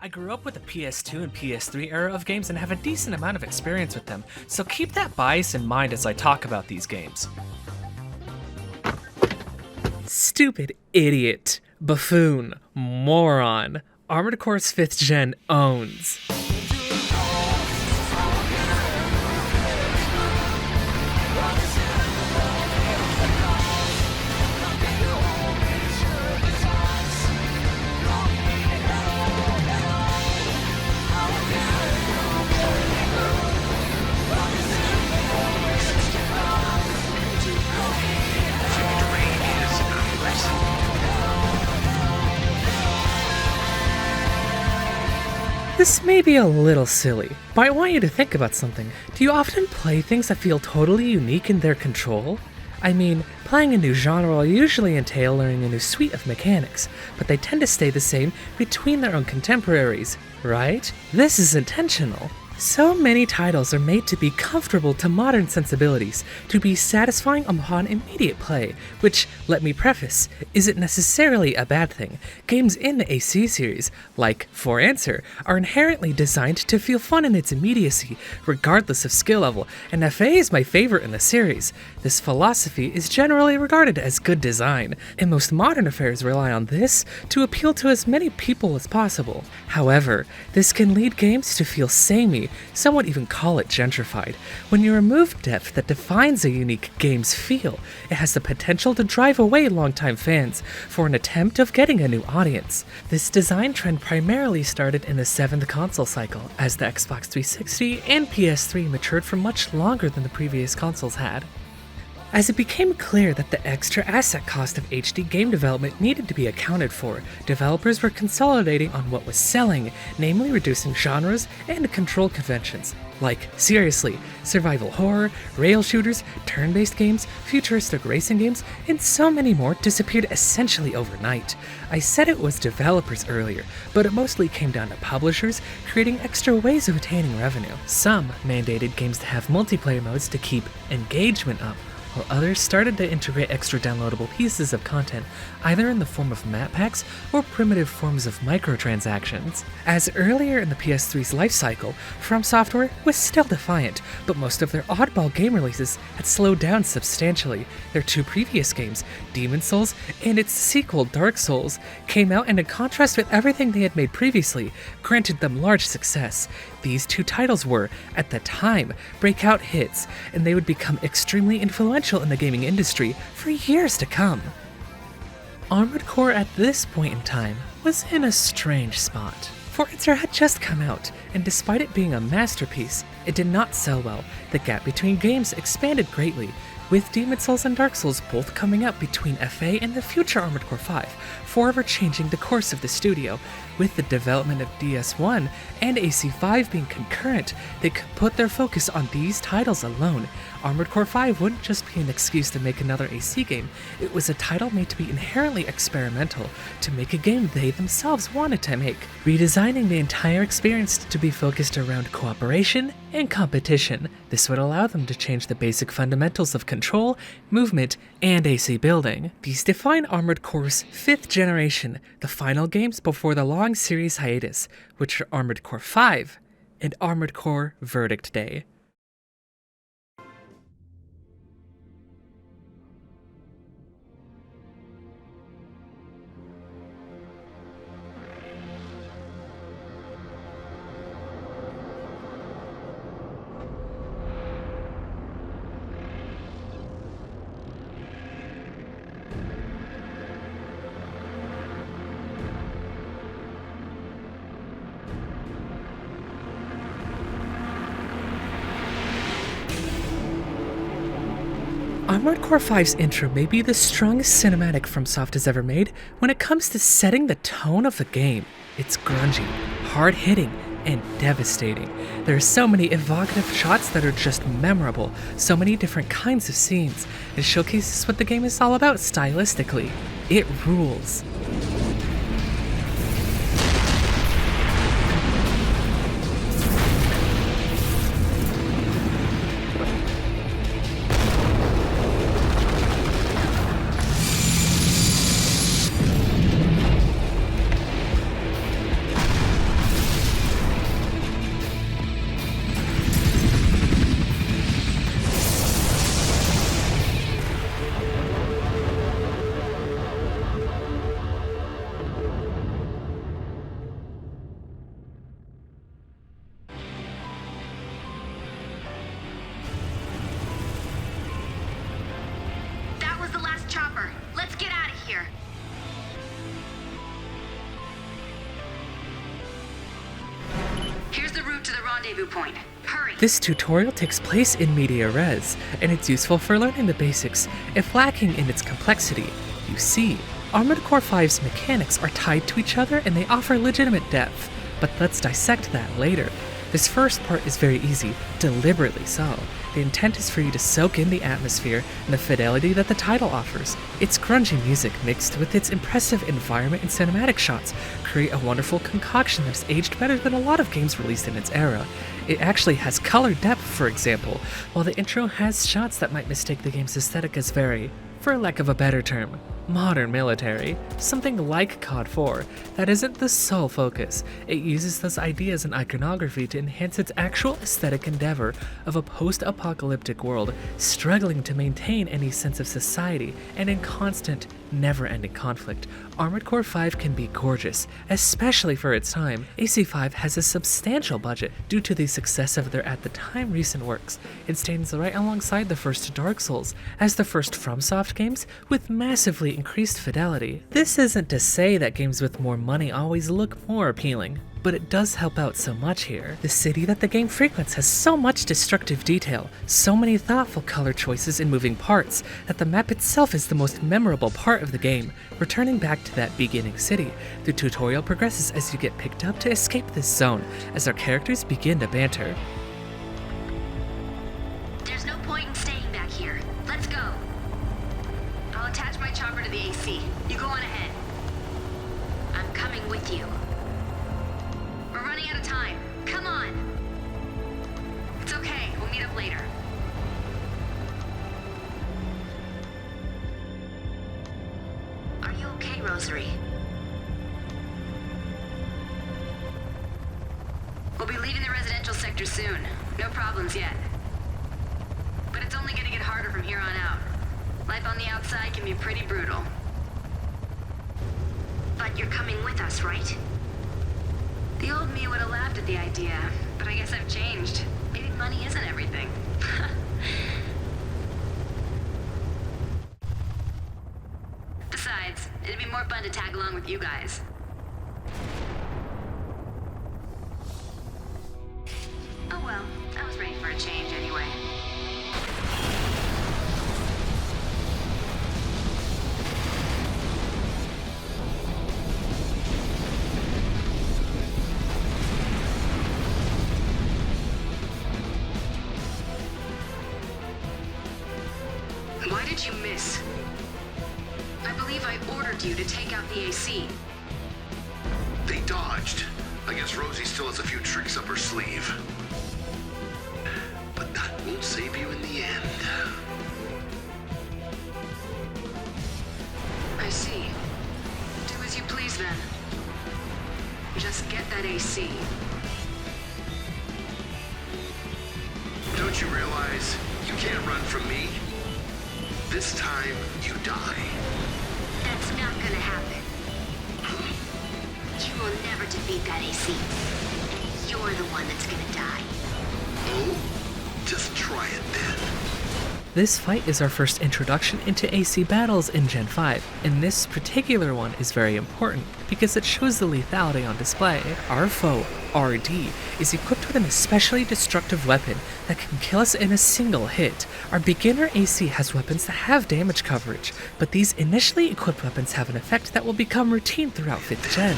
I grew up with the PS2 and PS3 era of games and have a decent amount of experience with them, so keep that bias in mind as I talk about these games. Stupid idiot, buffoon, moron. Armored Core's 5th gen owns. This may be a little silly, but I want you to think about something. Do you often play things that feel totally unique in their control? I mean, playing a new genre will usually entail learning a new suite of mechanics, but they tend to stay the same between their own contemporaries, right? This is intentional. So many titles are made to be comfortable to modern sensibilities, to be satisfying upon immediate play, which, let me preface, isn't necessarily a bad thing. Games in the AC series, like For Answer, are inherently designed to feel fun in its immediacy, regardless of skill level, and FA is my favorite in the series. This philosophy is generally regarded as good design, and most modern affairs rely on this to appeal to as many people as possible. However, this can lead games to feel samey. Some would even call it gentrified. When you remove depth that defines a unique game's feel, it has the potential to drive away longtime fans for an attempt of getting a new audience. This design trend primarily started in the 7th console cycle, as the Xbox 360 and PS3 matured for much longer than the previous consoles had. As it became clear that the extra asset cost of HD game development needed to be accounted for, developers were consolidating on what was selling, namely reducing genres and control conventions. Like, seriously, survival horror, rail shooters, turn-based games, futuristic racing games, and so many more disappeared essentially overnight. I said it was developers earlier, but it mostly came down to publishers creating extra ways of attaining revenue. Some mandated games to have multiplayer modes to keep engagement up, while others started to integrate extra downloadable pieces of content, either in the form of map packs or primitive forms of microtransactions. As earlier in the PS3's life cycle, From Software was still defiant, but most of their oddball game releases had slowed down substantially. Their 2 previous games, Demon's Souls and its sequel Dark Souls, came out and in contrast with everything they had made previously, granted them large success. These 2 titles were, at the time, breakout hits, and they would become extremely influential in the gaming industry for years to come. Armored Core at this point in time was in a strange spot. For Answer had just come out, and despite it being a masterpiece, it did not sell well. The gap between games expanded greatly, with Demon's Souls and Dark Souls both coming out between FA and the future Armored Core 5, forever changing the course of the studio. With the development of DS1 and AC5 being concurrent, they could put their focus on these titles alone. Armored Core 5 wouldn't just be an excuse to make another AC game, it was a title made to be inherently experimental, to make a game they themselves wanted to make, redesigning the entire experience to be focused around cooperation and competition. This would allow them to change the basic fundamentals of control, movement, and AC building. These define Armored Core's 5th generation, the final games before the long series hiatus, which are Armored Core 5 and Armored Core Verdict Day. Armored Core 5's intro may be the strongest cinematic FromSoft has ever made when it comes to setting the tone of the game. It's grungy, hard-hitting, and devastating. There are so many evocative shots that are just memorable, so many different kinds of scenes. It showcases what the game is all about stylistically. It rules. chopper. Let's get out of here. Here's the route to the rendezvous point. Hurry. This tutorial takes place in media res, and it's useful for learning the basics, if lacking in its complexity. You see, Armored Core 5's mechanics are tied to each other and they offer legitimate depth, but let's dissect that later. This first part is very easy, deliberately so. The intent is for you to soak in the atmosphere and the fidelity that the title offers. Its grungy music mixed with its impressive environment and cinematic shots create a wonderful concoction that's aged better than a lot of games released in its era. It actually has color depth, for example, while the intro has shots that might mistake the game's aesthetic as very, for lack of a better term, modern military, something like COD 4. That isn't the sole focus. It uses those ideas in iconography to enhance its actual aesthetic endeavor of a post-apocalyptic world struggling to maintain any sense of society and in constant, never-ending conflict. Armored Core 5 can be gorgeous, especially for its time. AC5 has a substantial budget due to the success of their at the time recent works. It stands right alongside the first Dark Souls as the first FromSoft games with massively increased fidelity. This isn't to say that games with more money always look more appealing, but it does help out so much here. The city that the game frequents has so much destructive detail, so many thoughtful color choices and moving parts, that the map itself is the most memorable part of the game. Returning back to that beginning city, the tutorial progresses as you get picked up to escape this zone, as our characters begin to banter. There's no point in staying back here. Let's go. I'll attach my chopper to the AC. You go on ahead. I'm coming with you. We're running out of time. Come on. It's okay. We'll meet up later. Are you okay, Rosary? We'll be leaving the residential sector soon. No problems yet. But it's only gonna get harder from here on out. Life on the outside can be pretty brutal. But you're coming with us, right? The old me would have laughed at the idea, but I guess I've changed. Maybe money isn't everything. Besides, it'd be more fun to tag along with you guys. Oh well, I was ready for a change anyway. Why did you miss? I believe I ordered you to take out the AC. They dodged. I guess Rosie still has a few tricks up her sleeve. But that won't save you in the end. I see. Do as you please then. Just get that AC. Don't you realize you can't run from me? This time, you die. That's not gonna happen. You will never defeat that AC. And you're the one that's gonna die. Oh? Just try it then. This fight is our first introduction into AC battles in Gen 5, and this particular one is very important because it shows the lethality on display. Our foe, RD, is equipped with an especially destructive weapon that can kill us in a single hit. Our beginner AC has weapons that have damage coverage, but these initially equipped weapons have an effect that will become routine throughout 5th Gen.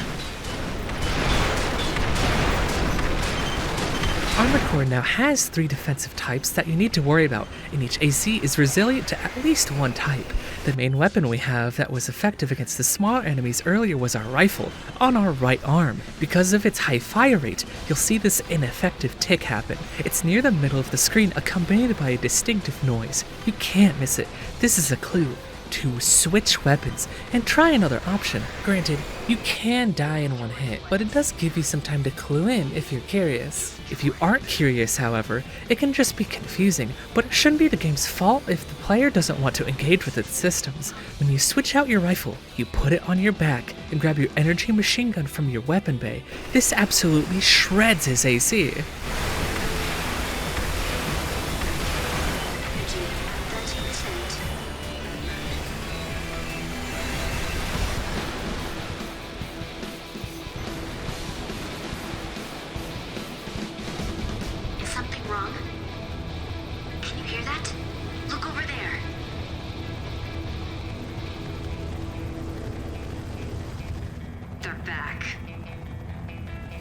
Armored Core now has 3 defensive types that you need to worry about, and each AC is resilient to at least one type. The main weapon we have that was effective against the smaller enemies earlier was our rifle, on our right arm. Because of its high fire rate, you'll see this ineffective tick happen. It's near the middle of the screen, accompanied by a distinctive noise. You can't miss it. This is a clue to switch weapons and try another option. Granted, you can die in one hit, but it does give you some time to clue in if you're curious. If you aren't curious, however, it can just be confusing, but it shouldn't be the game's fault if the player doesn't want to engage with its systems. When you switch out your rifle, you put it on your back and grab your energy machine gun from your weapon bay. This absolutely shreds his AC.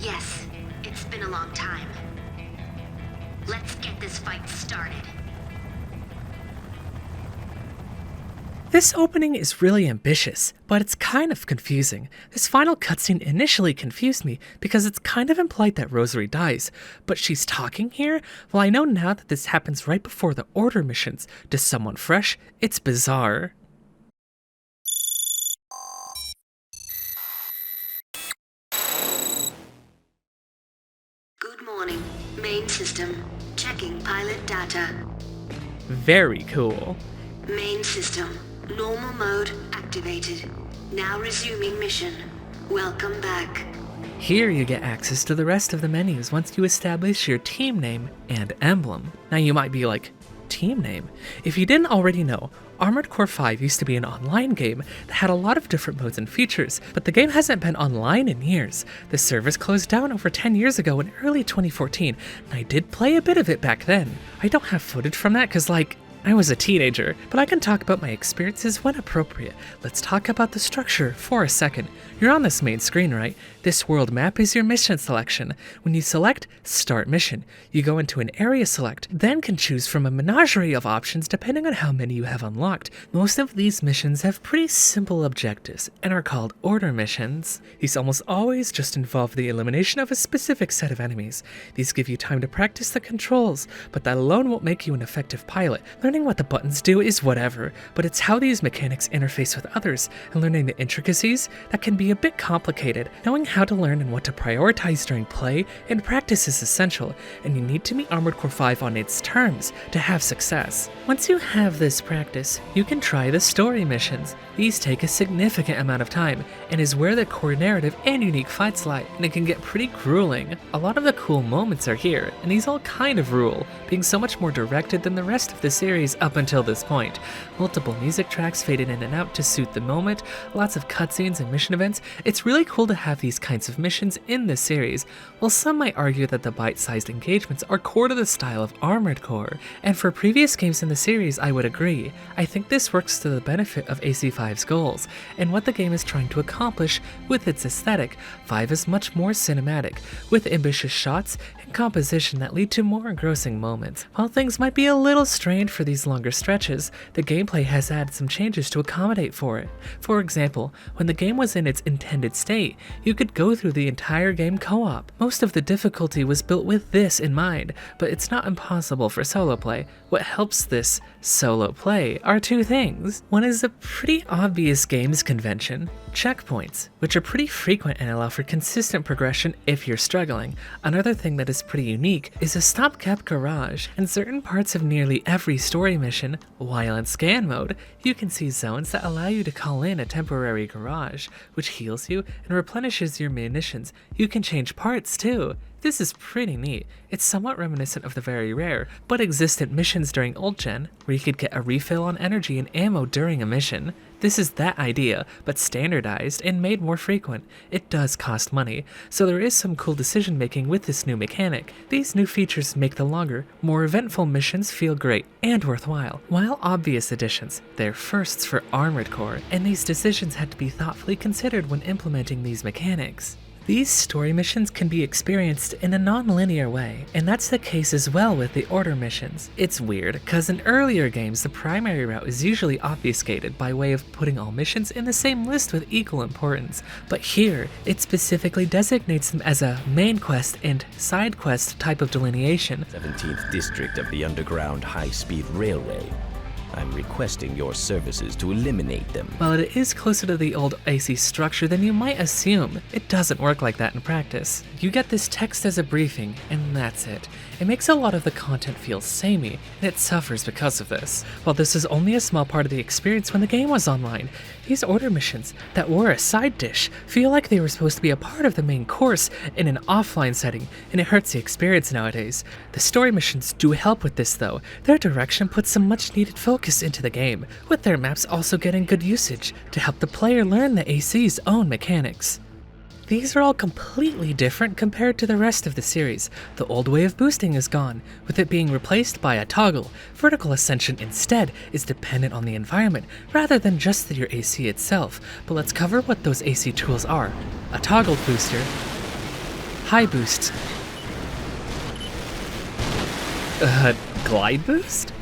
Yes, it's been a long time. Let's get this fight started. This opening is really ambitious, but it's kind of confusing. This final cutscene initially confused me because it's kind of implied that Rosary dies, but she's talking here? Well, I know now that this happens right before the Order missions. To someone fresh, it's bizarre. Good morning. Main system. Checking pilot data. Very cool. Main system. Normal mode activated. Now resuming mission. Welcome back. Here you get access to the rest of the menus once you establish your team name and emblem. Now you might be like, team name? If you didn't already know, Armored Core 5 used to be an online game that had a lot of different modes and features, but the game hasn't been online in years. The service closed down over 10 years ago in early 2014, and I did play a bit of it back then. I don't have footage from that because, I was a teenager, but I can talk about my experiences when appropriate. Let's talk about the structure for a second. You're on this main screen, right? This world map is your mission selection. When you select Start Mission, you go into an area select, then can choose from a menagerie of options depending on how many you have unlocked. Most of these missions have pretty simple objectives and are called Order missions. These almost always just involve the elimination of a specific set of enemies. These give you time to practice the controls, but that alone won't make you an effective pilot. Learning what the buttons do is whatever, but it's how these mechanics interface with others, and learning the intricacies that can be a bit complicated. Knowing how to learn and what to prioritize during play and practice is essential, and you need to meet Armored Core 5 on its terms to have success. Once you have this practice, you can try the story missions. These take a significant amount of time, and is where the core narrative and unique fights lie, and it can get pretty grueling. A lot of the cool moments are here, and these all kind of rule, being so much more directed than the rest of the series up until this point. Multiple music tracks faded in and out to suit the moment, lots of cutscenes and mission events. It's really cool to have these kinds of missions in this series. While some might argue that the bite-sized engagements are core to the style of Armored Core, and for previous games in the series I would agree. I think this works to the benefit of AC5's goals, and what the game is trying to accomplish with its aesthetic. 5 is much more cinematic, with ambitious shots and composition that lead to more engrossing moments. While things might be a little strained for these longer stretches, the gameplay has added some changes to accommodate for it. For example, when the game was in its intended state, you could go through the entire game co-op. Most of the difficulty was built with this in mind, but it's not impossible for solo play. What helps this solo play are two things. One is a pretty obvious games convention, checkpoints, which are pretty frequent and allow for consistent progression if you're struggling. Another thing that is pretty unique is a stopgap garage. In certain parts of nearly every story mission, while in scan mode, you can see zones that allow you to call in a temporary garage, which heals you and replenishes your munitions. You can change parts too. This is pretty neat. It's somewhat reminiscent of the very rare, but existent missions during Old Gen, where you could get a refill on energy and ammo during a mission. This is that idea, but standardized and made more frequent. It does cost money, so there is some cool decision making with this new mechanic. These new features make the longer, more eventful missions feel great and worthwhile. While obvious additions, they're firsts for Armored Core, and these decisions had to be thoughtfully considered when implementing these mechanics. These story missions can be experienced in a non-linear way, and that's the case as well with the Order missions. It's weird, cause in earlier games the primary route is usually obfuscated by way of putting all missions in the same list with equal importance, but here it specifically designates them as a main quest and side quest type of delineation. 17th District of the Underground High-Speed Railway. I'm requesting your services to eliminate them. While it is closer to the old AC structure than you might assume, it doesn't work like that in practice. You get this text as a briefing, and that's it. It makes a lot of the content feel samey, and it suffers because of this. While this is only a small part of the experience when the game was online, these Order missions that were a side dish feel like they were supposed to be a part of the main course in an offline setting, and it hurts the experience nowadays. The story missions do help with this though. Their direction puts some much needed focus into the game, with their maps also getting good usage to help the player learn the AC's own mechanics. These are all completely different compared to the rest of the series. The old way of boosting is gone, with it being replaced by a toggle. Vertical ascension instead is dependent on the environment, rather than just your AC itself. But let's cover what those AC tools are. A toggle booster, high boost. Glide boost?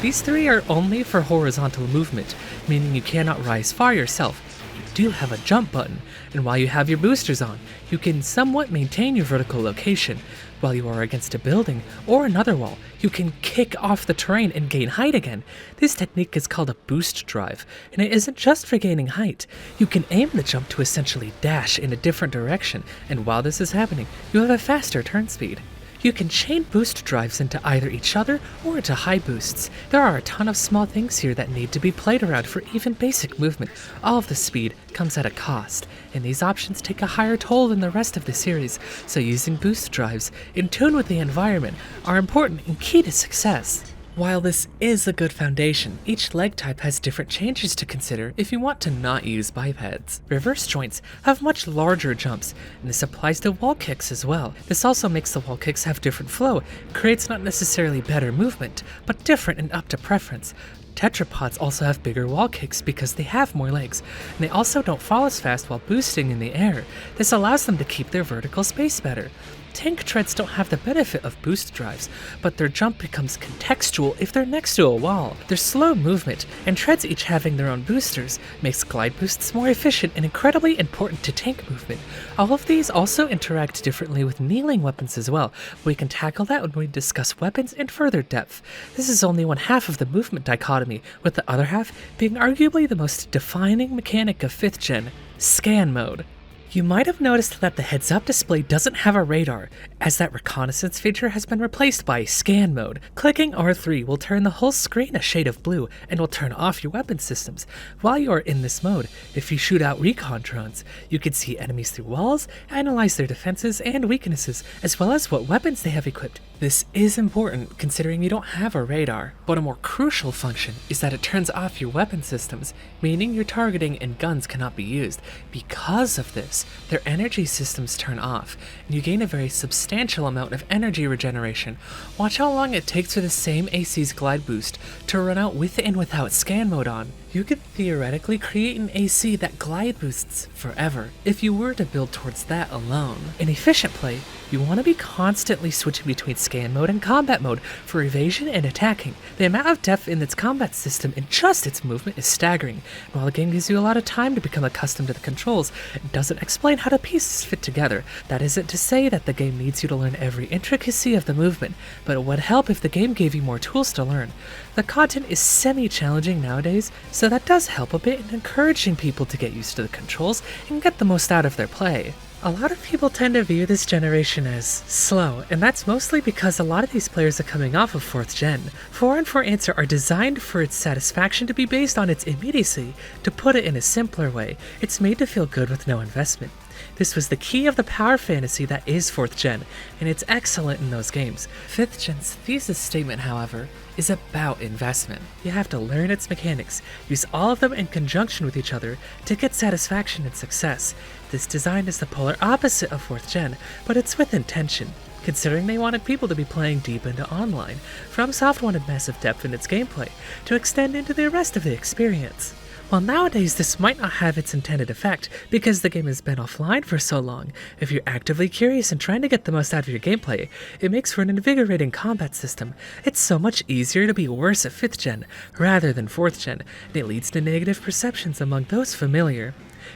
These three are only for horizontal movement, meaning you cannot rise far yourself. You do have a jump button, and while you have your boosters on, you can somewhat maintain your vertical location. While you are against a building or another wall, you can kick off the terrain and gain height again. This technique is called a boost drive, and it isn't just for gaining height. You can aim the jump to essentially dash in a different direction, and while this is happening, you have a faster turn speed. You can chain boost drives into either each other or into high boosts. There are a ton of small things here that need to be played around for even basic movement. All of the speed comes at a cost, and these options take a higher toll than the rest of the series, so using boost drives in tune with the environment are important and key to success. While this is a good foundation, each leg type has different changes to consider if you want to not use bipeds. Reverse joints have much larger jumps, and this applies to wall kicks as well. This also makes the wall kicks have different flow, creates not necessarily better movement, but different and up to preference. Tetrapods also have bigger wall kicks because they have more legs, and they also don't fall as fast while boosting in the air. This allows them to keep their vertical space better. Tank treads don't have the benefit of boost drives, but their jump becomes contextual if they're next to a wall. Their slow movement, and treads each having their own boosters, makes glide boosts more efficient and incredibly important to tank movement. All of these also interact differently with kneeling weapons as well. We can tackle that when we discuss weapons in further depth. This is only one half of the movement dichotomy, with the other half being arguably the most defining mechanic of 5th gen, scan mode. You might have noticed that the heads-up display doesn't have a radar, as that reconnaissance feature has been replaced by scan mode. Clicking R3 will turn the whole screen a shade of blue and will turn off your weapon systems. While you are in this mode, if you shoot out recon drones, you can see enemies through walls, analyze their defenses and weaknesses, as well as what weapons they have equipped. This is important considering you don't have a radar, but a more crucial function is that it turns off your weapon systems, meaning your targeting and guns cannot be used. Because of this, their energy systems turn off, and you gain a very substantial amount of energy regeneration. Watch how long it takes for the same AC's glide boost to run out with and without scan mode on. You could theoretically create an AC that glide boosts forever if you were to build towards that alone. In efficient play, you want to be constantly switching between scan mode and combat mode for evasion and attacking. The amount of depth in its combat system and just its movement is staggering, and while the game gives you a lot of time to become accustomed to the controls, it doesn't explain how the pieces fit together. That isn't to say that the game needs you to learn every intricacy of the movement, but it would help if the game gave you more tools to learn. The content is semi-challenging nowadays, so that does help a bit in encouraging people to get used to the controls and get the most out of their play. A lot of people tend to view this generation as slow, and that's mostly because a lot of these players are coming off of 4th gen. 4 and 4 Answer are designed for its satisfaction to be based on its immediacy. To put it in a simpler way, it's made to feel good with no investment. This was the key of the power fantasy that is 4th gen, and it's excellent in those games. 5th gen's thesis statement, however, is about investment. You have to learn its mechanics, use all of them in conjunction with each other to get satisfaction and success. This design is the polar opposite of 4th gen, but it's with intention. Considering they wanted people to be playing deep into online, FromSoft wanted massive depth in its gameplay to extend into the rest of the experience. While nowadays this might not have its intended effect because the game has been offline for so long, if you're actively curious and trying to get the most out of your gameplay, it makes for an invigorating combat system. It's so much easier to be worse at 5th gen rather than 4th gen, and it leads to negative perceptions among those familiar.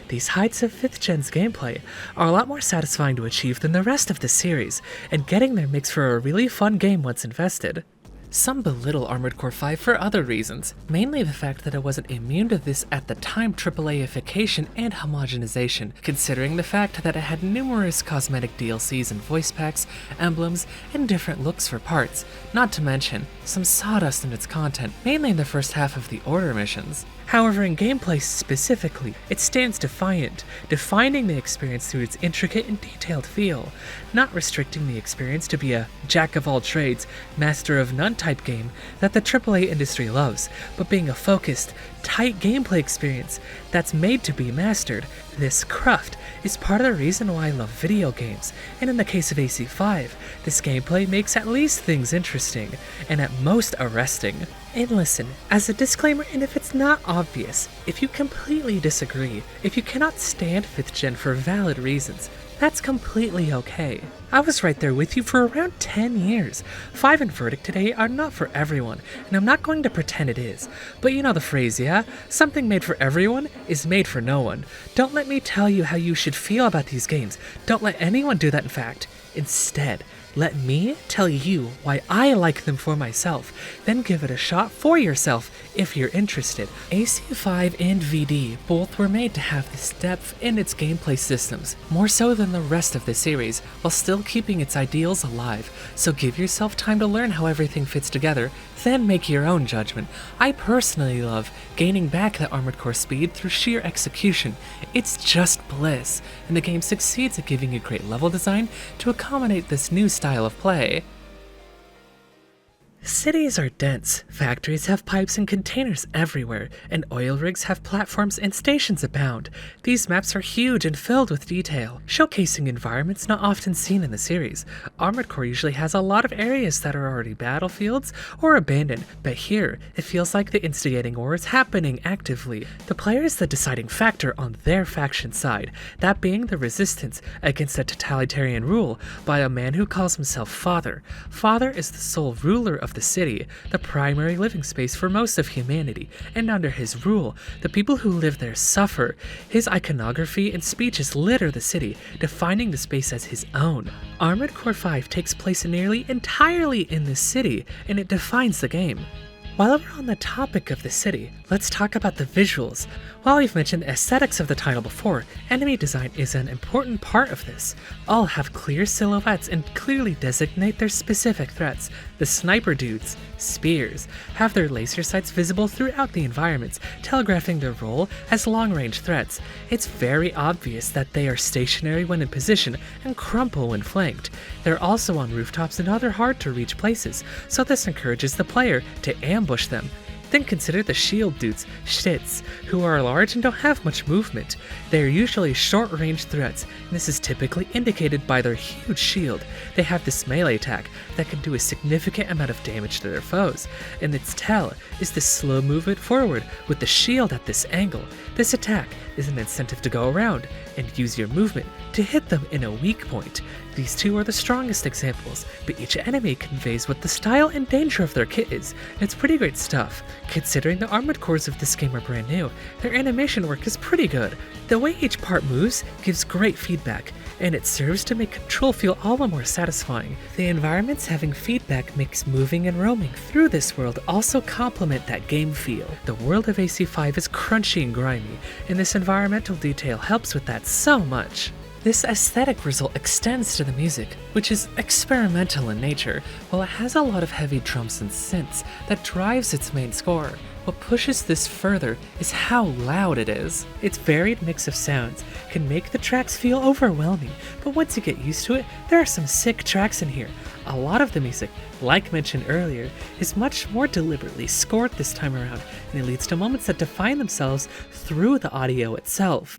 These heights of 5th gen's gameplay are a lot more satisfying to achieve than the rest of the series, and getting there makes for a really fun game once invested. Some belittle Armored Core 5 for other reasons, mainly the fact that it wasn't immune to this at the time AAA-ification and homogenization, considering the fact that it had numerous cosmetic DLCs and voice packs, emblems, and different looks for parts, not to mention some sawdust in its content, mainly in the first half of the Order missions. However, in gameplay specifically, it stands defiant, defining the experience through its intricate and detailed feel, not restricting the experience to be a jack-of-all-trades, master-of-none type game that the AAA industry loves, but being a focused, tight gameplay experience that's made to be mastered. This craft is part of the reason why I love video games, and in the case of AC5, this gameplay makes at least things interesting, and at most arresting. And listen, as a disclaimer, and if it's not obvious, if you completely disagree, if you cannot stand 5th gen for valid reasons, That's completely okay. I was right there with you for around 10 years. 5 and Verdict today are not for everyone, and I'm not going to pretend it is. But you know the phrase, yeah? Something made for everyone is made for no one. Don't let me tell you how you should feel about these games. Don't let anyone do that, in fact. Instead, let me tell you why I like them for myself, then give it a shot for yourself if you're interested. AC5 and VD both were made to have this depth in its gameplay systems, more so than the rest of the series, while still keeping its ideals alive, so give yourself time to learn how everything fits together, then make your own judgment. I personally love gaining back that Armored Core speed through sheer execution. It's just bliss, and the game succeeds at giving you great level design to accommodate this new style of play. Cities are dense, factories have pipes and containers everywhere, and oil rigs have platforms and stations abound. These maps are huge and filled with detail, showcasing environments not often seen in the series. Armored Core usually has a lot of areas that are already battlefields or abandoned, but here, it feels like the instigating war is happening actively. The player is the deciding factor on their faction side, that being the resistance against a totalitarian rule by a man who calls himself Father. Father is the sole ruler of the city, the primary living space for most of humanity, and under his rule, the people who live there suffer. His iconography and speeches litter the city, defining the space as his own. Armored Core 5 takes place nearly entirely in this city, and it defines the game. While we're on the topic of the city, let's talk about the visuals. While we've mentioned the aesthetics of the title before, enemy design is an important part of this. All have clear silhouettes and clearly designate their specific threats. The sniper dudes, spears, have their laser sights visible throughout the environments, telegraphing their role as long-range threats. It's very obvious that they are stationary when in position and crumple when flanked. They're also on rooftops and other hard-to-reach places, so this encourages the player to ambush them. Then consider the shield dudes, shits, who are large and don't have much movement. They are usually short-range threats, and this is typically indicated by their huge shield. They have this melee attack that can do a significant amount of damage to their foes, and its tell is the slow movement forward with the shield at this angle. This attack is an incentive to go around and use your movement to hit them in a weak point. These two are the strongest examples, but each enemy conveys what the style and danger of their kit is, and it's pretty great stuff. Considering the armored cores of this game are brand new, their animation work is pretty good. The way each part moves gives great feedback, and it serves to make control feel all the more satisfying. The environments having feedback makes moving and roaming through this world also complement that game feel. The world of AC5 is crunchy and grimy, and this environmental detail helps with that so much. This aesthetic result extends to the music, which is experimental in nature, while it has a lot of heavy drums and synths that drives its main score. What pushes this further is how loud it is. Its varied mix of sounds can make the tracks feel overwhelming, but once you get used to it, there are some sick tracks in here. A lot of the music, like mentioned earlier, is much more deliberately scored this time around, and it leads to moments that define themselves through the audio itself.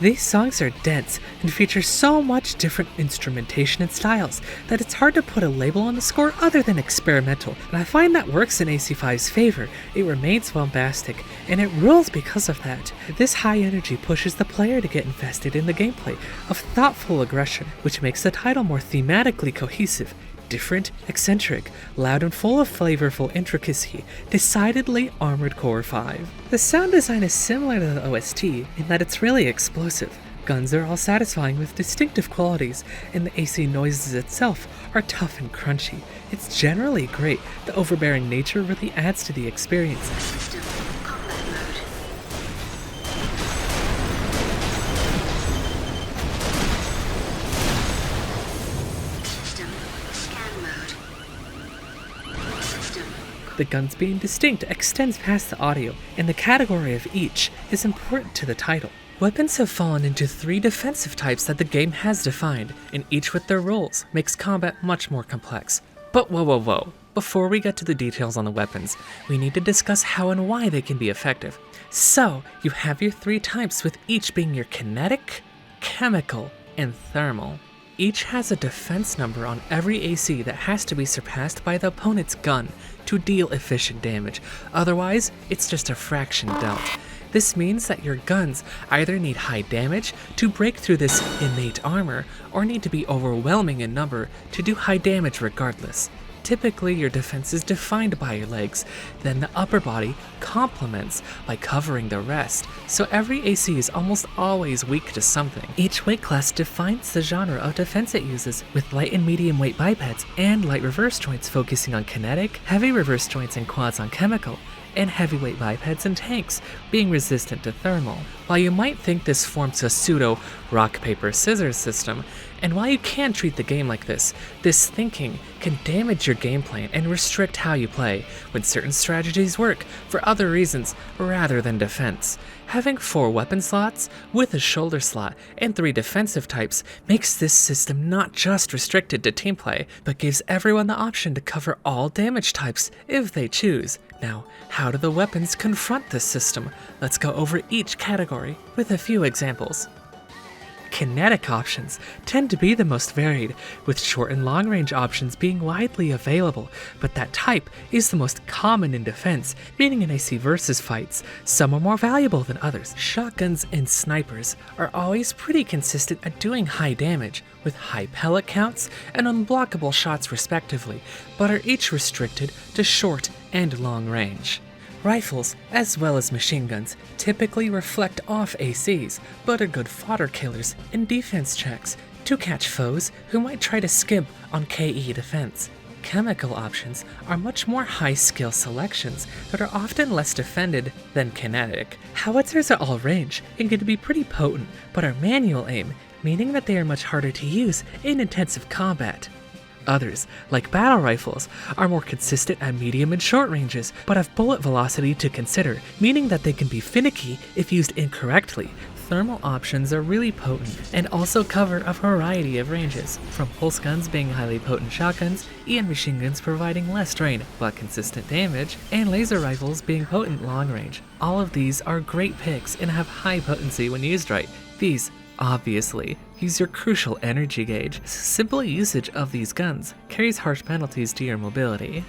These songs are dense and feature so much different instrumentation and styles that it's hard to put a label on the score other than experimental, and I find that works in AC5's favor. It remains bombastic, and it rules because of that. This high energy pushes the player to get invested in the gameplay of thoughtful aggression, which makes the title more thematically cohesive. Different, eccentric, loud and full of flavorful intricacy, decidedly Armored Core 5. The sound design is similar to the OST in that it's really explosive. Guns are all satisfying with distinctive qualities, and the AC noises itself are tough and crunchy. It's generally great. The overbearing nature really adds to the experience. System combat mode. System scan mode. System. The guns being distinct extends past the audio, and the category of each is important to the title. Weapons have fallen into 3 defensive types that the game has defined, and each with their roles makes combat much more complex. But whoa. Before we get to the details on the weapons, we need to discuss how and why they can be effective. So, you have your 3 types, with each being your kinetic, chemical, and thermal. Each has a defense number on every AC that has to be surpassed by the opponent's gun to deal efficient damage. Otherwise, it's just a fraction dealt. This means that your guns either need high damage to break through this innate armor, or need to be overwhelming in number to do high damage regardless. Typically, your defense is defined by your legs, then the upper body complements by covering the rest, so every AC is almost always weak to something. Each weight class defines the genre of defense it uses, with light and medium weight bipeds and light reverse joints focusing on kinetic, heavy reverse joints and quads on chemical, and heavyweight bipeds and tanks being resistant to thermal. While you might think this forms a pseudo rock, paper, scissors system, and while you can treat the game like this thinking can damage your gameplay and restrict how you play when certain strategies work for other reasons rather than defense. Having 4 weapon slots with a shoulder slot and 3 defensive types makes this system not just restricted to team play, but gives everyone the option to cover all damage types if they choose. Now, how do the weapons confront this system? Let's go over each category with a few examples. Kinetic options tend to be the most varied, with short and long range options being widely available, but that type is the most common in defense, meaning in AC versus fights. Some are more valuable than others. Shotguns and snipers are always pretty consistent at doing high damage, with high pellet counts and unblockable shots respectively, but are each restricted to short and long range. Rifles, as well as machine guns, typically reflect off ACs, but are good fodder killers in defense checks to catch foes who might try to skimp on KE defense. Chemical options are much more high-skill selections that are often less defended than kinetic. Howitzers are all range and can be pretty potent, but are manual aim, meaning that they are much harder to use in intensive combat. Others, like battle rifles, are more consistent at medium and short ranges, but have bullet velocity to consider, meaning that they can be finicky if used incorrectly. Thermal options are really potent and also cover a variety of ranges, from pulse guns being highly potent shotguns, and machine guns providing less drain but consistent damage, and laser rifles being potent long range. All of these are great picks and have high potency when used right. These obviously use your crucial energy gauge. Simple usage of these guns carries harsh penalties to your mobility.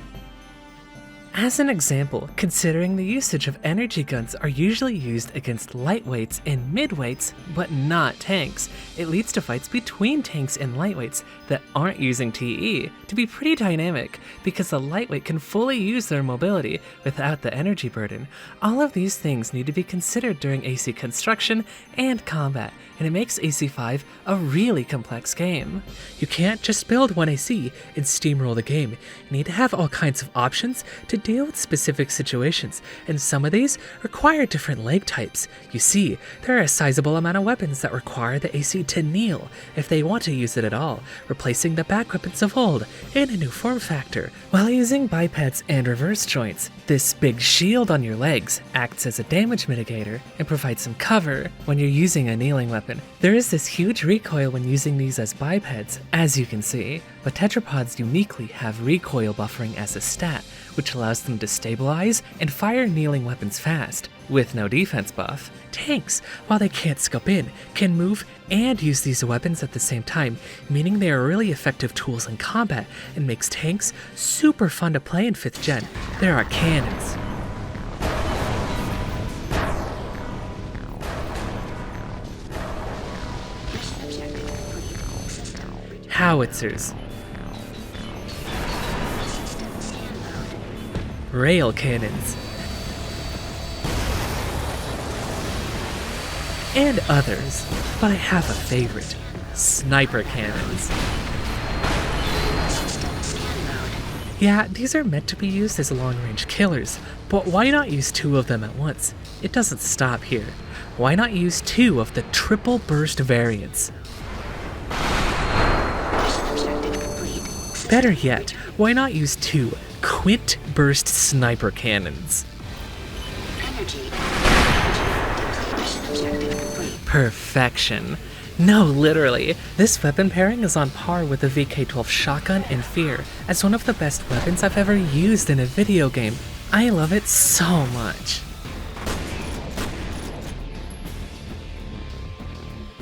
As an example, considering the usage of energy guns are usually used against lightweights and midweights, but not tanks, it leads to fights between tanks and lightweights that aren't using TE to be pretty dynamic, because the lightweight can fully use their mobility without the energy burden. All of these things need to be considered during AC construction and combat, and it makes AC5 a really complex game. You can't just build one AC and steamroll the game. You need to have all kinds of options to deal with specific situations, and some of these require different leg types. You see, there are a sizable amount of weapons that require the AC to kneel if they want to use it at all, replacing the back weapons of old in a new form factor, while using bipeds and reverse joints. This big shield on your legs acts as a damage mitigator and provides some cover when you're using a kneeling weapon. There is this huge recoil when using these as bipeds, as you can see, but tetrapods uniquely have recoil buffering as a stat, which allows them to stabilize and fire kneeling weapons fast, with no defense buff. Tanks, while they can't scope in, can move and use these weapons at the same time, meaning they are really effective tools in combat and makes tanks super fun to play in 5th gen. There are cannons, howitzers, rail cannons, and others. But I have a favorite: sniper cannons. Yeah, these are meant to be used as long-range killers, but why not use 2 of them at once? It doesn't stop here. Why not use 2 of the triple burst variants? Better yet, why not use 2 quint burst sniper cannons? Perfection. No, literally. This weapon pairing is on par with the VK-12 shotgun and Fear as one of the best weapons I've ever used in a video game. I love it so much.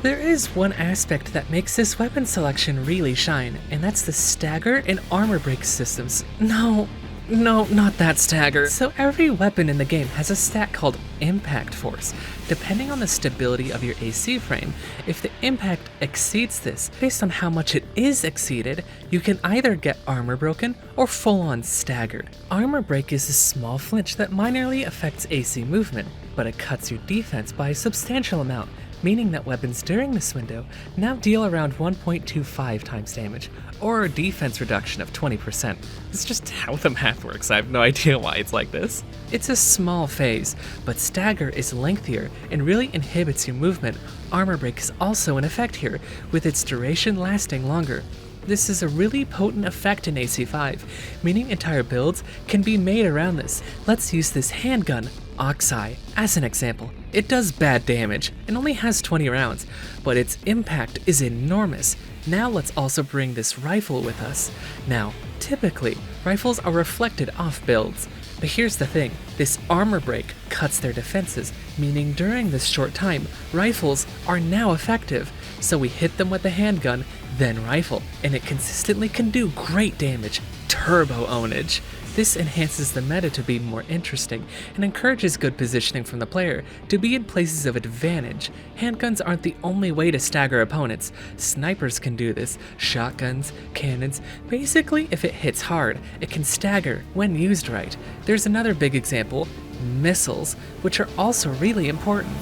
There is one aspect that makes this weapon selection really shine, and that's the stagger and armor break systems. No, not that stagger. So every weapon in the game has a stat called impact force. Depending on the stability of your AC frame, if the impact exceeds this, based on how much it is exceeded, you can either get armor broken or full-on staggered. Armor break is a small flinch that minorly affects AC movement, but it cuts your defense by a substantial amount, meaning that weapons during this window now deal around 1.25 times damage, or a defense reduction of 20%. It's just how the math works. I have no idea why it's like this. It's a small phase, but stagger is lengthier and really inhibits your movement. Armor break is also in effect here, with its duration lasting longer. This is a really potent effect in AC5, meaning entire builds can be made around this. Let's use this handgun, Oxeye, as an example. It does bad damage and only has 20 rounds, but its impact is enormous. Now let's also bring this rifle with us. Now, typically, rifles are reflected off builds, but here's the thing, this armor break cuts their defenses, meaning during this short time, rifles are now effective. So we hit them with the handgun, then rifle, and it consistently can do great damage. Turbo ownage. This enhances the meta to be more interesting and encourages good positioning from the player to be in places of advantage. Handguns aren't the only way to stagger opponents. Snipers can do this, shotguns, cannons. Basically, if it hits hard, it can stagger when used right. There's another big example, missiles, which are also really important.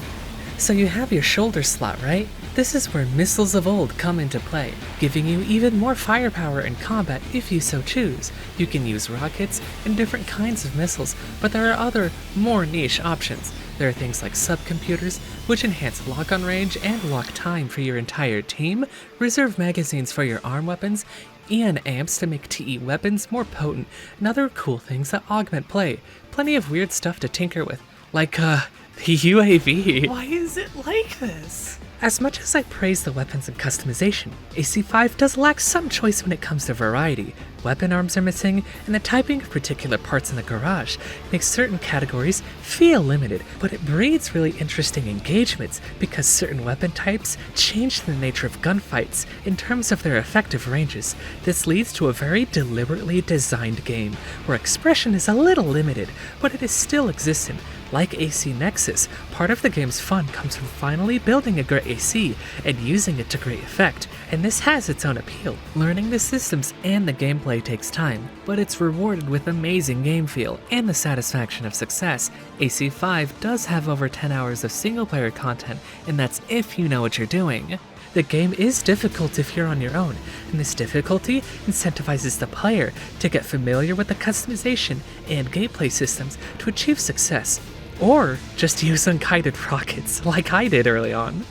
So you have your shoulder slot, right? This is where missiles of old come into play, giving you even more firepower in combat if you so choose. You can use rockets and different kinds of missiles, but there are other, more niche options. There are things like subcomputers, which enhance lock-on range and lock time for your entire team, reserve magazines for your arm weapons, and amps to make TE weapons more potent, and other cool things that augment play. Plenty of weird stuff to tinker with, like, the UAV. Why is it like this? As much as I praise the weapons and customization, AC5 does lack some choice when it comes to variety. Weapon arms are missing, and the typing of particular parts in the garage makes certain categories feel limited, but it breeds really interesting engagements because certain weapon types change the nature of gunfights in terms of their effective ranges. This leads to a very deliberately designed game, where expression is a little limited, but it is still existent. Like AC Nexus, part of the game's fun comes from finally building a great AC and using it to great effect, and this has its own appeal. Learning the systems and the gameplay takes time, but it's rewarded with amazing game feel and the satisfaction of success. AC5 does have over 10 hours of single-player content, and that's if you know what you're doing. The game is difficult if you're on your own, and this difficulty incentivizes the player to get familiar with the customization and gameplay systems to achieve success. Or just use unguided rockets, like I did early on.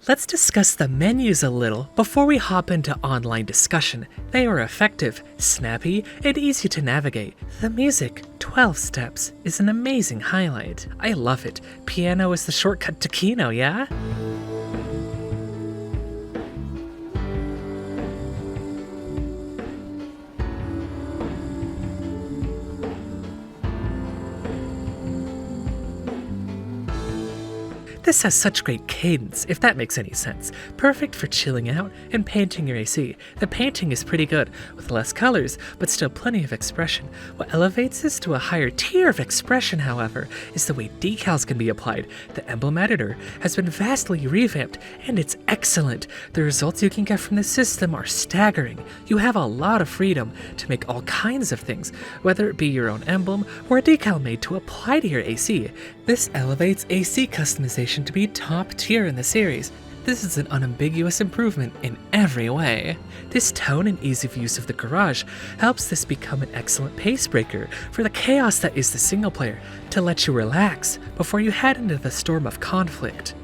Let's discuss the menus a little before we hop into online discussion. They are effective, snappy, and easy to navigate. The music, 12 steps, is an amazing highlight. I love it. Piano is the shortcut to Kino, yeah? This has such great cadence, if that makes any sense. Perfect for chilling out and painting your AC. The painting is pretty good, with less colors, but still plenty of expression. What elevates this to a higher tier of expression, however, is the way decals can be applied. The emblem editor has been vastly revamped, and it's excellent. The results you can get from the system are staggering. You have a lot of freedom to make all kinds of things, whether it be your own emblem or a decal made to apply to your AC. This elevates AC customization to be top tier in the series. This is an unambiguous improvement in every way. This tone and ease of use of the garage helps this become an excellent pace breaker for the chaos that is the single player, to let you relax before you head into the storm of conflict.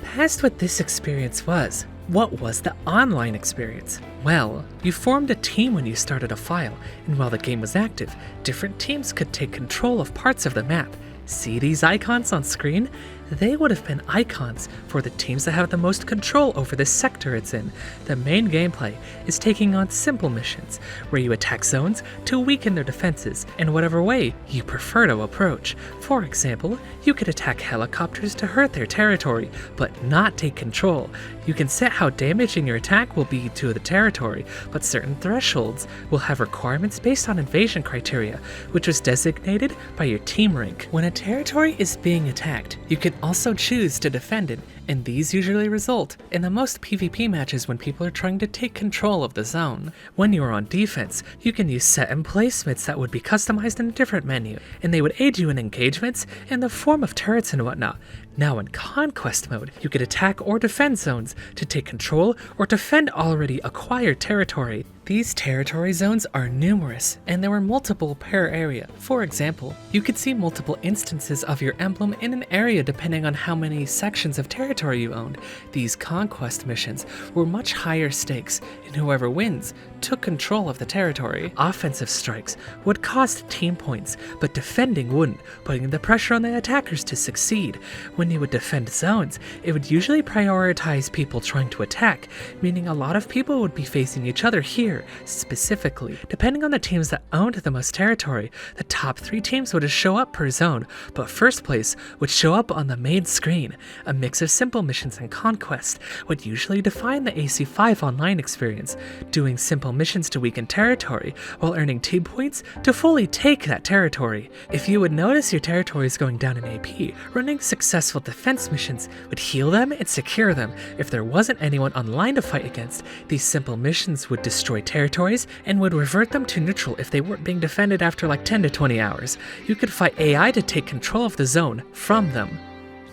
Past what this experience was, what was the online experience? Well, you formed a team when you started a file, and while the game was active, different teams could take control of parts of the map. See these icons on screen? They would have been icons for the teams that have the most control over the sector it's in. The main gameplay is taking on simple missions, where you attack zones to weaken their defenses in whatever way you prefer to approach. For example, you could attack helicopters to hurt their territory, but not take control. You can set how damaging your attack will be to the territory, but certain thresholds will have requirements based on invasion criteria, which was designated by your team rank. When a territory is being attacked, you can also choose to defend it, and these usually result in the most PvP matches when people are trying to take control of the zone. When you are on defense, you can use set and placements that would be customized in a different menu, and they would aid you in engagements in the form of turrets and whatnot. Now in Conquest mode, you could attack or defend zones to take control or defend already acquired territory. These territory zones are numerous, and there were multiple per area. For example, you could see multiple instances of your emblem in an area depending on how many sections of territory you owned. These conquest missions were much higher stakes, and whoever wins took control of the territory. Offensive strikes would cost team points, but defending wouldn't, putting the pressure on the attackers to succeed. When you would defend zones, it would usually prioritize people trying to attack, meaning a lot of people would be facing each other here. Specifically, depending on the teams that owned the most territory, the top 3 teams would show up per zone, but first place would show up on the main screen. A mix of simple missions and conquest would usually define the AC5 online experience, doing simple missions to weaken territory while earning team points to fully take that territory. If you would notice your territory is going down in AP, running successful defense missions would heal them and secure them. If there wasn't anyone online to fight against, these simple missions would destroy territories and would revert them to neutral if they weren't being defended after like 10 to 20 hours. You could fight AI to take control of the zone from them.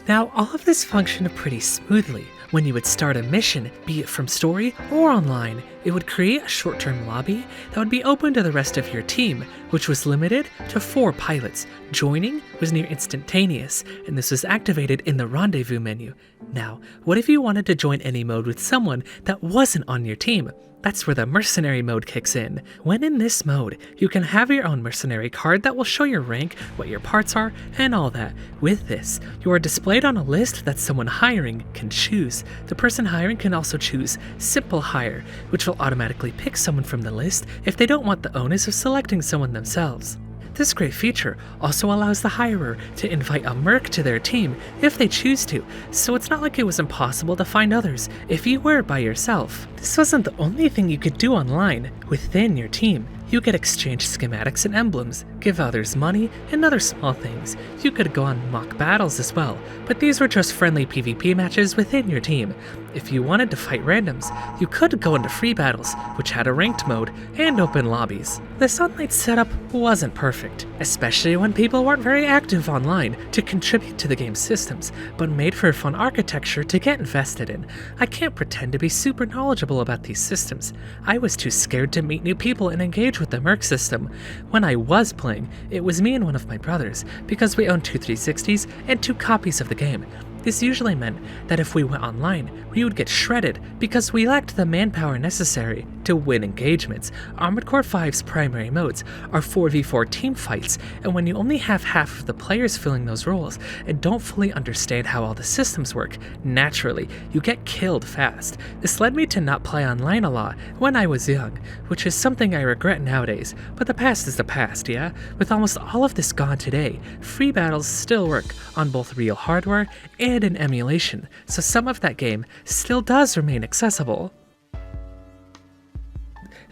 Now, all of this functioned pretty smoothly. When you would start a mission, be it from story or online, it would create a short-term lobby that would be open to the rest of your team, which was limited to 4 pilots. Joining was near instantaneous, and this was activated in the rendezvous menu. Now, what if you wanted to join any mode with someone that wasn't on your team? That's where the mercenary mode kicks in. When in this mode, you can have your own mercenary card that will show your rank, what your parts are, and all that. With this, you are displayed on a list that someone hiring can choose. The person hiring can also choose Simple Hire, which will automatically pick someone from the list if they don't want the onus of selecting someone themselves. This great feature also allows the hirer to invite a merc to their team if they choose to, so it's not like it was impossible to find others if you were by yourself. This wasn't the only thing you could do online within your team. You could exchange schematics and emblems, give others money, and other small things. You could go on mock battles as well, but these were just friendly PvP matches within your team. If you wanted to fight randoms, you could go into free battles, which had a ranked mode and open lobbies. The Sunlight setup wasn't perfect, especially when people weren't very active online to contribute to the game's systems, but made for a fun architecture to get invested in. I can't pretend to be super knowledgeable about these systems. I was too scared to meet new people and engage with the Merc system. When I was playing, it was me and one of my brothers, because we owned 2 360s and 2 copies of the game. This usually meant that if we went online, we would get shredded because we lacked the manpower necessary to win engagements. Armored Core 5's primary modes are 4v4 team fights, and when you only have half of the players filling those roles and don't fully understand how all the systems work, naturally, you get killed fast. This led me to not play online a lot when I was young, which is something I regret nowadays, but the past is the past, yeah? With almost all of this gone today, free battles still work on both real hardware and in emulation, so some of that game still does remain accessible.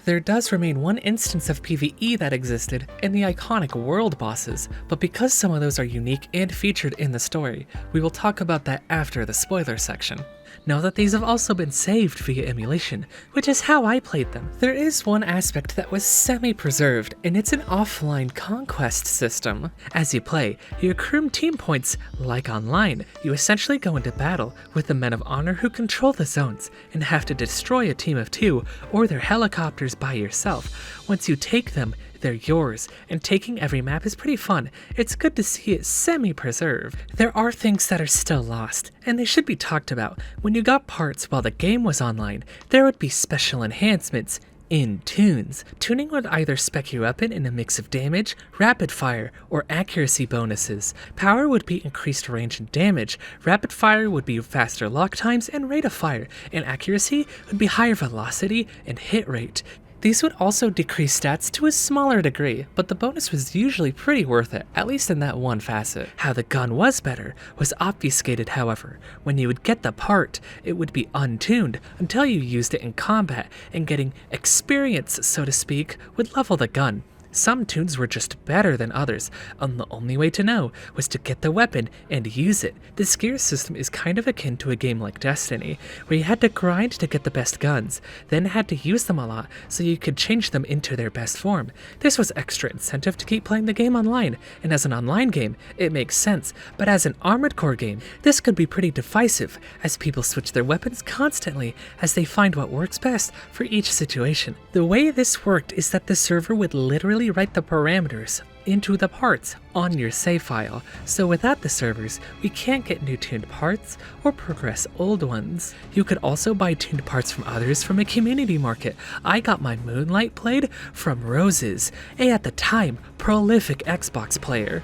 There does remain one instance of PvE that existed in the iconic world bosses, but because some of those are unique and featured in the story, we will talk about that after the spoiler section. Know that these have also been saved via emulation, which is how I played them. There is one aspect that was semi-preserved, and it's an offline conquest system. As you play, you accrue team points like online. You essentially go into battle with the men of honor who control the zones, and have to destroy a team of 2 or their helicopters by yourself. Once you take them, they're yours, and taking every map is pretty fun. It's good to see it semi-preserved. There are things that are still lost, and they should be talked about. When you got parts while the game was online, there would be special enhancements in tunes. Tuning would either spec your weapon in a mix of damage, rapid fire, or accuracy bonuses. Power would be increased range and damage, rapid fire would be faster lock times and rate of fire, and accuracy would be higher velocity and hit rate. These would also decrease stats to a smaller degree, but the bonus was usually pretty worth it, at least in that one facet. How the gun was better was obfuscated, however. When you would get the part, it would be untuned until you used it in combat, and getting experience, so to speak, would level the gun. Some tunes were just better than others, and the only way to know was to get the weapon and use it. This gear system is kind of akin to a game like Destiny, where you had to grind to get the best guns, then had to use them a lot so you could change them into their best form. This was extra incentive to keep playing the game online, and as an online game, it makes sense, but as an Armored Core game, this could be pretty divisive, as people switch their weapons constantly as they find what works best for each situation. The way this worked is that the server would literally write the parameters into the parts on your save file, so without the servers, we can't get new tuned parts or progress old ones. You could also buy tuned parts from others from a community market. I got my Moonlight Blade from Roses, a at the time prolific Xbox player.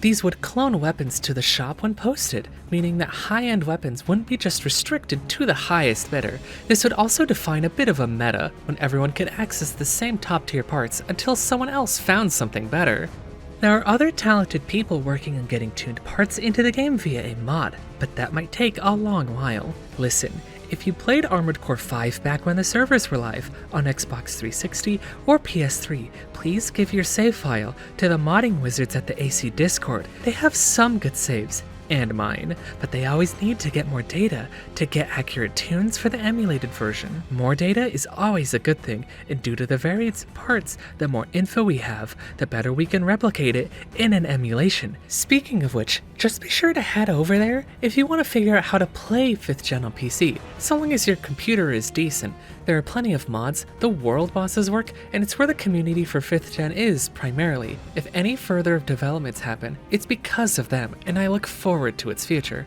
These would clone weapons to the shop when posted, meaning that high-end weapons wouldn't be just restricted to the highest bidder. This would also define a bit of a meta, when everyone could access the same top-tier parts until someone else found something better. There are other talented people working on getting tuned parts into the game via a mod, but that might take a long while. Listen, if you played Armored Core 5 back when the servers were live on Xbox 360 or PS3, please give your save file to the modding wizards at the AC Discord. They have some good saves, and mine, but they always need to get more data to get accurate tunes for the emulated version. More data is always a good thing, and due to the variance in parts, the more info we have, the better we can replicate it in an emulation. Speaking of which, just be sure to head over there if you want to figure out how to play 5th gen on PC, so long as your computer is decent. There are plenty of mods, the world bosses work, and it's where the community for 5th gen is primarily. If any further developments happen, it's because of them, and I look forward to its future.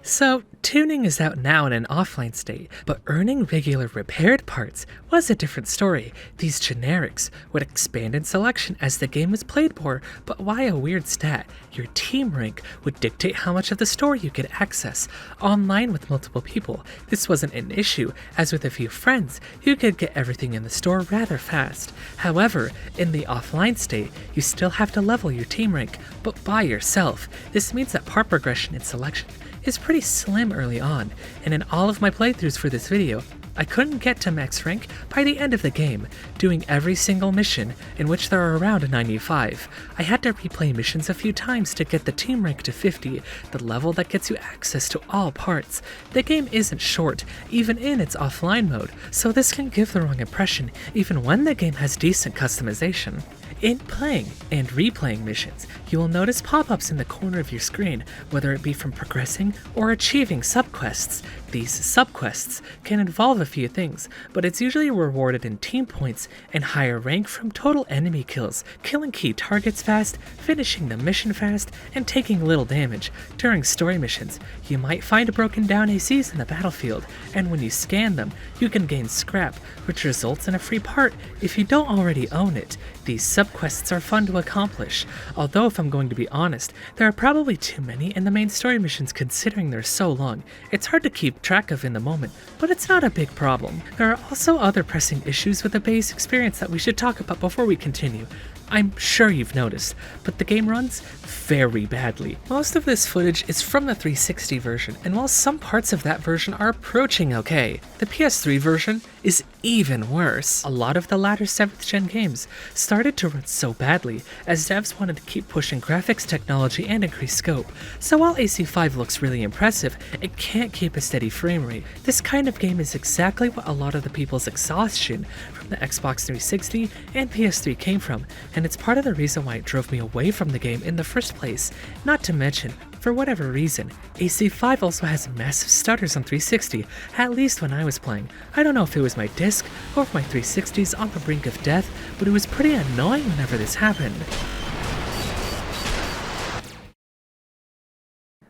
So, tuning is out now in an offline state, but earning regular repaired parts was a different story. These generics would expand in selection as the game was played more, but why a weird stat? Your team rank would dictate how much of the store you could access. Online with multiple people, this wasn't an issue, as with a few friends, you could get everything in the store rather fast. However, in the offline state, you still have to level your team rank, but by yourself. This means that part progression in selection is pretty slim early on, and in all of my playthroughs for this video, I couldn't get to max rank by the end of the game, doing every single mission, in which there are around 95. I had to replay missions a few times to get the team rank to 50, the level that gets you access to all parts. The game isn't short, even in its offline mode, so this can give the wrong impression even when the game has decent customization. In playing and replaying missions, you will notice pop-ups in the corner of your screen, whether it be from progressing or achieving subquests. These subquests can involve a few things, but it's usually rewarded in team points and higher rank from total enemy kills, killing key targets fast, finishing the mission fast, and taking little damage. During story missions, you might find broken down ACs in the battlefield, and when you scan them, you can gain scrap, which results in a free part if you don't already own it. These subquests are fun to accomplish, although if I'm going to be honest, there are probably too many in the main story missions considering they're so long. It's hard to keep track of in the moment, but it's not a big problem. There are also other pressing issues with the base experience that we should talk about before we continue. I'm sure you've noticed, but the game runs very badly. Most of this footage is from the 360 version, and while some parts of that version are approaching okay, the PS3 version is even worse. A lot of the latter 7th gen games started to run so badly, as devs wanted to keep pushing graphics technology and increase scope, so while AC5 looks really impressive, it can't keep a steady frame rate. This kind of game is exactly what a lot of the people's exhaustion from the Xbox 360 and PS3 came from, and it's part of the reason why it drove me away from the game in the first place. Not to mention, for whatever reason, AC5 also has massive stutters on 360, at least when I was playing. I don't know if it was my disc or if my 360's on the brink of death, but it was pretty annoying whenever this happened.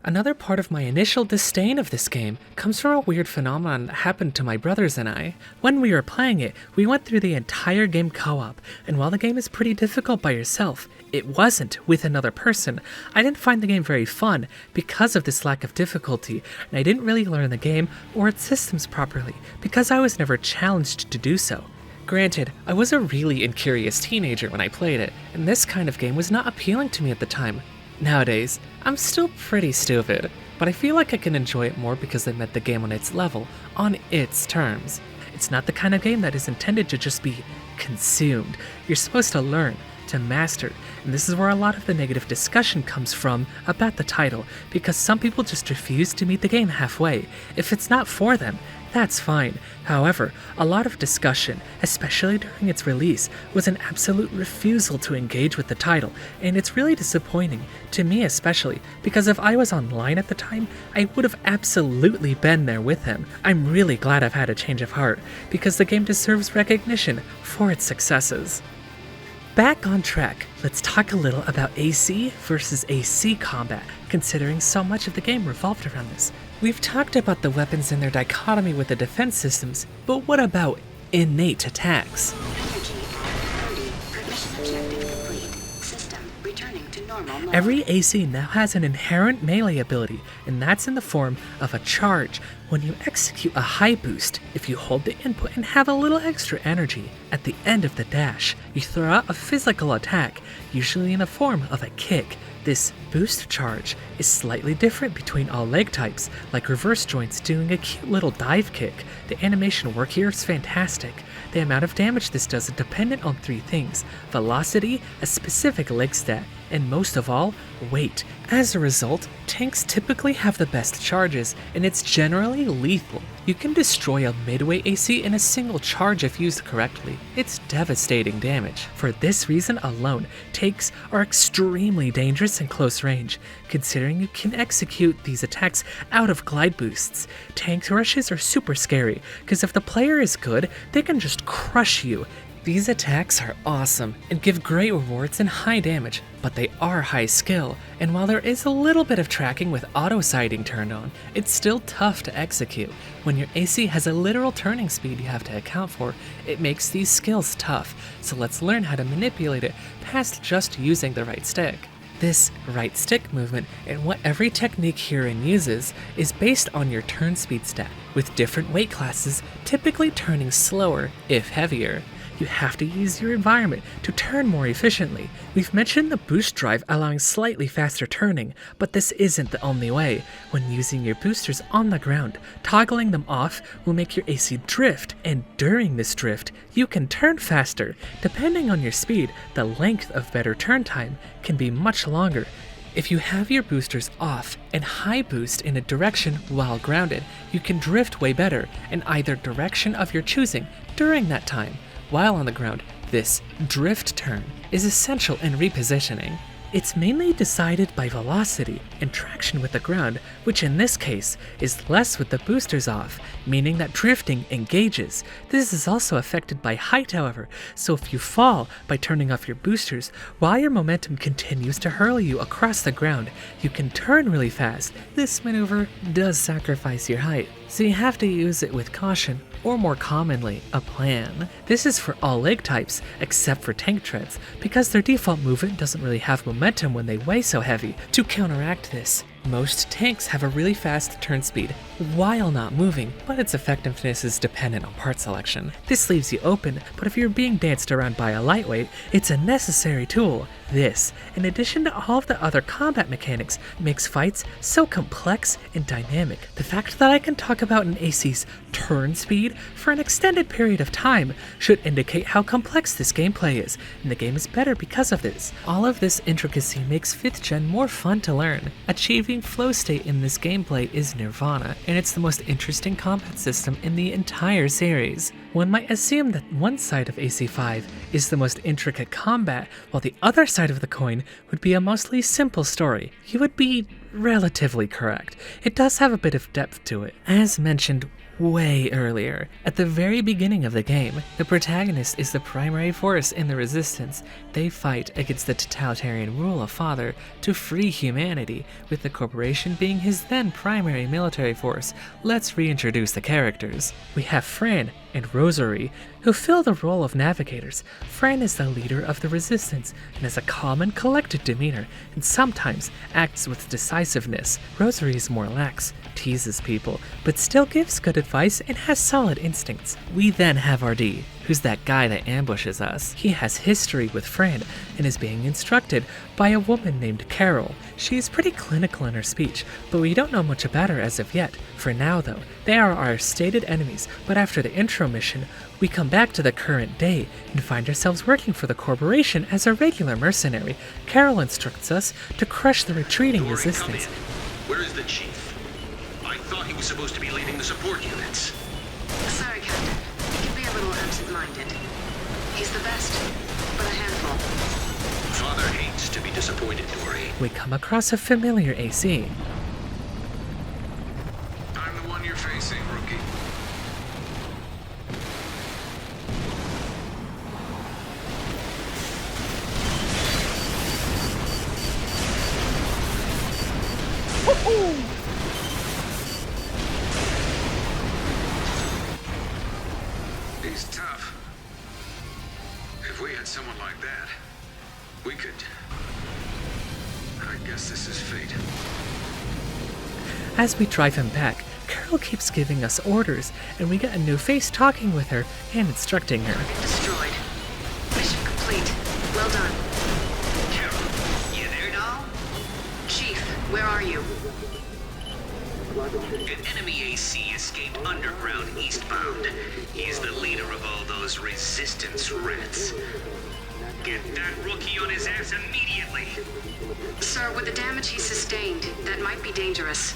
Another part of my initial disdain of this game comes from a weird phenomenon that happened to my brothers and I. When we were playing it, we went through the entire game co-op, and while the game is pretty difficult by yourself, it wasn't with another person. I didn't find the game very fun because of this lack of difficulty, and I didn't really learn the game or its systems properly because I was never challenged to do so. Granted, I was a really incurious teenager when I played it, and this kind of game was not appealing to me at the time. Nowadays, I'm still pretty stupid, but I feel like I can enjoy it more because I met the game on its level, on its terms. It's not the kind of game that is intended to just be consumed. You're supposed to learn, to master, and this is where a lot of the negative discussion comes from about the title, because some people just refuse to meet the game halfway. If it's not for them, that's fine. However, a lot of discussion, especially during its release, was an absolute refusal to engage with the title, and it's really disappointing, to me especially, because if I was online at the time, I would have absolutely been there with him. I'm really glad I've had a change of heart, because the game deserves recognition for its successes. Back on track, let's talk a little about AC versus AC combat, considering so much of the game revolved around this. We've talked about the weapons and their dichotomy with the defense systems, but what about innate attacks? Energy at 30. Mission objective complete. System returning to normal mode. Every AC now has an inherent melee ability, and that's in the form of a charge. When you execute a high boost, if you hold the input and have a little extra energy, at the end of the dash, you throw out a physical attack, usually in the form of a kick. This boost charge is slightly different between all leg types, like reverse joints doing a cute little dive kick. The animation work here is fantastic. The amount of damage this does is dependent on 3 things: velocity, a specific leg stat, and most of all, weight. As a result, tanks typically have the best charges, and it's generally lethal. You can destroy a midweight AC in a single charge if used correctly. It's devastating damage. For this reason alone, tanks are extremely dangerous in close range, considering you can execute these attacks out of glide boosts. Tank rushes are super scary, because if the player is good, they can just crush you. These attacks are awesome and give great rewards and high damage, but they are high skill, and while there is a little bit of tracking with auto-sighting turned on, it's still tough to execute. When your AC has a literal turning speed you have to account for, it makes these skills tough, so let's learn how to manipulate it past just using the right stick. This right stick movement and what every technique herein uses is based on your turn speed stat, with different weight classes typically turning slower, if heavier. You have to use your environment to turn more efficiently. We've mentioned the boost drive allowing slightly faster turning, but this isn't the only way. When using your boosters on the ground, toggling them off will make your AC drift, and during this drift, you can turn faster. Depending on your speed, the length of better turn time can be much longer. If you have your boosters off and high boost in a direction while grounded, you can drift way better in either direction of your choosing during that time. While on the ground, this drift turn is essential in repositioning. It's mainly decided by velocity and traction with the ground, which in this case is less with the boosters off, meaning that drifting engages. This is also affected by height, however, so if you fall by turning off your boosters, while your momentum continues to hurl you across the ground, you can turn really fast. This maneuver does sacrifice your height, so you have to use it with caution, or more commonly, a plan. This is for all leg types, except for tank treads, because their default movement doesn't really have momentum when they weigh so heavy. To counteract this, Most tanks have a really fast turn speed while not moving, but its effectiveness is dependent on part selection. This leaves you open, but if you're being danced around by a lightweight, it's a necessary tool. This, in addition to all of the other combat mechanics, makes fights so complex and dynamic. The fact that I can talk about an AC's turn speed for an extended period of time should indicate how complex this gameplay is, and the game is better because of this. All of this intricacy makes 5th gen more fun to learn. Achieving flow state in this gameplay is nirvana, and it's the most interesting combat system in the entire series. One might assume that one side of AC5 is the most intricate combat, while the other side of the coin would be a mostly simple story. You would be relatively correct. It does have a bit of depth to it. As mentioned way earlier, at the very beginning of the game, the protagonist is the primary force in the Resistance. They fight against the totalitarian rule of Father to free humanity, with the corporation being his then primary military force. Let's reintroduce the characters. We have Fran and Rosary, who fill the role of navigators. Fran is the leader of the Resistance and has a calm and collected demeanor, and sometimes acts with decisiveness. Rosary is more lax, teases people, but still gives good advice and has solid instincts. We then have RD, who's that guy that ambushes us. He has history with Fran and is being instructed by a woman named Carol. She's pretty clinical in her speech, but we don't know much about her as of yet. For now though, they are our stated enemies, but after the intro mission, we come back to the current day and find ourselves working for the corporation as a regular mercenary. Carol instructs us to crush the retreating resistance. Where is the chief? I thought he was supposed to be leading the support units. Sorry, Captain. He can be a little absent-minded. He's the best, but a handful. Father hates to be disappointed, Dory. We come across a familiar AC. I'm the one you're facing, rookie. He's tough. If we had someone like that, we could... I guess this is fate. As we drive him back, Carol keeps giving us orders, and we get a new face talking with her and instructing her. Destroyed. Mission complete. Well done. Carol, you there, doll? Chief, where are you? An enemy AC escaped underground eastbound. He's the leader of all those resistance rats. Get that rookie on his ass immediately. Sir, with the damage he sustained, that might be dangerous.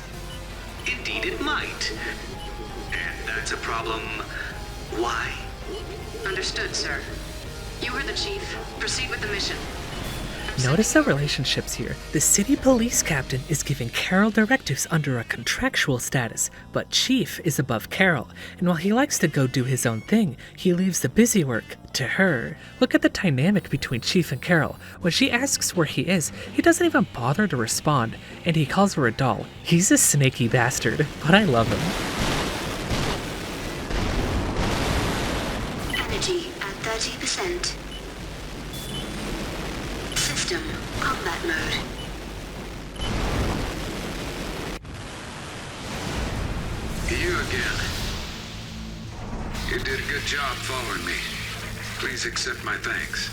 Indeed it might. And that's a problem. Why? Understood, sir. You heard the chief. Proceed with the mission. Notice the relationships here. The city police captain is giving Carol directives under a contractual status, but Chief is above Carol, and while he likes to go do his own thing, he leaves the busy work to her. Look at the dynamic between Chief and Carol. When she asks where he is, he doesn't even bother to respond, and he calls her a doll. He's a snaky bastard, but I love him. Energy at 30%. System combat mode. You again. You did a good job following me. Please accept my thanks.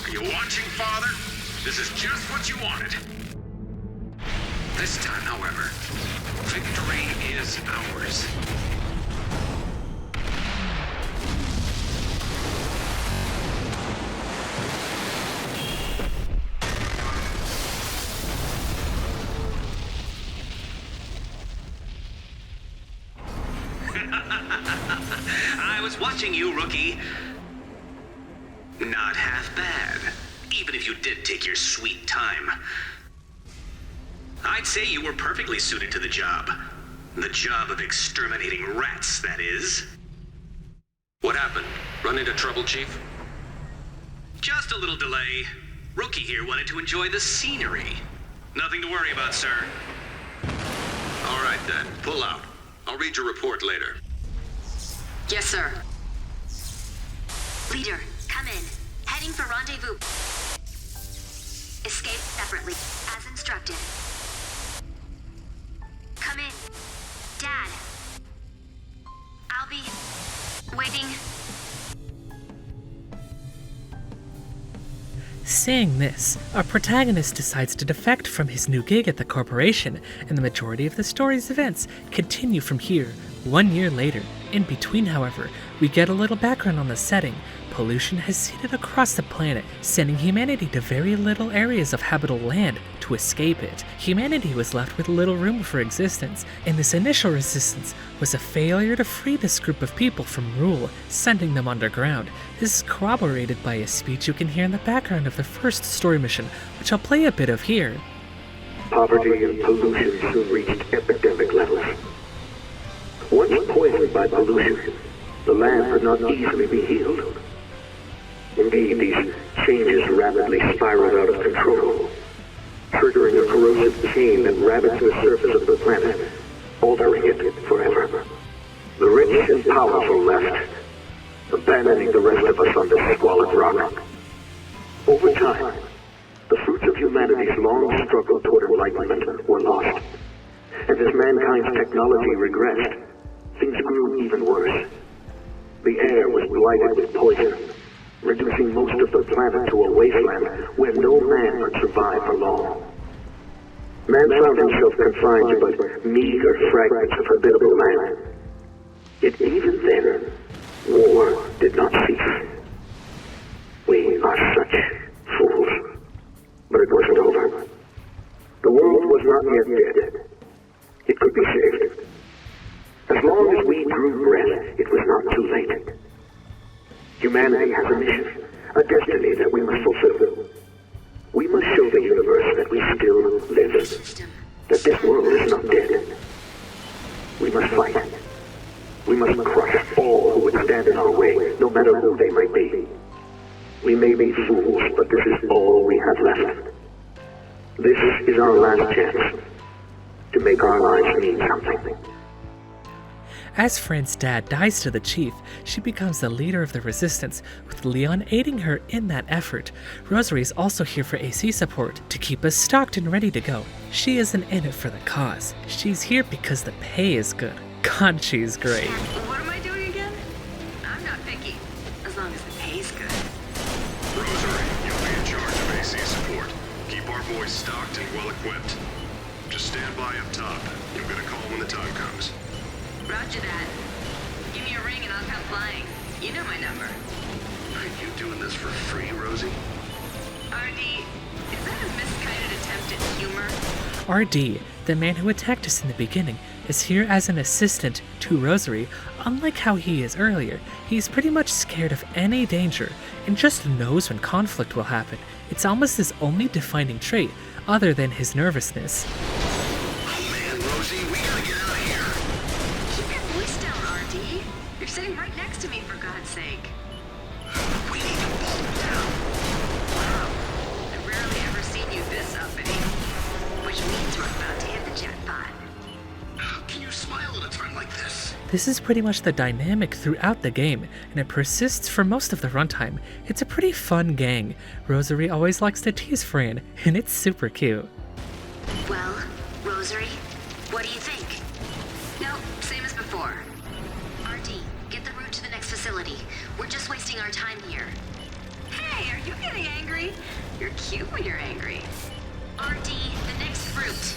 Are you watching, Father? This is just what you wanted. This time, however, victory is ours. I was watching you, rookie. Not half bad, even if you did take your sweet time. I'd say you were perfectly suited to the job. The job of exterminating rats, that is. What happened? Run into trouble, Chief? Just a little delay. Rookie here wanted to enjoy the scenery. Nothing to worry about, sir. All right then, pull out. I'll read your report later. Yes, sir. Leader, come in. Heading for rendezvous. Escape at separately, as instructed. Come in. Dad. I'll be waiting. Seeing this, our protagonist decides to defect from his new gig at the corporation, and the majority of the story's events continue from here, 1 year later. In between, however, we get a little background on the setting. Pollution has seeded across the planet, sending humanity to very little areas of habitable land to escape it. Humanity was left with little room for existence, and this initial resistance was a failure to free this group of people from rule, sending them underground. This is corroborated by a speech you can hear in the background of the first story mission, which I'll play a bit of here. Poverty and pollution soon reached epidemic levels. Once poisoned by pollution, the land could not easily be healed. Indeed, these changes rapidly spiraled out of control, triggering a corrosive chain that ravaged the surface of the planet, altering it forever. The rich and powerful left, abandoning the rest of us on this squalid rock. Over time, the fruits of humanity's long struggle toward enlightenment were lost. And as mankind's technology regressed, things grew even worse. The air was blighted with poison, reducing most of the planet to a wasteland where no man could survive for long. Man found himself confined to but meager fragments of habitable land. Yet even then, war did not cease. We are such fools. But it wasn't over. The world was not yet dead. It could be saved. As long as we drew breath, it was not too late. Humanity has a mission, a destiny that we must fulfill. We must show the universe that we still live, that this world is not dead. We must fight. We must crush all who would stand in our way, no matter who they might be. We may be fools, but this is all we have left. This is our last chance to make our lives mean something. As Fran's dad dies to the chief, she becomes the leader of the resistance, with Leon aiding her in that effort. Rosary is also here for AC support, to keep us stocked and ready to go. She isn't in it for the cause. She's here because the pay is good. God, she's great. What am I doing again? I'm not picky, as long as the pay's good. Rosary, you'll be in charge of AC support. Keep our boys stocked and well-equipped. Just stand by up top. I'm gonna call when the time comes. Roger that. Give me a ring and I'll come flying. You know my number. Are you doing this for free, Rosie? RD, is that a misguided attempt at humor? RD, the man who attacked us in the beginning, is here as an assistant to Rosary. Unlike how he is earlier, he's pretty much scared of any danger and just knows when conflict will happen. It's almost his only defining trait, other than his nervousness. Oh man, Rosie, we gotta get out of here. Keep your voice down, RD. You're sitting right next to me, for God's sake. We need to bolt down. Wow. I've rarely ever seen you this uppity. Which means we're about to hit the jackpot. How can you smile at a time like this? This is pretty much the dynamic throughout the game, and it persists for most of the runtime. It's a pretty fun gang. Rosary always likes to tease Fran, and it's super cute. Well, Rosary, what do you think? No, same as before. RD, get the route to the next facility. We're just wasting our time here. Hey, are you getting angry? You're cute when you're angry. RD, the next route.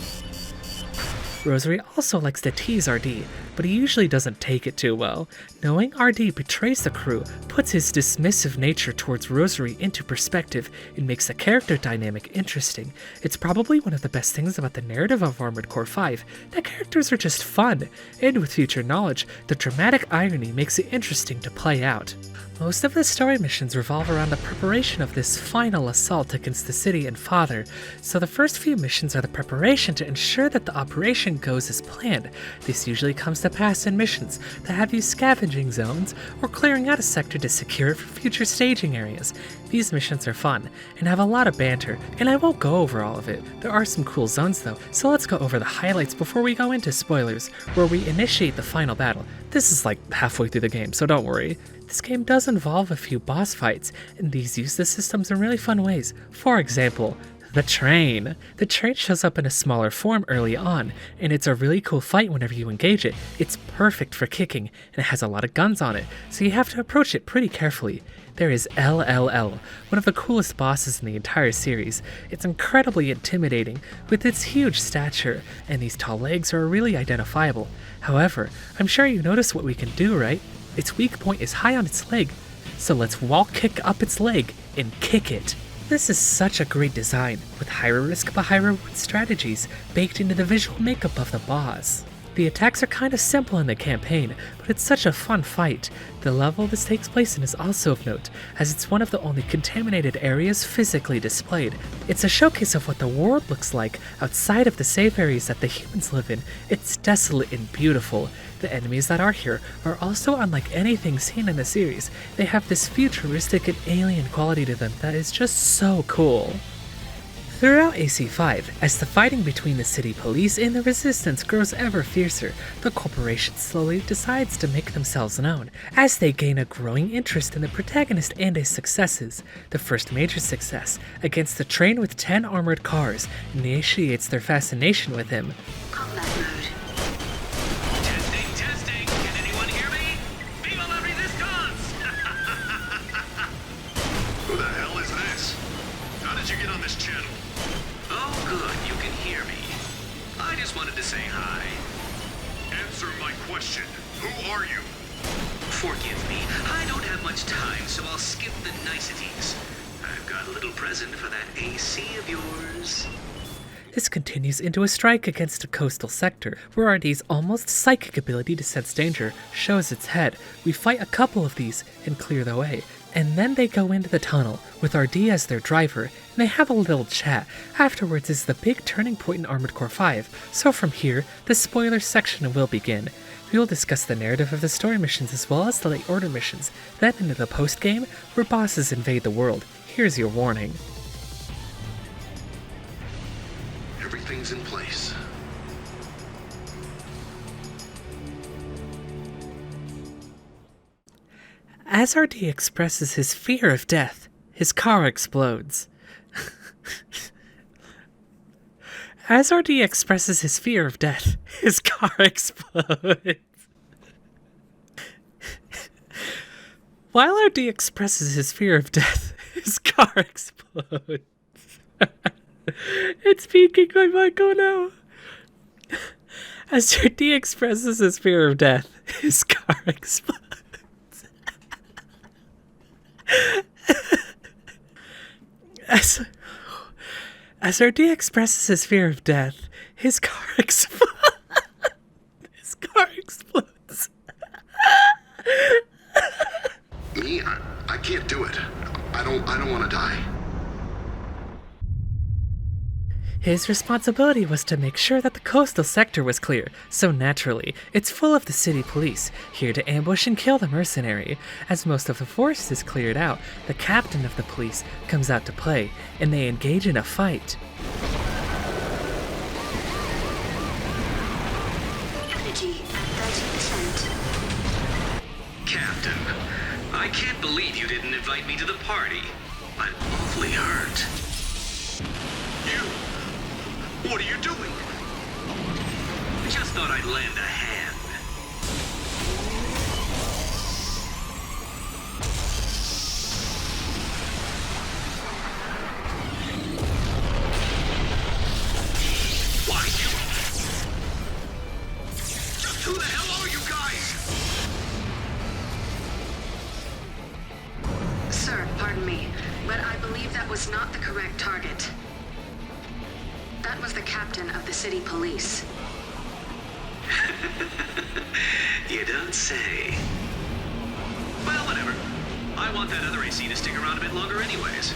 Rosary also likes to tease RD, but he usually doesn't take it too well. Knowing RD betrays the crew puts his dismissive nature towards Rosary into perspective and makes the character dynamic interesting. It's probably one of the best things about the narrative of Armored Core 5. The characters are just fun, and with future knowledge, the dramatic irony makes it interesting to play out. Most of the story missions revolve around the preparation of this final assault against the city and Father, so the first few missions are the preparation to ensure that the operation goes as planned. This usually comes to pass in missions that have you scavenging zones or clearing out a sector to secure it for future staging areas. These missions are fun and have a lot of banter, and I won't go over all of it. There are some cool zones though, so let's go over the highlights before we go into spoilers, where we initiate the final battle. This is like halfway through the game, so don't worry. This game does involve a few boss fights, and these use the systems in really fun ways. For example, The train. The train shows up in a smaller form early on, and it's a really cool fight whenever you engage it. It's perfect for kicking, and it has a lot of guns on it, so you have to approach it pretty carefully. There is LLL, one of the coolest bosses in the entire series. It's incredibly intimidating, with its huge stature, and these tall legs are really identifiable. However, I'm sure you notice what we can do, right? Its weak point is high on its leg, so let's wall kick up its leg and kick it. This is such a great design, with higher risk but high reward strategies baked into the visual makeup of the boss. The attacks are kinda simple in the campaign, but it's such a fun fight. The level this takes place in is also of note, as it's one of the only contaminated areas physically displayed. It's a showcase of what the world looks like outside of the safe areas that the humans live in. It's desolate and beautiful. The enemies that are here are also unlike anything seen in the series. They have this futuristic and alien quality to them that is just so cool. Throughout AC5, as the fighting between the city police and the resistance grows ever fiercer, the corporation slowly decides to make themselves known, as they gain a growing interest in the protagonist and his successes. The first major success, against the train with 10 armored cars, initiates their fascination with him. Combat mode. Testing. Can anyone hear me? Viva la resistance! Who the hell is this? How did you get on this channel? Oh, good. You can hear me. I just wanted to say hi. Answer my question. Who are you? Forgive me. I don't have much time, so I'll skip the niceties. I've got a little present for that AC of yours. This continues into a strike against a coastal sector, where RD's almost psychic ability to sense danger shows its head. We fight a couple of these and clear the way, and then they go into the tunnel, with RD as their driver, and they have a little chat. Afterwards is the big turning point in Armored Core 5, so from here, the spoiler section will begin. We will discuss the narrative of the story missions as well as the late order missions, then into the post-game, where bosses invade the world. Here's your warning. Everything's in place. As RD expresses his fear of death, his car explodes. As RD expresses his fear of death, his car explodes. While RD expresses his fear of death, his car explodes. It's peeking my mic, oh no. As RD expresses his fear of death, his car explodes. As RD expresses his fear of death, his car explodes. His car explodes. Me? I can't do it. I don't want to die. His responsibility was to make sure that the coastal sector was clear, so naturally, it's full of the city police, here to ambush and kill the mercenary. As most of the force is cleared out, the captain of the police comes out to play, and they engage in a fight. Energy at 30%. Captain, I can't believe you didn't invite me to the party. I'm awfully hurt. You? What are you doing? Just thought I'd lend a hand. Why you? Just who the hell are you guys? Sir, pardon me, but I believe that was not the correct target. That was the captain of the city police. You don't say. Well, whatever. I want that other AC to stick around a bit longer anyways.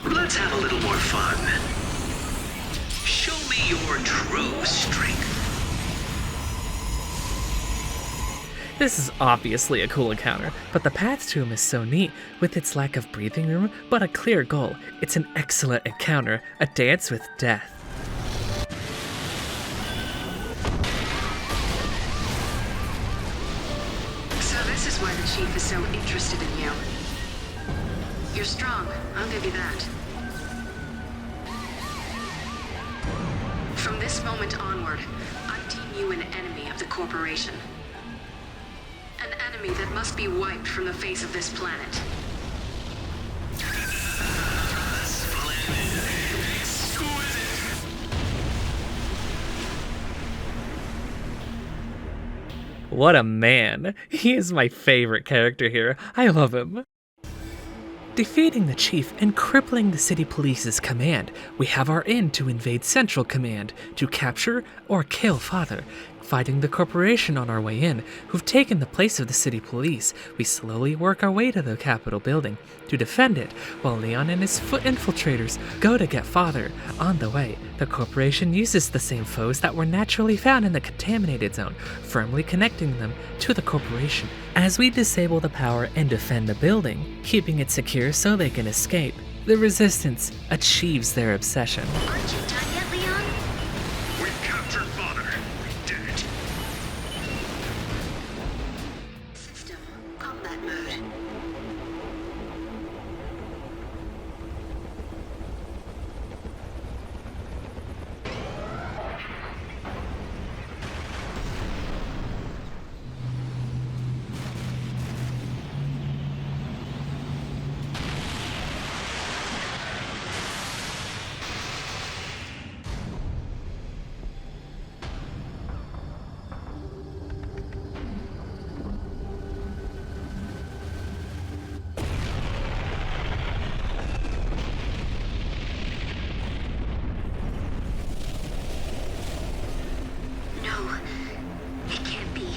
Let's have a little more fun. Show me your true strength. This is obviously a cool encounter, but the path to him is so neat, with its lack of breathing room, but a clear goal. It's an excellent encounter, a dance with death. So this is why the chief is so interested in you. You're strong, I'll give you that. this moment onward, I deem you an enemy of the corporation. An enemy that must be wiped from the face of this planet. What a man. He is my favorite character here. I love him. Defeating the chief and crippling the city police's command, we have our end to invade Central Command to capture or kill Father. Fighting the corporation on our way in, who've taken the place of the city police, we slowly work our way to the Capitol building to defend it, while Leon and his foot infiltrators go to get Father. On the way, the corporation uses the same foes that were naturally found in the contaminated zone, firmly connecting them to the corporation. As we disable the power and defend the building, keeping it secure so they can escape, the Resistance achieves their obsession. Aren't you done yet, Leon? We've captured Father. We did it. System, combat mode. No, it can't be.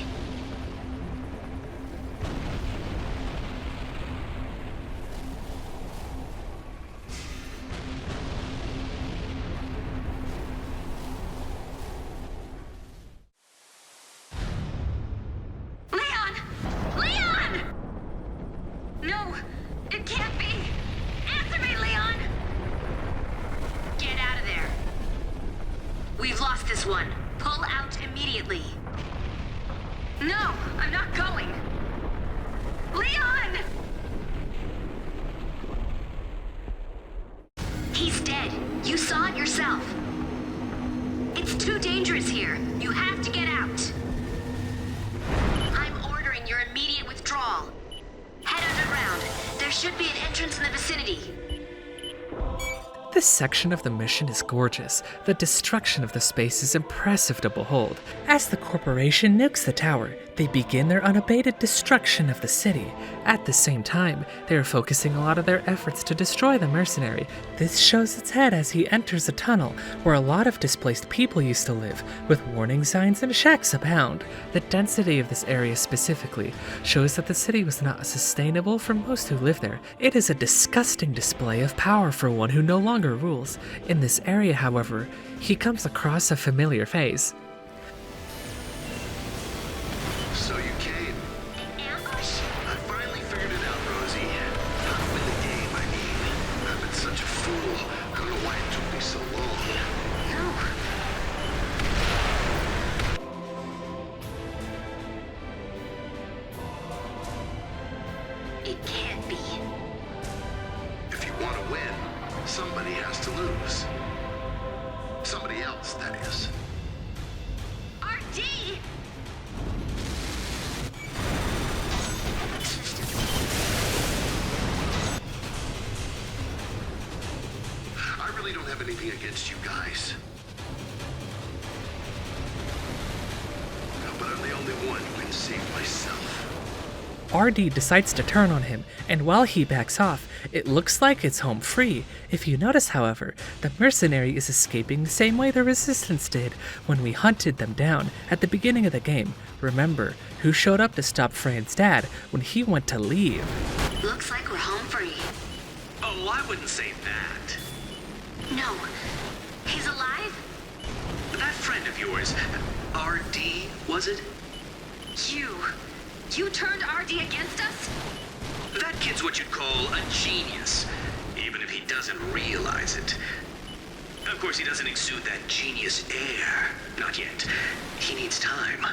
Leon! Leon! No, it can't be. Answer me, Leon! Get out of there. We've lost this one. Pull out immediately. No, I'm not going. Leon! He's dead. You saw it yourself. It's too dangerous here. You have to get out. I'm ordering your immediate withdrawal. Head underground. There should be an entrance in the vicinity. This section of the mission is gorgeous. The destruction of the space is impressive to behold. As the corporation nukes the tower, they begin their unabated destruction of the city. At the same time, they are focusing a lot of their efforts to destroy the mercenary. This shows its head as he enters a tunnel where a lot of displaced people used to live, with warning signs and shacks abound. The density of this area specifically shows that the city was not sustainable for most who live there. It is a disgusting display of power for one who no longer rules. In this area, however, he comes across a familiar face. So you came. Ambush? I finally figured it out, Rosie. How to win the game, I mean. I've been such a fool. I don't know why it took me so long. No. It can't be. If you want to win, somebody has to lose. Somebody else, that is. RD! I really don't have anything against you guys. But I'm the only one who can save myself. RD decides to turn on him, and while he backs off, it looks like it's home free. If you notice, however, the mercenary is escaping the same way the Resistance did when we hunted them down at the beginning of the game. Remember, who showed up to stop Fran's dad when he went to leave? Looks like we're home free. Oh, I wouldn't say that. No. He's alive? That friend of yours, RD, was it? You turned RD against us? That kid's what you'd call a genius, even if he doesn't realize it. Of course, he doesn't exude that genius air. Not yet. He needs time.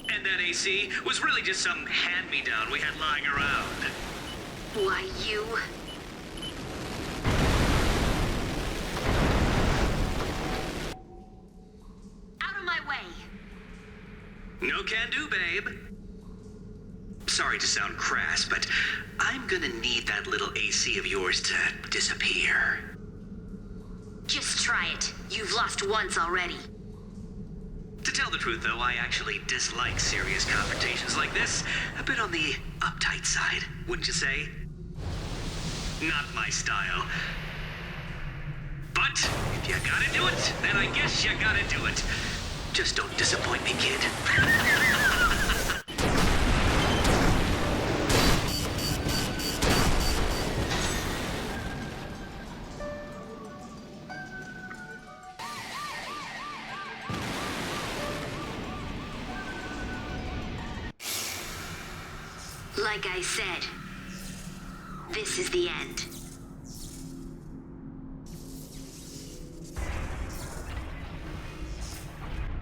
And that AC was really just some hand-me-down we had lying around. Why, you... No can do, babe. Sorry to sound crass, but I'm gonna need that little AC of yours to disappear. Just try it. You've lost once already. To tell the truth, though, I actually dislike serious confrontations like this. A bit on the uptight side, wouldn't you say? Not my style. But if you gotta do it, then I guess you gotta do it. Just don't disappoint me, kid. Like I said, this is the end.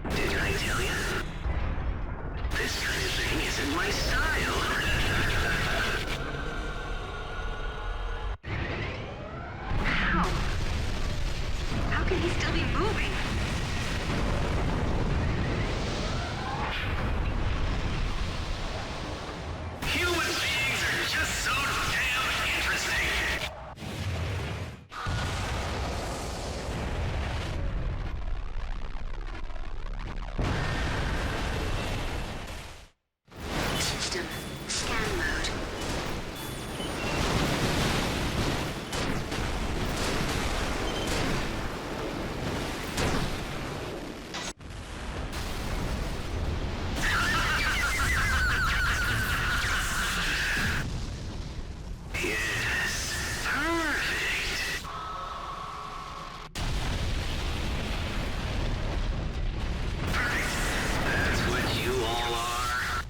Did I tell you? This kind of thing isn't my style. How? How can he still be moving? Human beings are just so damn interesting. System scan mode. Yes, perfect. That's what you all are.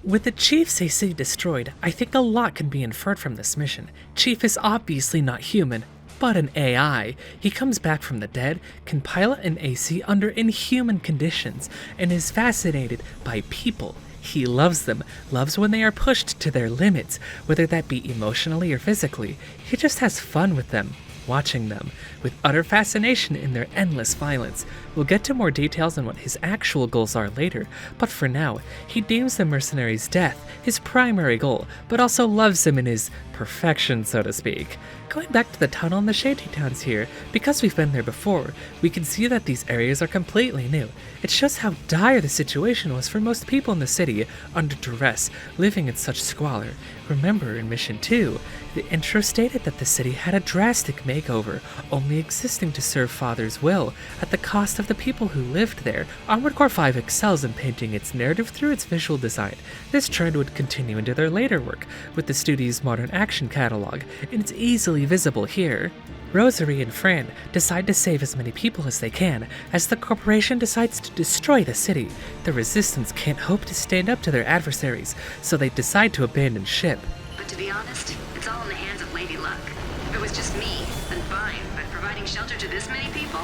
With the Chief's AC destroyed, I think a lot can be inferred from this mission. Chief is obviously not human, but an AI. He comes back from the dead, can pilot an AC under inhuman conditions, and is fascinated by people. He loves them, loves when they are pushed to their limits, whether that be emotionally or physically. He just has fun with them, watching them, with utter fascination in their endless violence. We'll get to more details on what his actual goals are later, but for now, he deems the mercenary's death his primary goal, but also loves him in his perfection, so to speak. Going back to the tunnel and the shantytowns here, because we've been there before, we can see that these areas are completely new. It shows how dire the situation was for most people in the city, under duress, living in such squalor. Remember, in Mission 2, the intro stated that the city had a drastic makeover, only existing to serve Father's will, at the cost of the people who lived there. Armored Core 5 excels in painting its narrative through its visual design. This trend would continue into their later work, with the studio's modern action catalog, and it's easily visible here. Rosary and Fran decide to save as many people as they can, as the corporation decides to destroy the city. The Resistance can't hope to stand up to their adversaries, so they decide to abandon ship. But to be honest, it's all in the hands of Lady Luck. If it was just me, then fine, but providing shelter to this many people?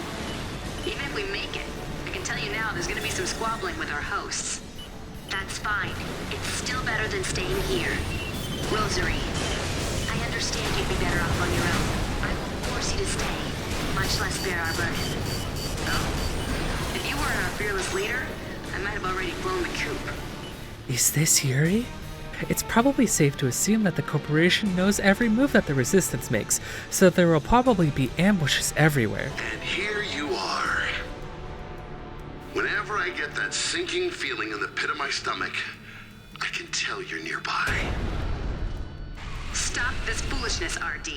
Even if we make it, I can tell you now there's gonna be some squabbling with our hosts. That's fine. It's still better than staying here. Rosary, I understand you'd be better off on your own. I won't force you to stay, much less bear our burden. Oh, if you weren't our fearless leader, I might have already blown the coop. Is this Yuri? It's probably safe to assume that the corporation knows every move that the Resistance makes, so there will probably be ambushes everywhere. And here you are. Whenever I get that sinking feeling in the pit of my stomach, I can tell you're nearby. Stop this foolishness, RD.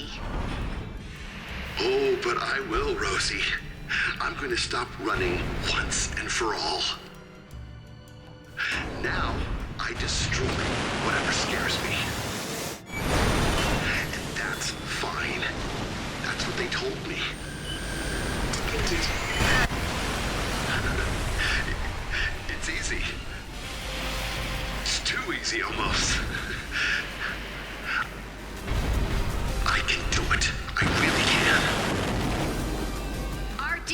Oh, but I will, Rosie. I'm going to stop running once and for all. Now, I destroy whatever scares me. And that's fine. That's what they told me. Depleted. It's easy. It's too easy almost. I can do it. I really can. RD!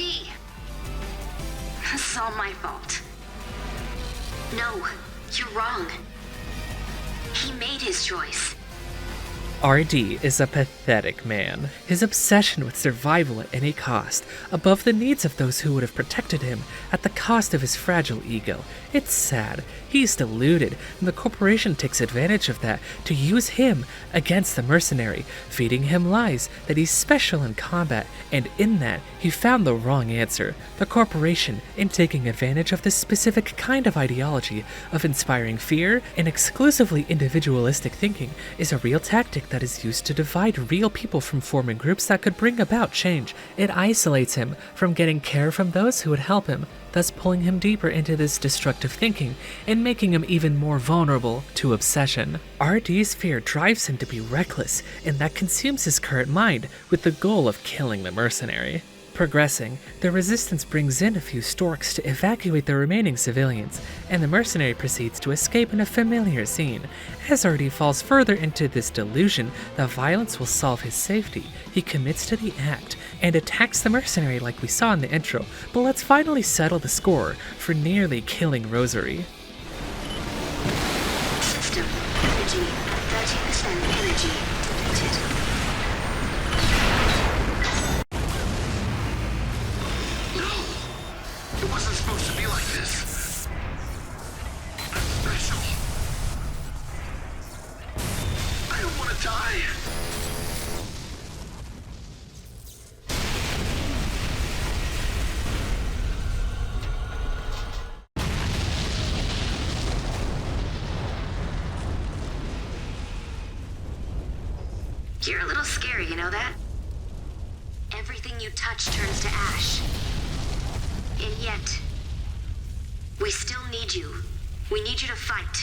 This is all my fault. No, you're wrong. He made his choice. RD is a pathetic man. His obsession with survival at any cost, above the needs of those who would have protected him, at the cost of his fragile ego. It's sad. He's deluded, and the corporation takes advantage of that to use him against the mercenary, feeding him lies that he's special in combat, and in that, he found the wrong answer. The corporation, in taking advantage of this specific kind of ideology of inspiring fear and exclusively individualistic thinking, is a real tactic that is used to divide real people from forming groups that could bring about change. It isolates him from getting care from those who would help him, thus pulling him deeper into this destructive thinking and making him even more vulnerable to obsession. RD's fear drives him to be reckless, and that consumes his current mind with the goal of killing the mercenary. Progressing, the resistance brings in a few storks to evacuate the remaining civilians, and the mercenary proceeds to escape in a familiar scene. As RD falls further into this delusion that violence will solve his safety, he commits to the act and attacks the mercenary like we saw in the intro, but let's finally settle the score for nearly killing Rosary. System energy at 30% energy depleted. It wasn't supposed to be like this. I'm special. I don't want to die. You're a little scary, you know that? Everything you touch turns to ash. And yet, we still need you. We need you to fight.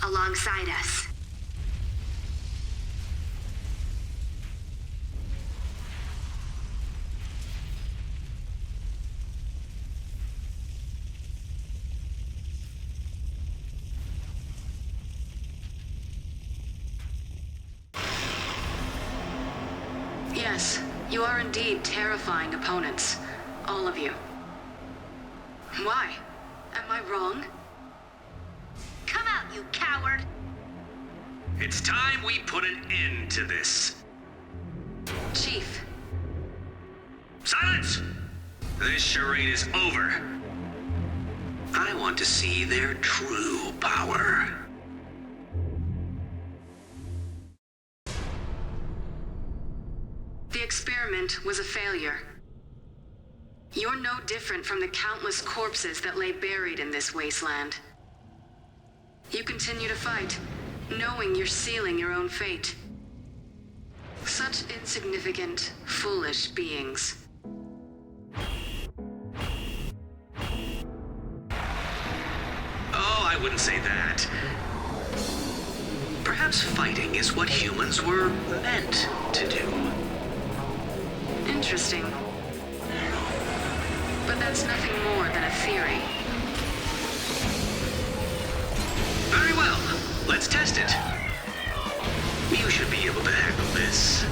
Alongside us. Yes, you are indeed terrifying opponents. All of you. Why? Am I wrong? Come out, you coward! It's time we put an end to this. Chief. Silence! This charade is over. I want to see their true power. The experiment was a failure. You're no different from the countless corpses that lay buried in this wasteland. You continue to fight, knowing you're sealing your own fate. Such insignificant, foolish beings. Oh, I wouldn't say that. Perhaps fighting is what humans were meant to do. Interesting. But that's nothing more than a theory. Very well. Let's test it. You should be able to handle this.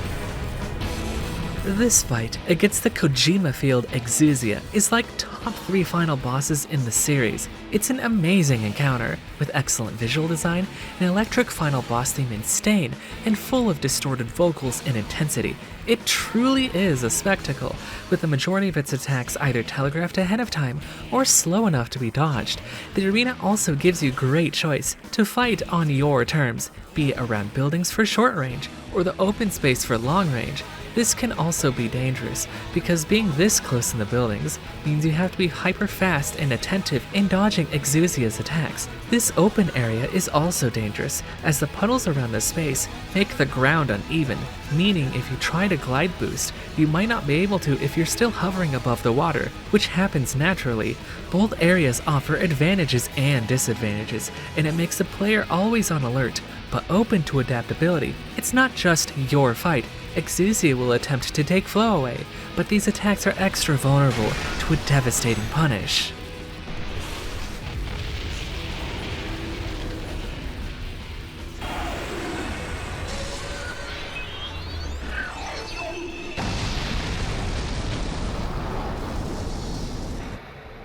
This fight against the Kojima field Exousia is like top 3 final bosses in the series. It's an amazing encounter, with excellent visual design, an electric final boss theme in Stain, and full of distorted vocals and intensity. It truly is a spectacle, with the majority of its attacks either telegraphed ahead of time or slow enough to be dodged. The arena also gives you great choice to fight on your terms, be it around buildings for short range or the open space for long range. This can also be dangerous, because being this close in the buildings means you have to be hyper fast and attentive in dodging Exousia's attacks. This open area is also dangerous, as the puddles around the space make the ground uneven, meaning if you try to glide boost, you might not be able to if you're still hovering above the water, which happens naturally. Both areas offer advantages and disadvantages, and it makes the player always on alert, but open to adaptability. It's not just your fight. Exousia will attempt to take Flow away, but these attacks are extra vulnerable to a devastating punish.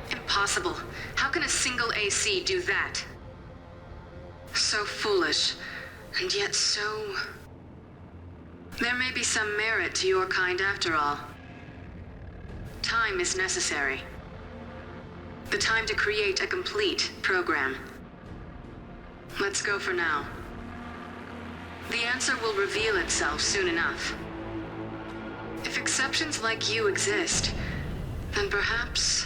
Impossible. How can a single AC do that? So foolish. And yet so... There may be some merit to your kind after all. Time is necessary. The time to create a complete program. Let's go for now. The answer will reveal itself soon enough. If exceptions like you exist, then perhaps...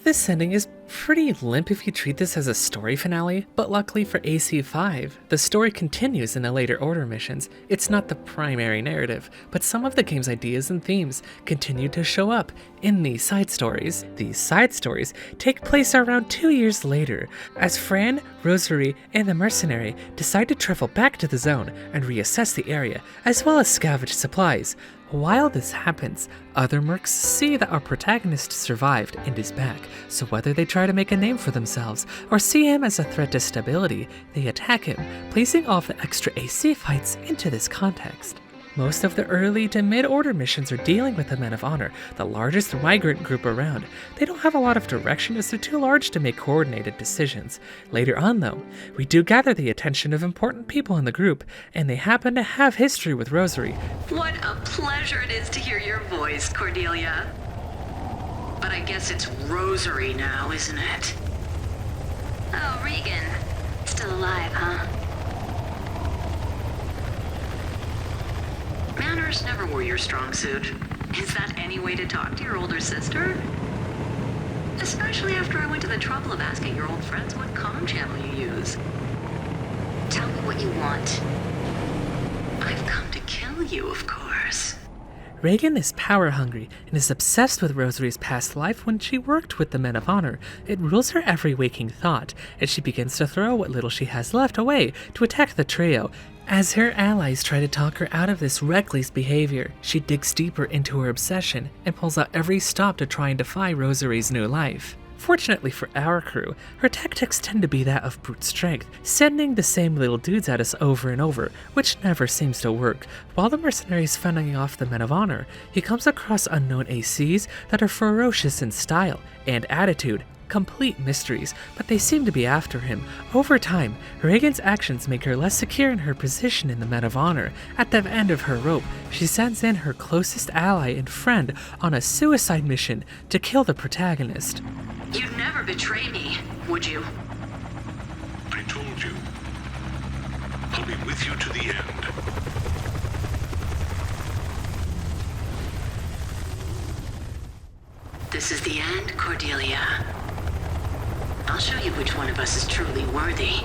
This ending is pretty limp if you treat this as a story finale, but luckily for AC5, the story continues in the later Order missions. It's not the primary narrative, but some of the game's ideas and themes continue to show up in these side stories. These side stories take place around 2 years later, as Fran, Rosary, and the mercenary decide to travel back to the zone and reassess the area, as well as scavenge supplies. While this happens, other mercs see that our protagonist survived and is back, so whether they try to make a name for themselves or see him as a threat to stability, they attack him, placing all of the extra AC fights into this context. Most of the early to mid-order missions are dealing with the Men of Honor, the largest migrant group around. They don't have a lot of direction as they're too large to make coordinated decisions. Later on though, we do gather the attention of important people in the group, and they happen to have history with Rosary. What a pleasure it is to hear your voice, Cordelia. But I guess it's Rosary now, isn't it? Oh, Regan. Still alive, huh? Manners never were your strong suit. Is that any way to talk to your older sister? Especially after I went to the trouble of asking your old friends what comm channel you use. Tell me what you want. I've come to kill you, of course. Regan is power hungry and is obsessed with Rosary's past life when she worked with the Men of Honor. It rules her every waking thought, and she begins to throw what little she has left away to attack the trio. As her allies try to talk her out of this reckless behavior, she digs deeper into her obsession and pulls out every stop to try and defy Rosary's new life. Fortunately for our crew, her tactics tend to be that of brute strength, sending the same little dudes at us over and over, which never seems to work. While the mercenary is fending off the Men of Honor, he comes across unknown ACs that are ferocious in style and attitude. Complete mysteries, but they seem to be after him. Over time, Regan's actions make her less secure in her position in the Men of Honor. At the end of her rope, she sends in her closest ally and friend on a suicide mission to kill the protagonist. You'd never betray me, would you? I told you. I'll be with you to the end. This is the end, Cordelia. I'll show you which one of us is truly worthy.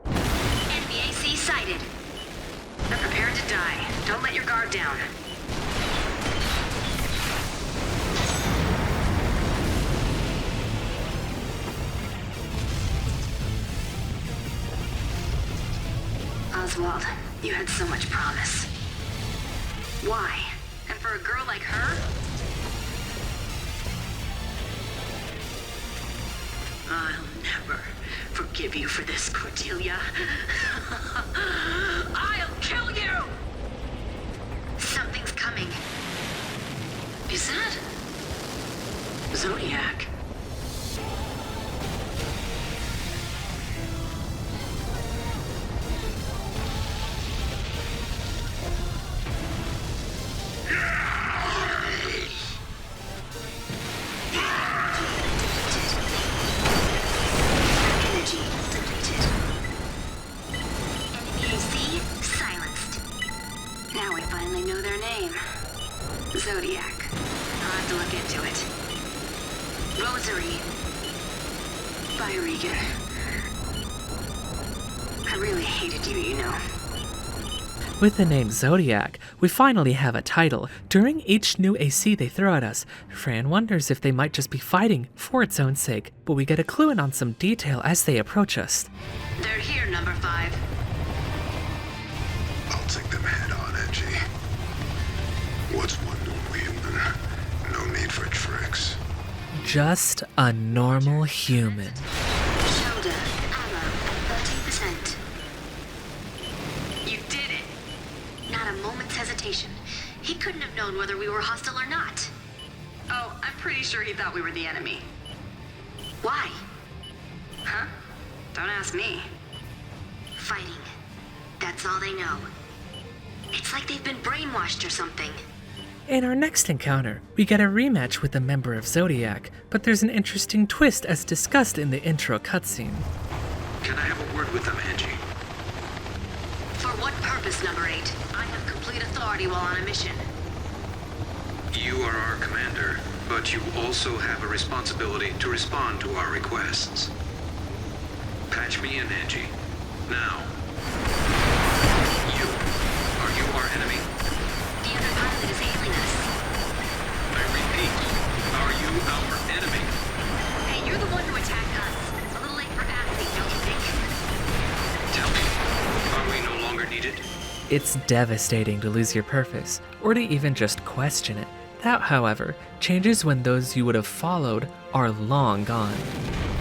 Enemy AC sighted. They're prepared to die. Don't let your guard down. Oswald, you had so much promise. Why? And for a girl like her? I'll never forgive you for this, Cordelia. I'll kill you! Something's coming. Is that... Zodiac? Zodiac. I'll have to look into it. Rosary. By Regan. I really hated you, you know. With the name Zodiac, we finally have a title. During each new AC they throw at us, Fran wonders if they might just be fighting for its own sake, but we get a clue in on some detail as they approach us. They're here, number 5. I'll take them head on, Edgy. What's one normal human? No need for tricks. Just a normal human. Shoulder, ammo at 13%. You did it! Not a moment's hesitation. He couldn't have known whether we were hostile or not. Oh, I'm pretty sure he thought we were the enemy. Why? Huh? Don't ask me. Fighting. That's all they know. It's like they've been brainwashed or something. In our next encounter, we get a rematch with a member of Zodiac, but there's an interesting twist as discussed in the intro cutscene. Can I have a word with them, Angie? For what purpose, Number 8? I have complete authority while on a mission. You are our commander, but you also have a responsibility to respond to our requests. Patch me in, Angie. Now. Are you our enemy? The other pilot is hailing us. I repeat, are you our enemy? Hey, you're the one who attacked us. A little late for asking, don't you think? Tell me, are we no longer needed? It's devastating to lose your purpose, or to even just question it. That, however, changes when those you would have followed are long gone.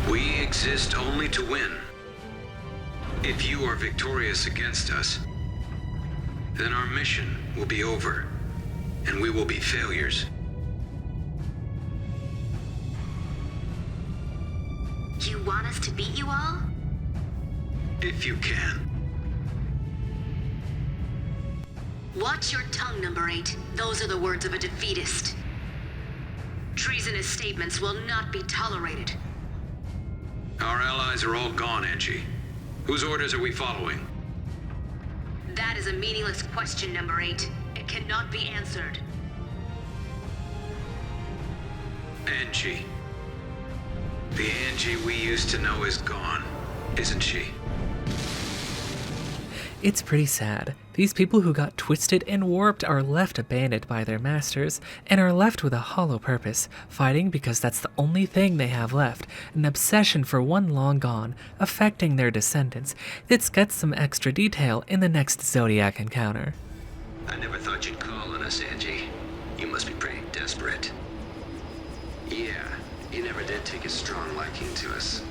We exist only to win. If you are victorious against us, then our mission will be over, and we will be failures. You want us to beat you all? If you can. Watch your tongue, Number 8. Those are the words of a defeatist. Treasonous statements will not be tolerated. Our allies are all gone, Angie. Whose orders are we following? That is a meaningless question, Number 8. It cannot be answered. Angie. The Angie we used to know is gone, isn't she? It's pretty sad. These people who got twisted and warped are left abandoned by their masters, and are left with a hollow purpose, fighting because that's the only thing they have left, an obsession for one long gone, affecting their descendants. Let's get some extra detail in the next Zodiac encounter. I never thought you'd call on us, Angie. You must be pretty desperate. Yeah, you never did take a strong liking to us.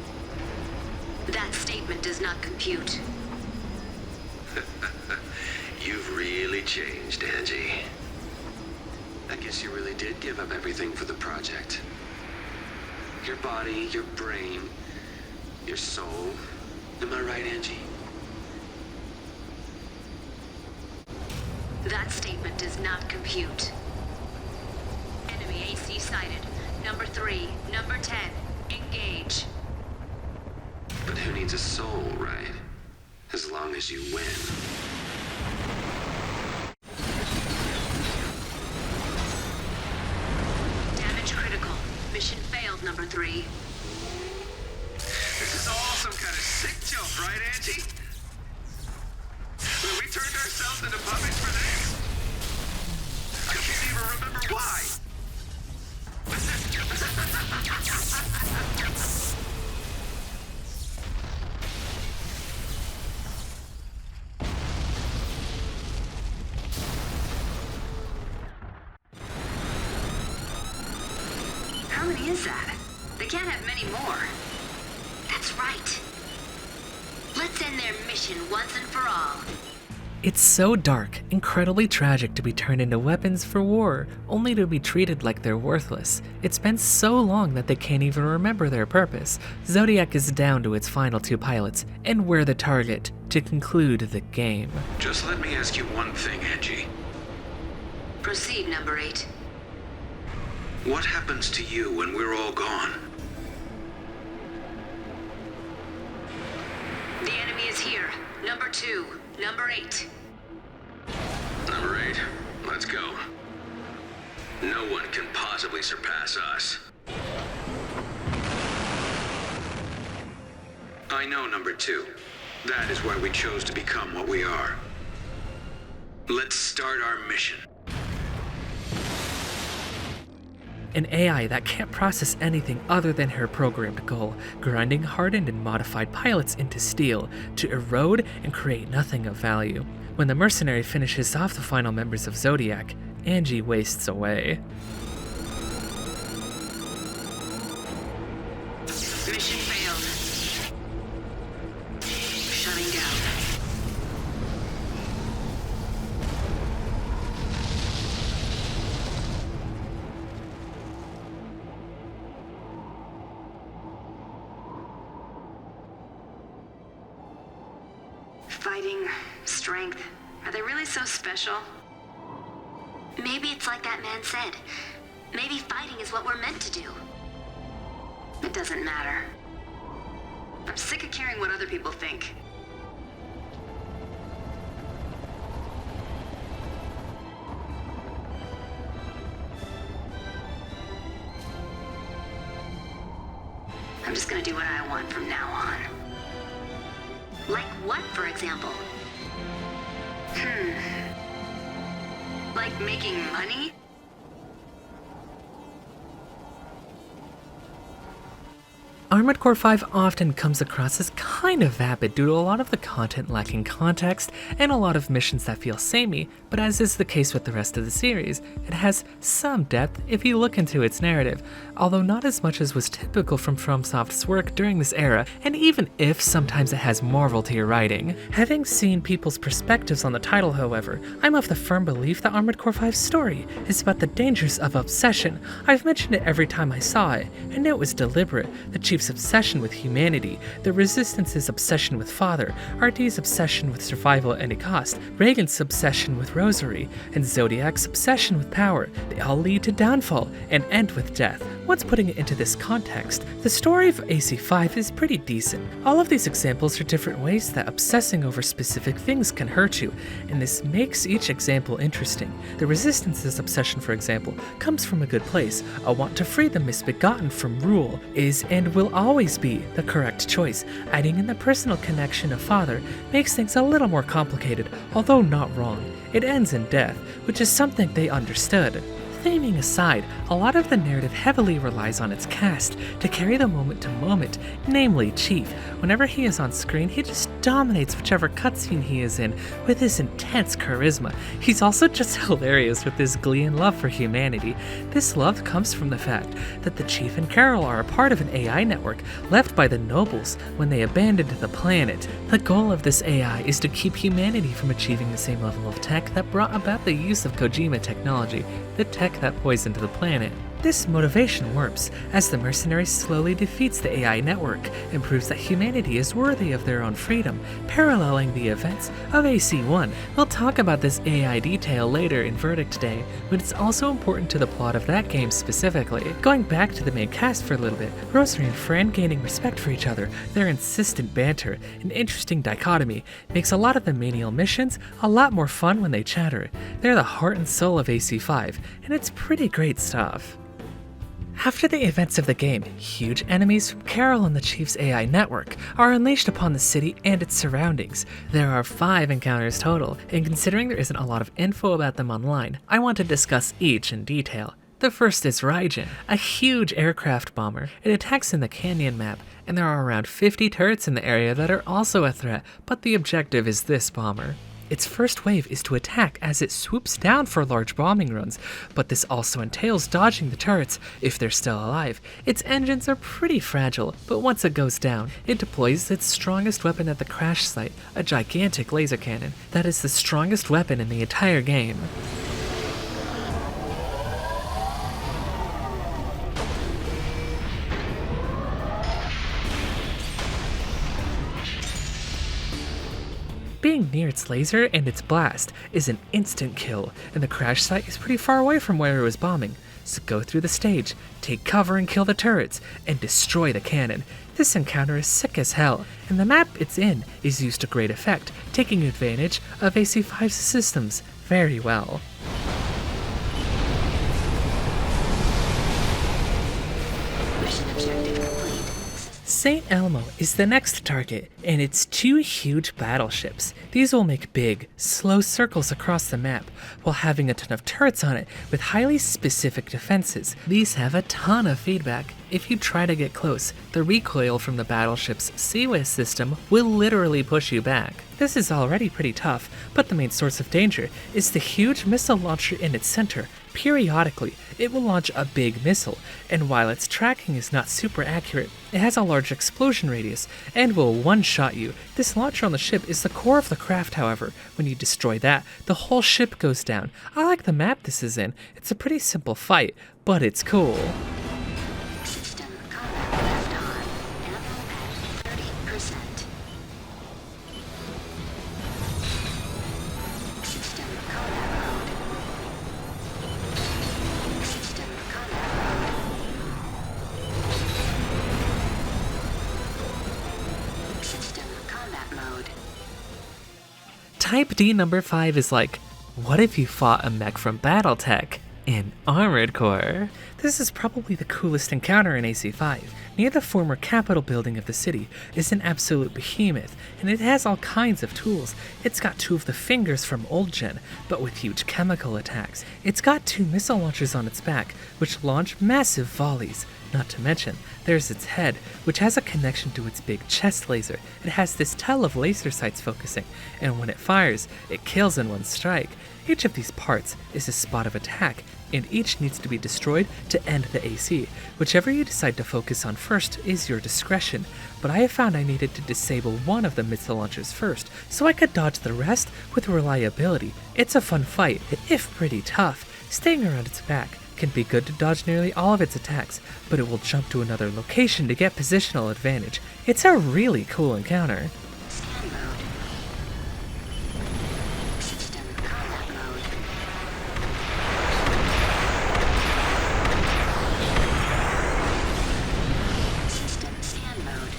That statement does not compute. You've really changed, Angie. I guess you really did give up everything for the project. Your body, your brain, your soul. Am I right, Angie? That statement does not compute. Enemy AC sighted. Number 3, number 10. Engage. But who needs a soul, right? As long as you win. Damage critical. Mission failed, Number 3. This is all some kind of sick joke, right, Angie? When we turned ourselves into puppets for this? I can't even remember why. How many is that? They can't have many more. That's right. Let's end their mission once and for all. It's so dark, incredibly tragic to be turned into weapons for war, only to be treated like they're worthless. It's been so long that they can't even remember their purpose. Zodiac is down to its final 2 pilots, and we're the target to conclude the game. Just let me ask you one thing, Angie. Proceed, Number 8. What happens to you when we're all gone? The enemy is here. Number 2, number 8. Number 8, let's go. No one can possibly surpass us. I know, Number 2. That is why we chose to become what we are. Let's start our mission. An AI that can't process anything other than her programmed goal, grinding hardened and modified pilots into steel to erode and create nothing of value. When the mercenary finishes off the final members of Zodiac, Angie wastes away. Mission failed. Shutting down. fighting, strength. Are they really so special? Maybe it's like that man said. Maybe fighting is what we're meant to do. It doesn't matter. I'm sick of caring what other people think. I'm just gonna do what I want from now on. Like what, for example? Like making money? Armored Core 5 often comes across as kind of vapid due to a lot of the content lacking context and a lot of missions that feel samey, but as is the case with the rest of the series, it has some depth if you look into its narrative, although not as much as was typical from FromSoft's work during this era, and even if sometimes it has marvel tier writing. Having seen people's perspectives on the title, however, I'm of the firm belief that Armored Core 5's story is about the dangers of obsession. I've mentioned it every time I saw it, and it was deliberate. The Chief's obsession with humanity, the Resistance's obsession with Father, RD's obsession with survival at any cost, Reagan's obsession with Rosary, and Zodiac's obsession with power. They all lead to downfall and end with death. Once putting it into this context, the story of AC5 is pretty decent. All of these examples are different ways that obsessing over specific things can hurt you, and this makes each example interesting. The Resistance's obsession, for example, comes from a good place. A want to free the misbegotten from rule is and will always be the correct choice. Adding in the personal connection of Father makes things a little more complicated, although not wrong. It ends in death, which is something they understood. Theming aside, a lot of the narrative heavily relies on its cast to carry the moment to moment, namely Chief. Whenever he is on screen, he just dominates whichever cutscene he is in with his intense charisma. He's also just hilarious with his glee and love for humanity. This love comes from the fact that the Chief and Carol are a part of an AI network left by the nobles when they abandoned the planet. The goal of this AI is to keep humanity from achieving the same level of tech that brought about the use of Kojima technology, the tech that poisoned the planet. This motivation works, as the mercenary slowly defeats the AI network and proves that humanity is worthy of their own freedom, paralleling the events of AC1. We'll talk about this AI detail later in Verdict Day, but it's also important to the plot of that game specifically. Going back to the main cast for a little bit, Rosary and Fran gaining respect for each other, their insistent banter, an interesting dichotomy, makes a lot of the menial missions a lot more fun when they chatter. They're the heart and soul of AC5, and it's pretty great stuff. After the events of the game, huge enemies from Carol and the Chief's AI network are unleashed upon the city and its surroundings. There are 5 encounters total, and considering there isn't a lot of info about them online, I want to discuss each in detail. The first is Raijin, a huge aircraft bomber. It attacks in the canyon map, and there are around 50 turrets in the area that are also a threat, but the objective is this bomber. Its first wave is to attack as it swoops down for large bombing runs, but this also entails dodging the turrets if they're still alive. Its engines are pretty fragile, but once it goes down, it deploys its strongest weapon at the crash site, a gigantic laser cannon. That is the strongest weapon in the entire game. Being near its laser and its blast is an instant kill, and the crash site is pretty far away from where it was bombing. So go through the stage, take cover and kill the turrets, and destroy the cannon. This encounter is sick as hell, and the map it's in is used to great effect, taking advantage of AC5's systems very well. Mission objective complete. St. Elmo is the next target, and it's 2 huge battleships. These will make big, slow circles across the map, while having a ton of turrets on it with highly specific defenses. These have a ton of feedback. If you try to get close, the recoil from the battleship's Seaway system will literally push you back. This is already pretty tough, but the main source of danger is the huge missile launcher in its center. Periodically, it will launch a big missile, and while its tracking is not super accurate, it has a large explosion radius and will one-shot you. This launcher on the ship is the core of the craft, however. When you destroy that, the whole ship goes down. I like the map this is in. It's a pretty simple fight, but it's cool. System combat left on. Ammo at 30%. Type D number 5 is like, what if you fought a mech from Battletech in Armored Core? This is probably the coolest encounter in AC5. Near the former Capitol building of the city is an absolute behemoth, and it has all kinds of tools. It's got 2 of the fingers from Old Gen, but with huge chemical attacks. It's got 2 missile launchers on its back, which launch massive volleys. Not to mention, there's its head, which has a connection to its big chest laser. It has this tail of laser sights focusing, and when it fires, it kills in one strike. Each of these parts is a spot of attack, and each needs to be destroyed to end the AC. Whichever you decide to focus on first is your discretion, but I have found I needed to disable one of the missile launchers first, so I could dodge the rest with reliability. It's a fun fight, if pretty tough. Staying around its back can be good to dodge nearly all of its attacks, but it will jump to another location to get positional advantage. It's a really cool encounter. Scan mode. System combat mode. System scan mode.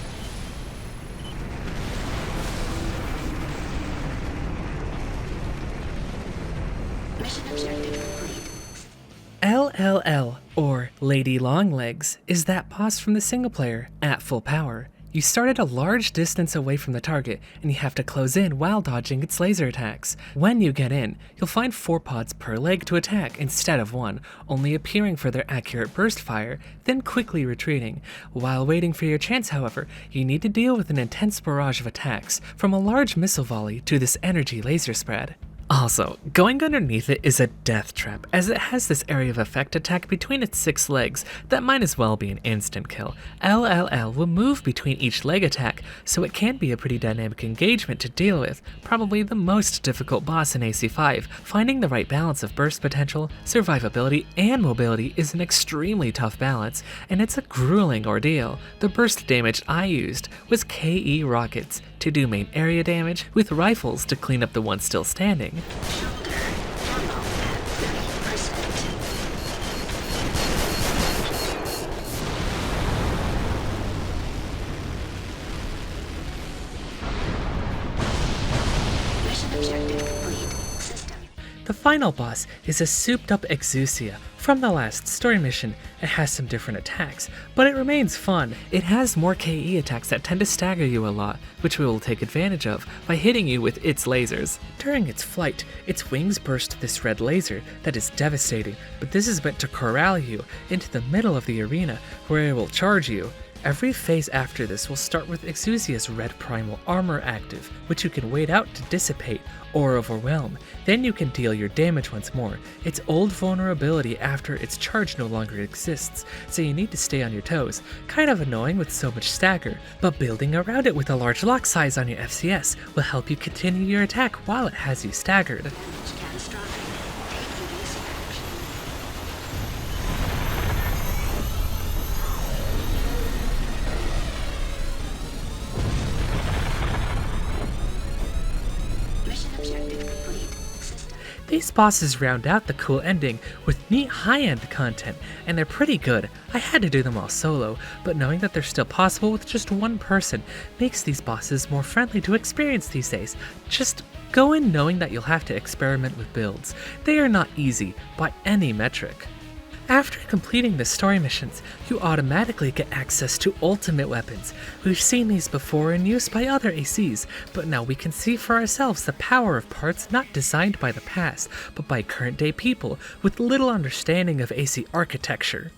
Mission objective complete. LLL, or Lady Longlegs, is that boss from the single player at full power. You start at a large distance away from the target, and you have to close in while dodging its laser attacks. When you get in, you'll find 4 pods per leg to attack instead of 1, only appearing for their accurate burst fire, then quickly retreating. While waiting for your chance, however, you need to deal with an intense barrage of attacks, from a large missile volley to this energy laser spread. Also, going underneath it is a death trap, as it has this area of effect attack between its 6 legs that might as well be an instant kill. LLL will move between each leg attack, so it can be a pretty dynamic engagement to deal with, probably the most difficult boss in AC5. Finding the right balance of burst potential, survivability, and mobility is an extremely tough balance, and it's a grueling ordeal. The burst damage I used was KE rockets to do main area damage, with rifles to clean up the ones still standing. Shoulder ammo at 30%. Mission objective complete. System. The final boss is a souped-up Exousia. From the last story mission, it has some different attacks, but it remains fun. It has more KE attacks that tend to stagger you a lot, which we will take advantage of by hitting you with its lasers. During its flight, its wings burst this red laser that is devastating, but this is meant to corral you into the middle of the arena where it will charge you. Every phase after this will start with Exousia's red primal armor active, which you can wait out to dissipate or overwhelm. Then you can deal your damage once more. Its old vulnerability after its charge no longer exists, so you need to stay on your toes. Kind of annoying with so much stagger, but building around it with a large lock size on your FCS will help you continue your attack while it has you staggered. Damage catastrophic. Take immediate action. Mission objective complete. System. These bosses round out the cool ending with neat high-end content, and they're pretty good. I had to do them all solo, but knowing that they're still possible with just one person makes these bosses more friendly to experience these days. Just go in knowing that you'll have to experiment with builds. They are not easy by any metric. After completing the story missions, you automatically get access to ultimate weapons. We've seen these before in use by other ACs, but now we can see for ourselves the power of parts not designed by the past, but by current day people with little understanding of AC architecture.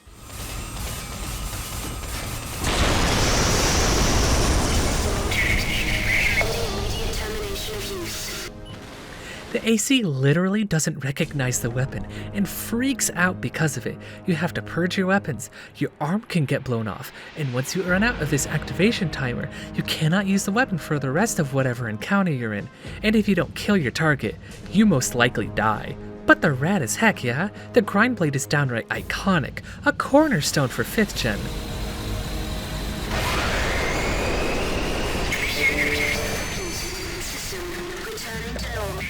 Immediate termination of use. The AC literally doesn't recognize the weapon and freaks out because of it. You have to purge your weapons, your arm can get blown off, and once you run out of this activation timer, you cannot use the weapon for the rest of whatever encounter you're in, and if you don't kill your target, you most likely die. But they're rad as heck, yeah? The grind blade is downright iconic, a cornerstone for 5th gen. System returning to normal.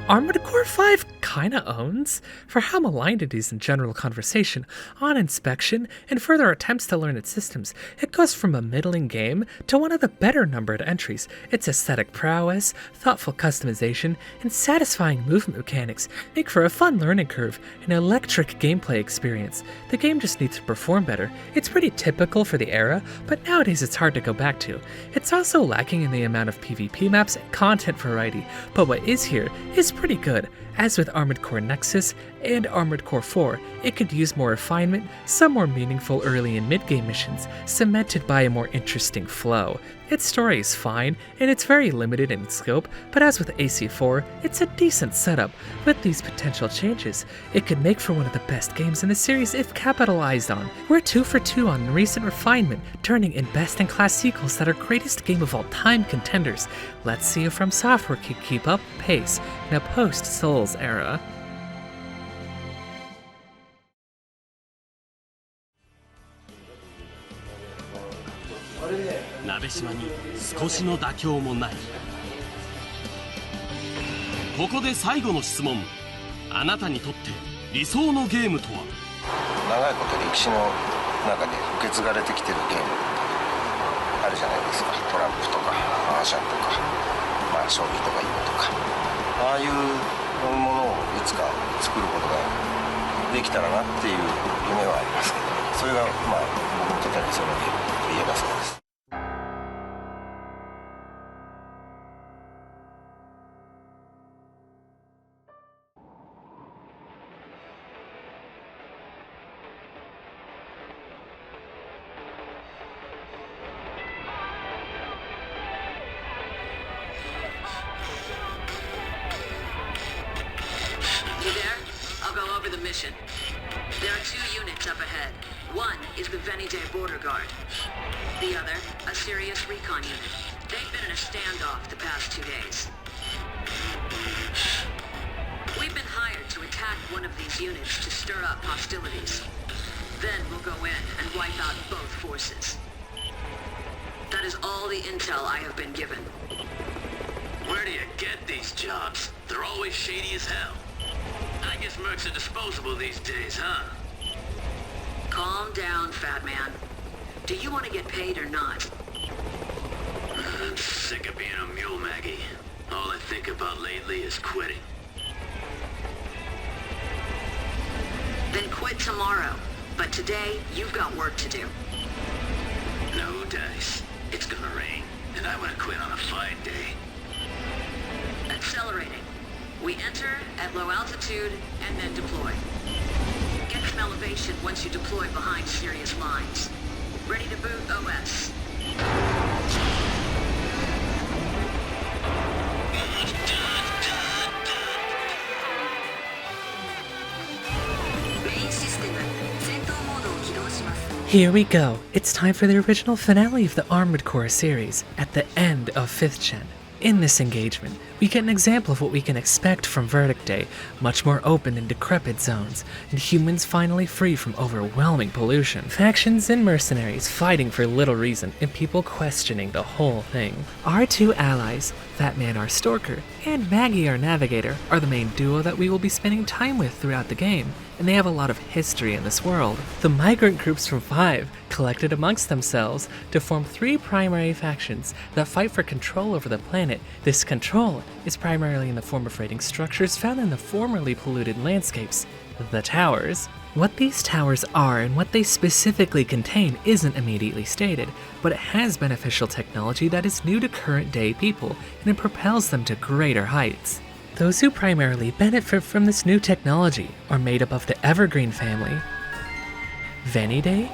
Armored Core 5 kinda owns. For how maligned it is in general conversation, on inspection, and further attempts to learn its systems, it goes from a middling game to one of the better numbered entries. Its aesthetic prowess, thoughtful customization, and satisfying movement mechanics make for a fun learning curve and electric gameplay experience. The game just needs to perform better. It's pretty typical for the era, but nowadays it's hard to go back to. It's also lacking in the amount of PvP maps and content variety, but what is here is pretty good. As with Armored Core Nexus and Armored Core 4, it could use more refinement, some more meaningful early and mid-game missions, cemented by a more interesting flow. Its story is fine, and it's very limited in its scope, but as with AC4, it's a decent setup. With these potential changes, it could make for one of the best games in the series if capitalized on. We're 2 for 2 on recent refinement, turning in best-in-class sequels that are greatest game of all time contenders. Let's see if From Software can keep up pace in a post-Souls era. Nabeshima に少しの妥協もない。ここで最後の質問。あなたにとって理想のゲームとは？長いこと歴史の中で受け継がれてきてるゲームあるじゃないですか。トランプとかマーシャンとか、将棋とか囲碁とか、ああいうものをいつか作ることができたらなっていう夢はありますけど、それが僕にとっては理想のゲームといえばそうです。There are 2 units up ahead. One is the Venide border guard. The other, a serious recon unit. They've been in a standoff the past 2 days. We've been hired to attack one of these units to stir up hostilities. Then we'll go in and wipe out both forces. That is all the intel I have been given. Where do you get these jobs? They're always shady as hell. I guess mercs are disposable these days, huh? Calm down, fat man. Do you want to get paid or not? I'm sick of being a mule, Maggie. All I think about lately is quitting. Then quit tomorrow. But today, you've got work to do. No dice. It's gonna rain, and I want to quit on a fine day. Accelerating. We enter at low altitude and then deploy. Get some elevation once you deploy behind serious lines. Ready to boot OS. Main system. Here we go. It's time for the original finale of the Armored Core series, at the end of 5th Gen. In this engagement, we get an example of what we can expect from Verdict Day, much more open and decrepit zones, and humans finally free from overwhelming pollution. Factions and mercenaries fighting for little reason, and people questioning the whole thing. Our 2 allies, Fat Man our Stalker, and Maggie our Navigator, are the main duo that we will be spending time with throughout the game, and they have a lot of history in this world. The migrant groups from 5 collected amongst themselves to form 3 primary factions that fight for control over the planet. This control is primarily in the form of raiding structures found in the formerly polluted landscapes, the towers. What these towers are and what they specifically contain isn't immediately stated, but it has beneficial technology that is new to current day people, and it propels them to greater heights. Those who primarily benefit from this new technology are made up of the Evergreen family, Venide,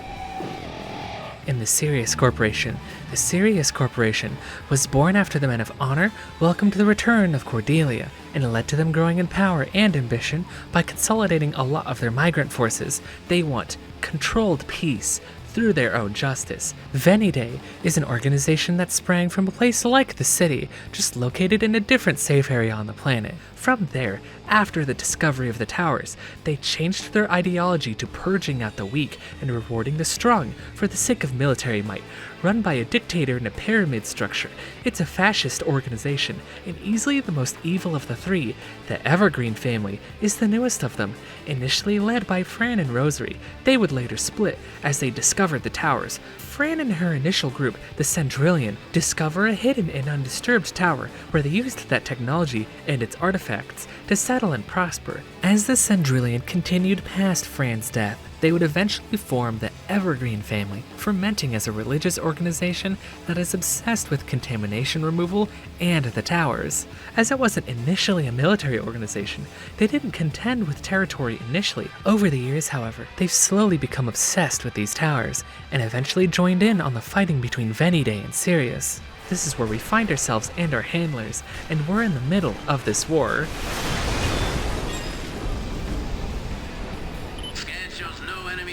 and the Sirius Corporation. The Sirius Corporation was born after the Men of Honor welcomed the return of Cordelia, and led to them growing in power and ambition by consolidating a lot of their migrant forces. They want controlled peace through their own justice. Venide is an organization that sprang from a place like the city, just located in a different safe area on the planet. From there, after the discovery of the towers, they changed their ideology to purging out the weak and rewarding the strong for the sake of military might. Run by a dictator in a pyramid structure, it's a fascist organization, and easily the most evil of the three. The Evergreen family is the newest of them. Initially led by Fran and Rosary, they would later split as they discovered the towers. Fran and her initial group, the Cendrillion, discover a hidden and undisturbed tower where they used that technology and its artifacts to settle and prosper. As the Cendrillion continued past Fran's death, they would eventually form the Evergreen family, fermenting as a religious organization that is obsessed with contamination removal and the towers. As it wasn't initially a military organization, they didn't contend with territory initially. Over the years, however, they've slowly become obsessed with these towers, and eventually joined in on the fighting between Venidae and Sirius. This is where we find ourselves and our handlers, and we're in the middle of this war.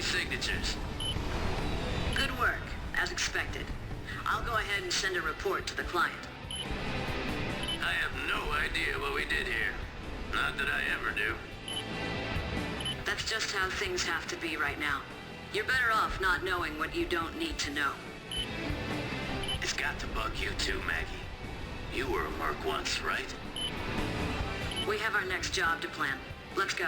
Signatures. Good work, as expected. I'll go ahead and send a report to the client. I have no idea what we did here. Not that I ever do. That's just how things have to be right now. You're better off not knowing what you don't need to know. It's got to bug you too, Maggie. You were a merc once, right? We have our next job to plan. Let's go.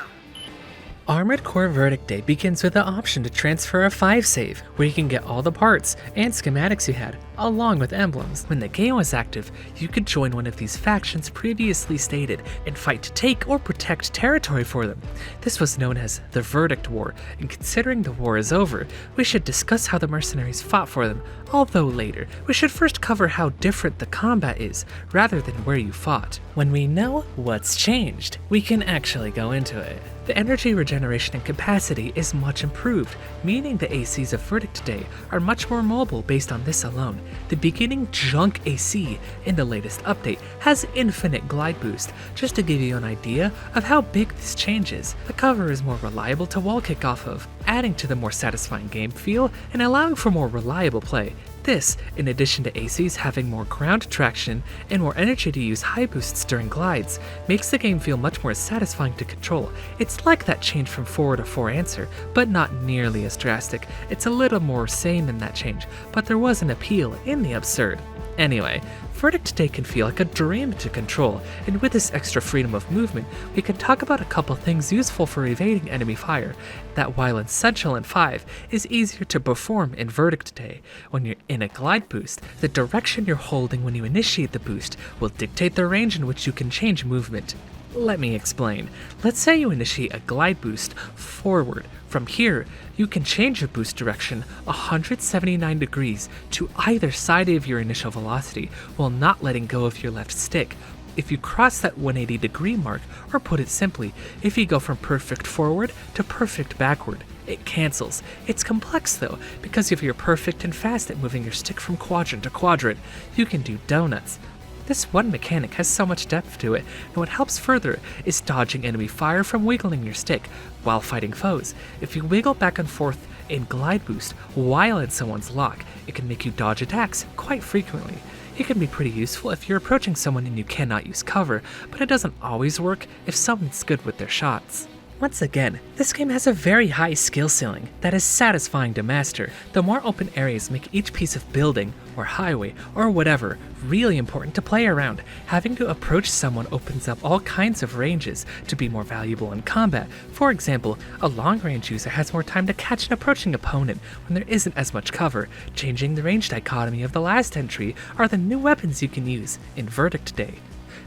Armored Core Verdict Day begins with the option to transfer a 5 save, where you can get all the parts and schematics you had, along with emblems. When the game was active, you could join one of these factions previously stated and fight to take or protect territory for them. This was known as the Verdict War, and considering the war is over, we should discuss how the mercenaries fought for them, although later. We should first cover how different the combat is, rather than where you fought. When we know what's changed, we can actually go into it. The energy regeneration and capacity is much improved, meaning the ACs of Verdict Day are much more mobile based on this alone. The beginning junk AC in the latest update has infinite glide boost. Just to give you an idea of how big this change is, the cover is more reliable to wall kick off of, adding to the more satisfying game feel and allowing for more reliable play. This, in addition to ACs having more ground traction and more energy to use high boosts during glides, makes the game feel much more satisfying to control. It's like that change from 4 to 4 answer, but not nearly as drastic. It's a little more sane than that change, but there was an appeal in the absurd. Anyway, Verdict Day can feel like a dream to control, and with this extra freedom of movement, we can talk about a couple things useful for evading enemy fire, that while essential in 5, is easier to perform in Verdict Day. When you're in a glide boost, the direction you're holding when you initiate the boost will dictate the range in which you can change movement. Let me explain. Let's say you initiate a glide boost forward. From here, you can change your boost direction 179 degrees to either side of your initial velocity while not letting go of your left stick. If you cross that 180 degree mark, or put it simply, if you go from perfect forward to perfect backward, it cancels. It's complex though, because if you're perfect and fast at moving your stick from quadrant to quadrant, you can do donuts. This one mechanic has so much depth to it, and what helps further is dodging enemy fire from wiggling your stick while fighting foes. If you wiggle back and forth in glide boost while in someone's lock, it can make you dodge attacks quite frequently. It can be pretty useful if you're approaching someone and you cannot use cover, but it doesn't always work if someone's good with their shots. Once again, this game has a very high skill ceiling that is satisfying to master. The more open areas make each piece of building, or highway, or whatever, really important to play around. Having to approach someone opens up all kinds of ranges to be more valuable in combat. For example, a long-range user has more time to catch an approaching opponent when there isn't as much cover. Changing the range dichotomy of the last entry are the new weapons you can use in Verdict Day.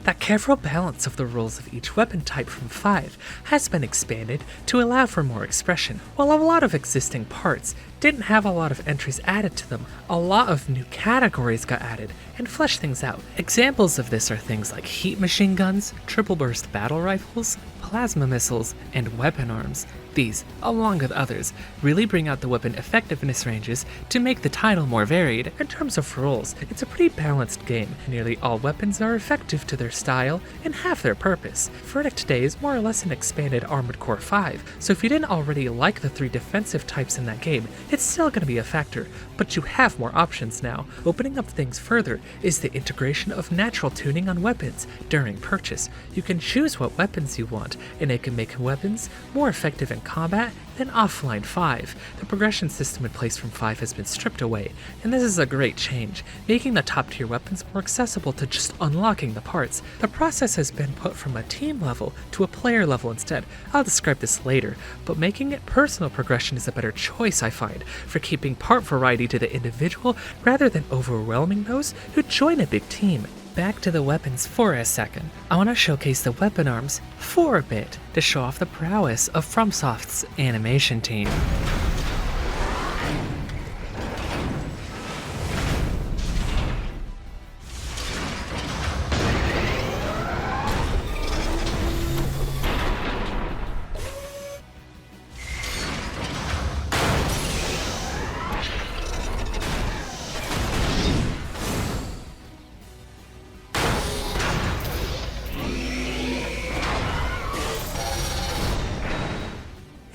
That careful balance of the rules of each weapon type from 5 has been expanded to allow for more expression. While a lot of existing parts didn't have a lot of entries added to them, a lot of new categories got added and fleshed things out. Examples of this are things like heat machine guns, triple burst battle rifles, plasma missiles, and weapon arms. These, along with others, really bring out the weapon effectiveness ranges to make the title more varied. In terms of rules, it's a pretty balanced game. Nearly all weapons are effective to their style and have their purpose. Verdict today is more or less an expanded Armored Core 5, so if you didn't already like the 3 defensive types in that game, it's still going to be a factor, but you have more options now. Opening up things further is the integration of natural tuning on weapons during purchase. You can choose what weapons you want, and it can make weapons more effective in combat than offline 5. The progression system in place from 5 has been stripped away, and this is a great change, making the top tier weapons more accessible to just unlocking the parts. The process has been put from a team level to a player level instead. I'll describe this later, but making it personal progression is a better choice, I find, for keeping part variety to the individual rather than overwhelming those who join a big team. Back to the weapons for a second. I want to showcase the weapon arms for a bit to show off the prowess of FromSoft's animation team.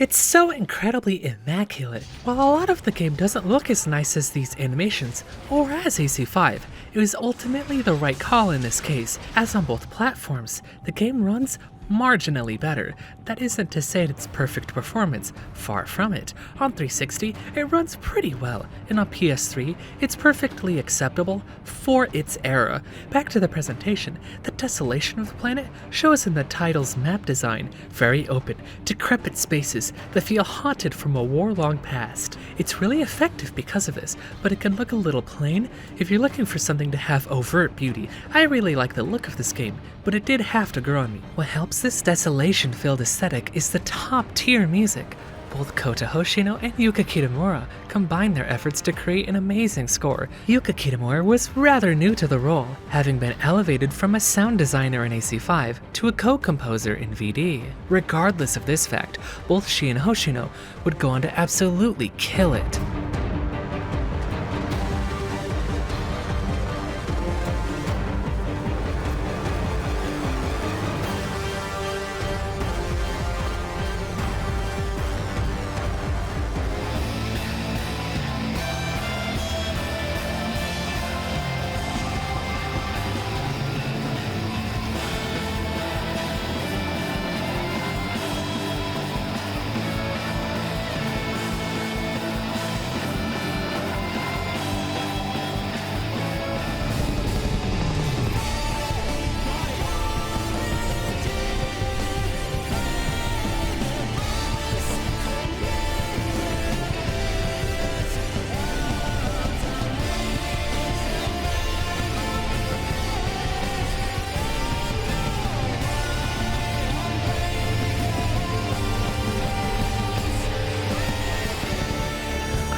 It's so incredibly immaculate. While a lot of the game doesn't look as nice as these animations, or as AC5, it was ultimately the right call in this case, as on both platforms, the game runs marginally better. That isn't to say it's perfect performance, far from it. On 360, it runs pretty well, and on PS3, it's perfectly acceptable for its era. Back to the presentation, the desolation of the planet shows in the title's map design, very open, decrepit spaces that feel haunted from a war-long past. It's really effective because of this, but it can look a little plain if you're looking for something to have overt beauty. I really like the look of this game, but it did have to grow on me. What helps this desolation-filled aesthetic is the top-tier music. Both Kota Hoshino and Yuka Kitamura combined their efforts to create an amazing score. Yuka Kitamura was rather new to the role, having been elevated from a sound designer in AC5 to a co-composer in VD. Regardless of this fact, both she and Hoshino would go on to absolutely kill it.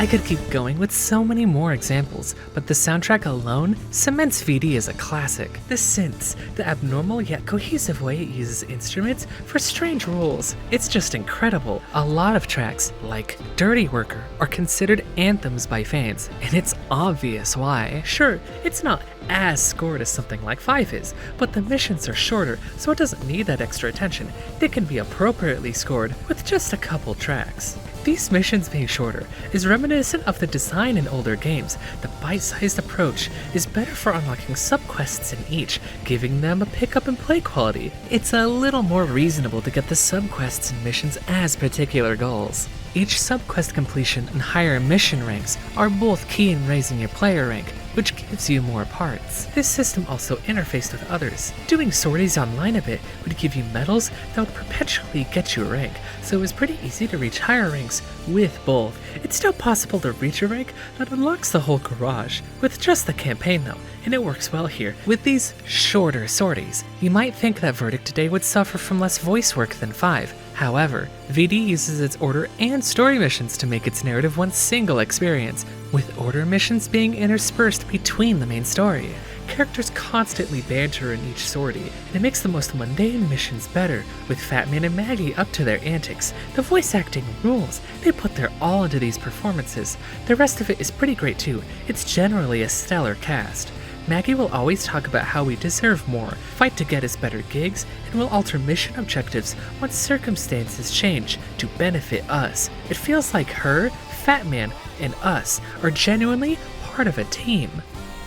I could keep going with so many more examples, but the soundtrack alone cements VD as a classic. The synths, the abnormal yet cohesive way it uses instruments for strange rules, it's just incredible. A lot of tracks, like Dirty Worker, are considered anthems by fans, and it's obvious why. Sure, it's not as scored as something like 5 is, but the missions are shorter, so it doesn't need that extra attention. They can be appropriately scored with just a couple tracks. These missions being shorter is reminiscent of the design in older games. The bite-sized approach is better for unlocking subquests in each, giving them a pickup in play quality. It's a little more reasonable to get the subquests and missions as particular goals. Each subquest completion and higher mission ranks are both key in raising your player rank, which gives you more parts. This system also interfaced with others. Doing sorties online a bit would give you medals that would perpetually get you a rank, so it was pretty easy to reach higher ranks with both. It's still possible to reach a rank that unlocks the whole garage, with just the campaign though, and it works well here. With these shorter sorties, you might think that Verdict today would suffer from less voice work than 5. However, VD uses its order and story missions to make its narrative one single experience, with order missions being interspersed between the main story. characters constantly banter in each sortie, and it makes the most mundane missions better, with Fatman and Maggie up to their antics. The voice acting rules, they put their all into these performances. The rest of it is pretty great too, it's generally a stellar cast. Maggie will always talk about how we deserve more, fight to get us better gigs, and will alter mission objectives once circumstances change to benefit us. It feels like her, Fatman, and us are genuinely part of a team.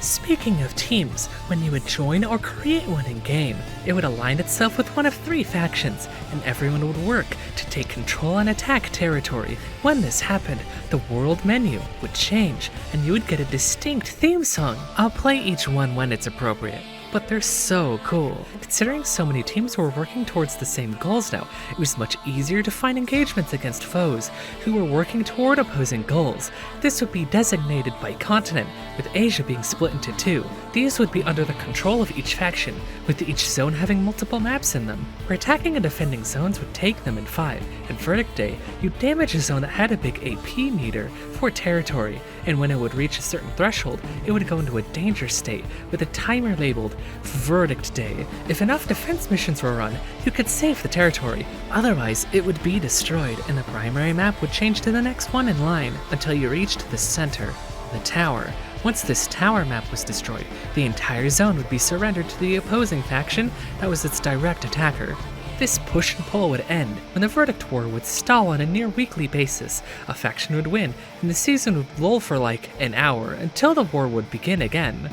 Speaking of teams, when you would join or create one in-game, it would align itself with one of 3 factions, and everyone would work to take control and attack territory. When this happened, the world menu would change, and you would get a distinct theme song. I'll play each one when it's appropriate, but they're so cool. Considering so many teams were working towards the same goals now, it was much easier to find engagements against foes who were working toward opposing goals. This would be designated by continent, with Asia being split into 2. These would be under the control of each faction, with each zone having multiple maps in them, where attacking and defending zones would take them in 5. In Verdict Day, you'd damage a zone that had a big AP meter for territory, and when it would reach a certain threshold, it would go into a danger state with a timer labeled Verdict Day. If enough defense missions were run, you could save the territory, otherwise it would be destroyed and the primary map would change to the next one in line until you reached the center, the tower. Once this tower map was destroyed, the entire zone would be surrendered to the opposing faction that was its direct attacker. This push and pull would end when the Verdict War would stall on a near weekly basis. A faction would win, and the season would lull for like an hour until the war would begin again.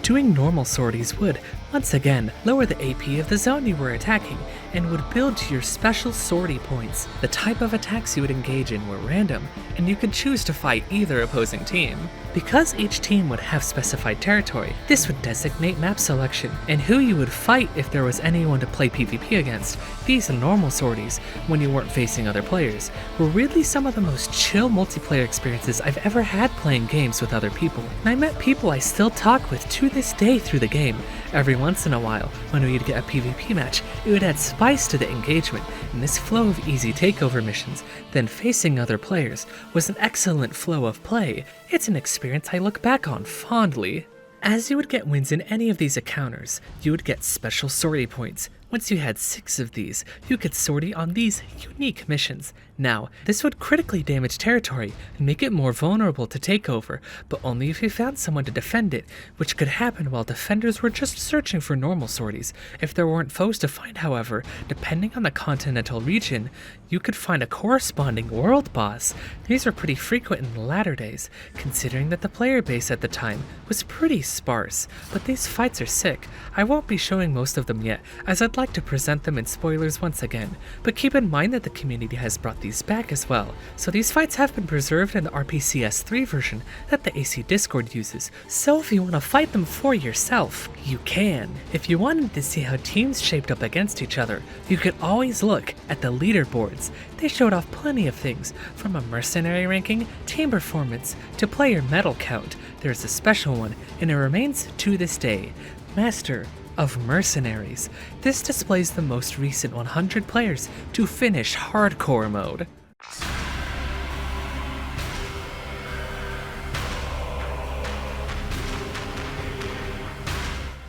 Doing normal sorties would, once again, lower the AP of the zone you were attacking, and would build to your special sortie points. The type of attacks you would engage in were random, and you could choose to fight either opposing team. Because each team would have specified territory, this would designate map selection, and who you would fight if there was anyone to play PvP against. These normal sorties, when you weren't facing other players, were really some of the most chill multiplayer experiences I've ever had playing games with other people. And I met people I still talk with to this day through the game. Every once in a while, when we'd get a PvP match, it would add spice to the engagement, and this flow of easy takeover missions, then facing other players, was an excellent flow of play. It's an experience I look back on fondly. As you would get wins in any of these encounters, you would get special sortie points. Once you had 6 of these, you could sortie on these unique missions. Now, this would critically damage territory and make it more vulnerable to takeover, but only if you found someone to defend it, which could happen while defenders were just searching for normal sorties. If there weren't foes to find, however, depending on the continental region, you could find a corresponding world boss. These were pretty frequent in the latter days, considering that the player base at the time was pretty sparse, but these fights are sick. I won't be showing most of them yet, as I'd like to present them in spoilers once again, but keep in mind that the community has brought these back as well, so these fights have been preserved in the RPCS3 version that the AC Discord uses, so if you want to fight them for yourself, you can. If you wanted to see how teams shaped up against each other, you could always look at the leaderboards. They showed off plenty of things, from a mercenary ranking, team performance, to player medal count. There's a special one, and it remains to this day, Master of Mercenaries. This displays the most recent 100 players to finish hardcore mode.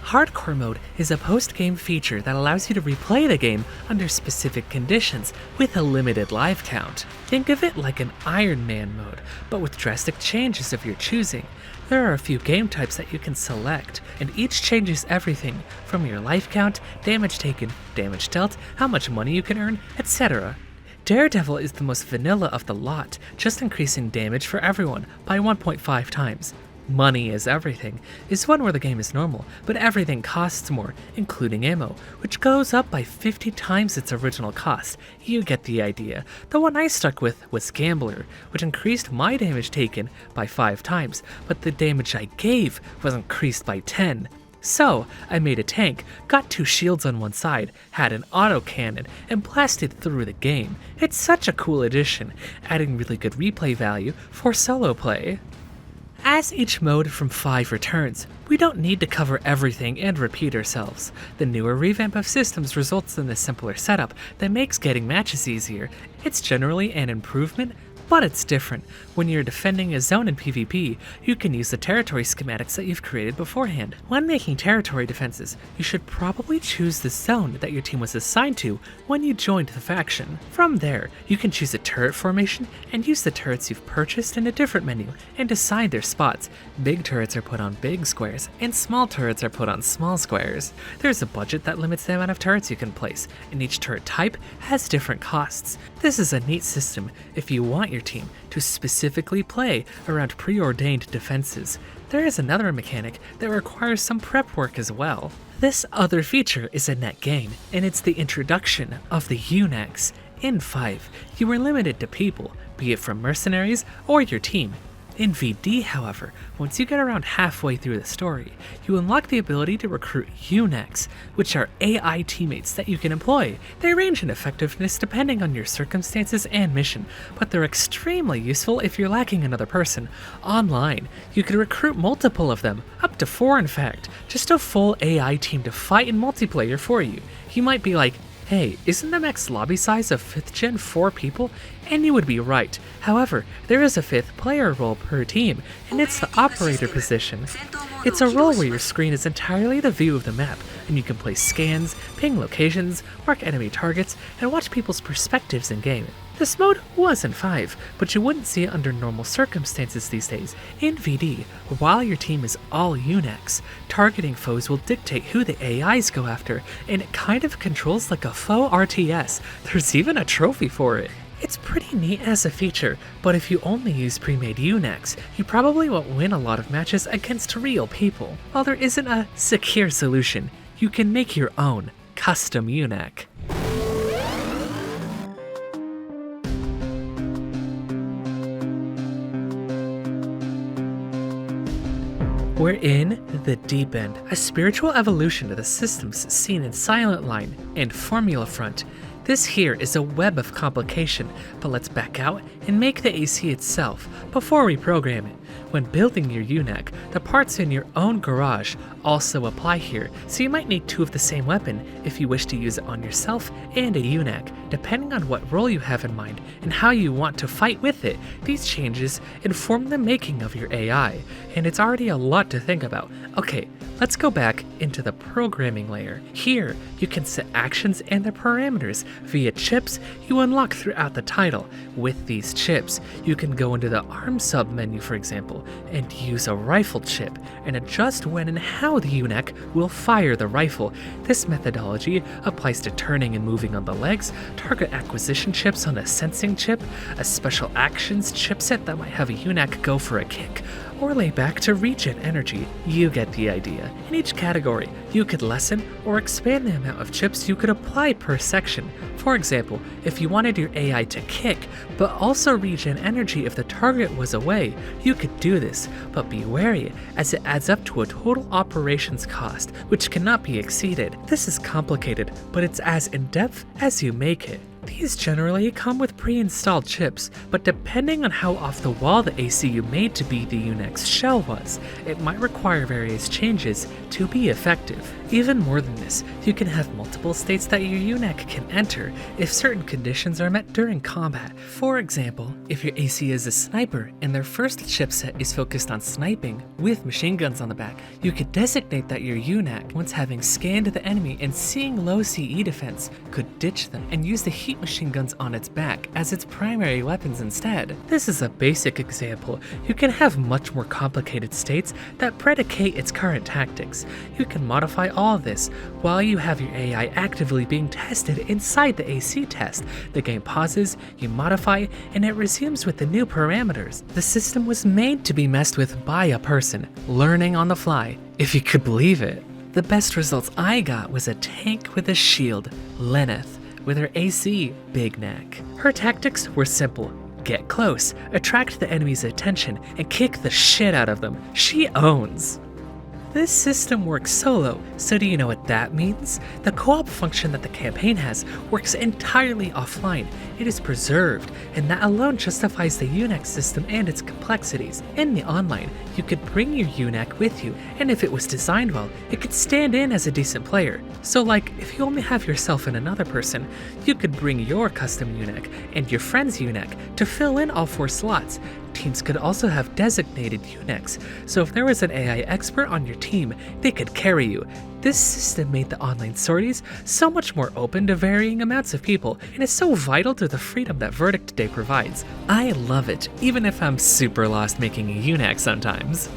Hardcore mode is a post-game feature that allows you to replay the game under specific conditions with a limited life count. Think of it like an Iron Man mode, but with drastic changes of your choosing. There are a few game types that you can select, and each changes everything from your life count, damage taken, damage dealt, how much money you can earn, etc. Daredevil is the most vanilla of the lot, just increasing damage for everyone by 1.5 times. Money is Everything is one where the game is normal, but everything costs more, including ammo, which goes up by 50 times its original cost. You get the idea. The one I stuck with was Gambler, which increased my damage taken by 5 times, but the damage I gave was increased by 10. So, I made a tank, got 2 shields on one side, had an autocannon, and blasted through the game. It's such a cool addition, adding really good replay value for solo play. As each mode from 5 returns, we don't need to cover everything and repeat ourselves. The newer revamp of systems results in a simpler setup that makes getting matches easier. It's generally an improvement, But it's different. When you're defending a zone in PvP, you can use the territory schematics that you've created beforehand. When making territory defenses, you should probably choose the zone that your team was assigned to when you joined the faction. From there, you can choose a turret formation and use the turrets you've purchased in a different menu and decide their spots. Big turrets are put on big squares, and small turrets are put on small squares. There's a budget that limits the amount of turrets you can place, and each turret type has different costs. This is a neat system if you want your team to specifically play around preordained defenses. There is another mechanic that requires some prep work as well. This other feature is a net gain, and it's the introduction of the Eunuchs. In 5, you were limited to people, be it from mercenaries or your team. In VD, however, once you get around halfway through the story, you unlock the ability to recruit Eunuchs, which are AI teammates that you can employ. They range in effectiveness depending on your circumstances and mission, but they're extremely useful if you're lacking another person. Online, you can recruit multiple of them, up to 4 in fact, just a full AI team to fight in multiplayer for you. You might be like, hey, isn't the max lobby size of 5th gen 4 people? And you would be right. However, there is a 5th player role per team, and it's the operator position. It's a role where your screen is entirely the view of the map, and you can place scans, ping locations, mark enemy targets, and watch people's perspectives in-game. This mode was in 5, but you wouldn't see it under normal circumstances these days. In VD, while your team is all Eunuchs, targeting foes will dictate who the AIs go after, and it kind of controls like a faux RTS. There's even a trophy for it. It's pretty neat as a feature, but if you only use pre-made Eunuchs, you probably won't win a lot of matches against real people. While there isn't a secure solution, you can make your own custom Eunuch. We're in the deep end, a spiritual evolution of the systems seen in Silent Line and Formula Front. This here is a web of complication, but let's back out and make the AC itself before we program it. When building your Eunuch, the parts in your own garage also apply here, so you might need 2 of the same weapon if you wish to use it on yourself and a Eunuch, depending on what role you have in mind and how you want to fight with it. These changes inform the making of your AI, and it's already a lot to think about. Okay, let's go back into the programming layer. Here, you can set actions and their parameters via chips you unlock throughout the title. With these chips, you can go into the arm sub-menu, for example, and use a rifle chip and adjust when and how the Eunuch will fire the rifle. This methodology applies to turning and moving on the legs, target acquisition chips on a sensing chip, a special actions chipset that might have a Eunuch go for a kick, or lay back to regen energy. You get the idea. In each category, you could lessen or expand the amount of chips you could apply per section. For example, if you wanted your AI to kick, but also regen energy if the target was away, you could do this, but be wary as it adds up to a total operations cost, which cannot be exceeded. This is complicated, but it's as in-depth as you make it. These generally come with pre-installed chips, but depending on how off the wall the AC you made to be the Eunuch's shell was, it might require various changes to be effective. Even more than this, you can have multiple states that your Eunuch can enter if certain conditions are met during combat. For example, if your AC is a sniper and their first chipset is focused on sniping with machine guns on the back, you could designate that your Eunuch, once having scanned the enemy and seeing low CE defense, could ditch them and use the heat machine guns on its back as its primary weapons instead. This is a basic example. You can have much more complicated states that predicate its current tactics. You can modify all of this while you have your AI actively being tested inside the AC test. The game pauses, you modify, and it resumes with the new parameters. The system was made to be messed with by a person, learning on the fly, if you could believe it. The best results I got was a tank with a shield, Lenneth, with her AC, Big Neck. Her tactics were simple. Get close, attract the enemy's attention, and kick the shit out of them. She owns. This system works solo, so do you know what that means? The co-op function that the campaign has works entirely offline. It is preserved, and that alone justifies the Unix system and its complexities. In the online, you could bring your Unix with you, and if it was designed well, it could stand in as a decent player. So like, if you only have yourself and another person, you could bring your custom Unix and your friend's Unix to fill in all 4 slots. Teams could also have designated Unix, so if there was an AI expert on your team, they could carry you. This system made the online sorties so much more open to varying amounts of people, and is so vital to the freedom that Verdict Day provides. I love it, even if I'm super lost making a Unix sometimes.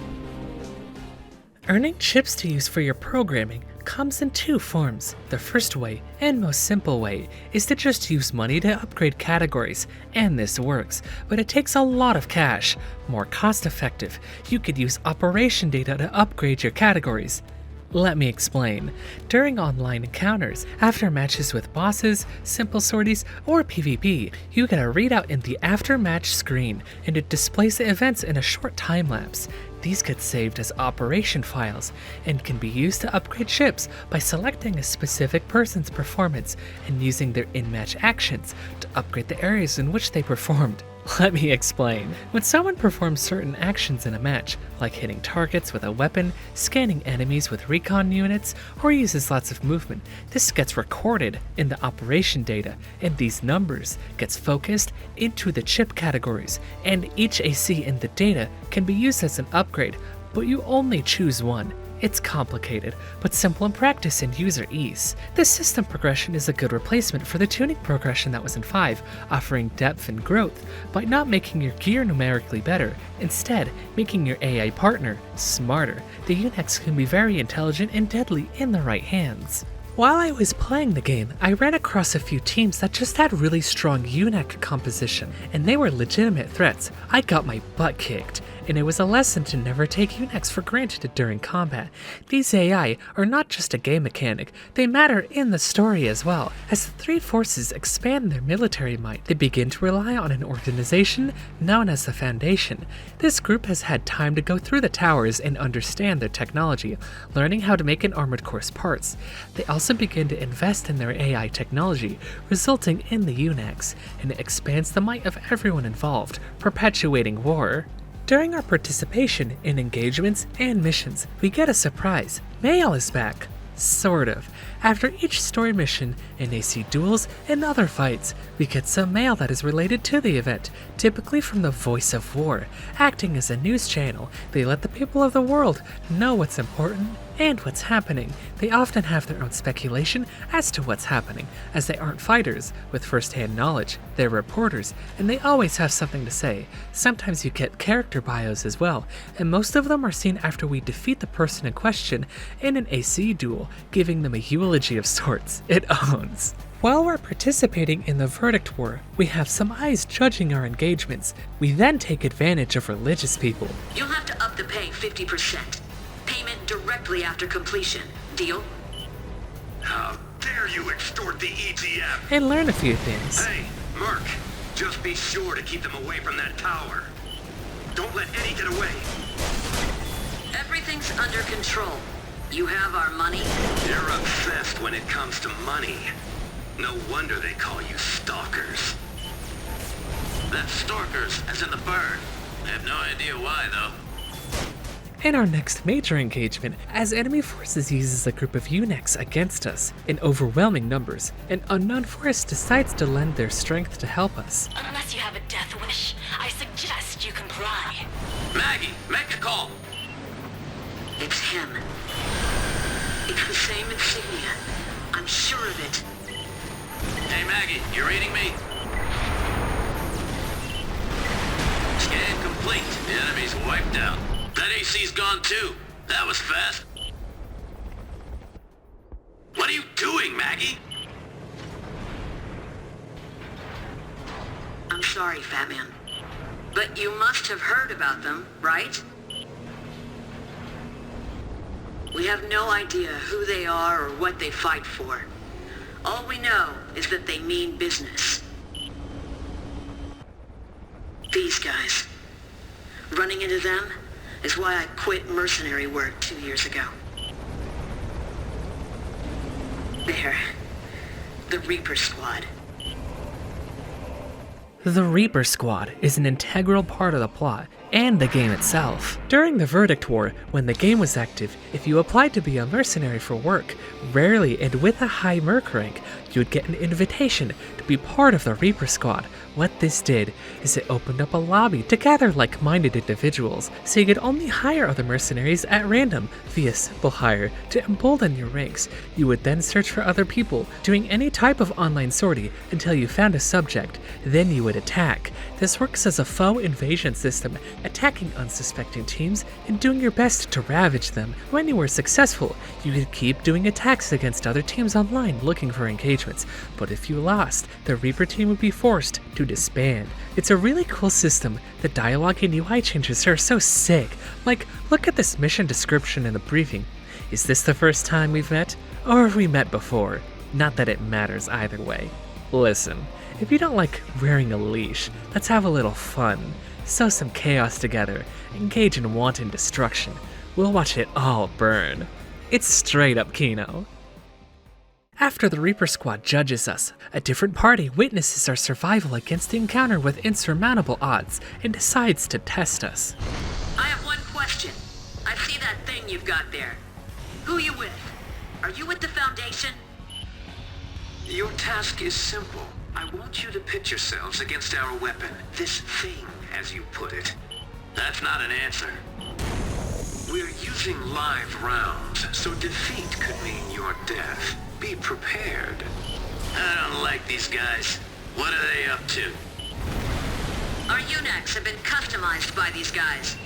Earning chips to use for your programming comes in 2 forms. The first way, and most simple way, is to just use money to upgrade categories, and this works, but it takes a lot of cash. More cost effective, you could use operation data to upgrade your categories. Let me explain. During online encounters, after matches with bosses, simple sorties, or PvP, you get a readout in the after-match screen, and it displays the events in a short time lapse. These get saved as operation files, and can be used to upgrade ships by selecting a specific person's performance and using their in-match actions to upgrade the areas in which they performed. Let me explain. When someone performs certain actions in a match, like hitting targets with a weapon, scanning enemies with recon units, or uses lots of movement, this gets recorded in the operation data, and these numbers gets focused into the chip categories, and each AC in the data can be used as an upgrade, but you only choose one. It's complicated, but simple in practice and user ease. This system progression is a good replacement for the tuning progression that was in 5, offering depth and growth by not making your gear numerically better, instead making your AI partner smarter. The Unix can be very intelligent and deadly in the right hands. While I was playing the game, I ran across a few teams that just had really strong Unix composition, and they were legitimate threats. I got my butt kicked, and it was a lesson to never take Unix for granted during combat. These AI are not just a game mechanic, they matter in the story as well. As the 3 forces expand their military might, they begin to rely on an organization known as the Foundation. This group has had time to go through the towers and understand their technology, learning how to make an armored core's parts. They also begin to invest in their AI technology, resulting in the Unix, and it expands the might of everyone involved, perpetuating war. During our participation in engagements and missions, we get a surprise. Mail is back. Sort of. After each story mission, in AC duels, and other fights, we get some mail that is related to the event, typically from the Voice of War. Acting as a news channel, they let the people of the world know what's important and what's happening. They often have their own speculation as to what's happening, as they aren't fighters with first-hand knowledge. They're reporters, and they always have something to say. Sometimes you get character bios as well, and most of them are seen after we defeat the person in question in an AC duel, giving them a eulogy of sorts. It owns. While we're participating in the Verdict War, we have some eyes judging our engagements. We then take advantage of religious people. You'll have to up the pay 50%. Payment directly after completion. Deal? How dare you extort the ETF? And learn a few things. Hey, Merc, just be sure to keep them away from that tower. Don't let Eddie get away. Everything's under control. You have our money? You're obsessed when it comes to money. No wonder they call you stalkers. That's stalkers, as in the bird. I have no idea why, though. In our next major engagement, as enemy forces uses a group of Unix against us in overwhelming numbers, an unknown force decides to lend their strength to help us. Unless you have a death wish, I suggest you comply. Maggie, make a call. It's him. It's the same insignia. I'm sure of it. Hey Maggie, you reading me? Scan complete. The enemy's wiped out. That AC's gone too. That was fast. What are you doing, Maggie? I'm sorry, Fat Man. But you must have heard about them, right? We have no idea who they are or what they fight for. All we know is that they mean business. These guys. Running into them, Is why I quit mercenary work 2 years ago. There. The Reaper Squad. The Reaper Squad is an integral part of the plot and the game itself. During the Verdict War, when the game was active, if you applied to be a mercenary for work, rarely and with a high merc rank, you would get an invitation to be part of the Reaper Squad. What this did is it opened up a lobby to gather like-minded individuals, so you could only hire other mercenaries at random via simple hire to embolden your ranks. You would then search for other people, doing any type of online sortie until you found a subject, then you would attack. This works as a foe invasion system, attacking unsuspecting teams and doing your best to ravage them. When you were successful, you could keep doing attacks against other teams online looking for engagements, but if you lost, the Reaper team would be forced to disband. It's a really cool system. The dialogue and UI changes are so sick. Like, look at this mission description in the briefing. Is this the first time we've met? Or have we met before? Not that it matters either way. Listen, if you don't like wearing a leash, let's have a little fun. Sow some chaos together, engage in wanton destruction. We'll watch it all burn. It's straight up Kino. After the Reaper Squad judges us, a different party witnesses our survival against the encounter with insurmountable odds and decides to test us. I have one question. I see that thing you've got there. Who you with? Are you with the Foundation? Your task is simple. I want you to pit yourselves against our weapon. This thing, as you put it. That's not an answer. We're using live rounds, so defeat could mean your death. Be prepared. I don't like these guys. What are they up to? Our UNACs have been customized by these guys.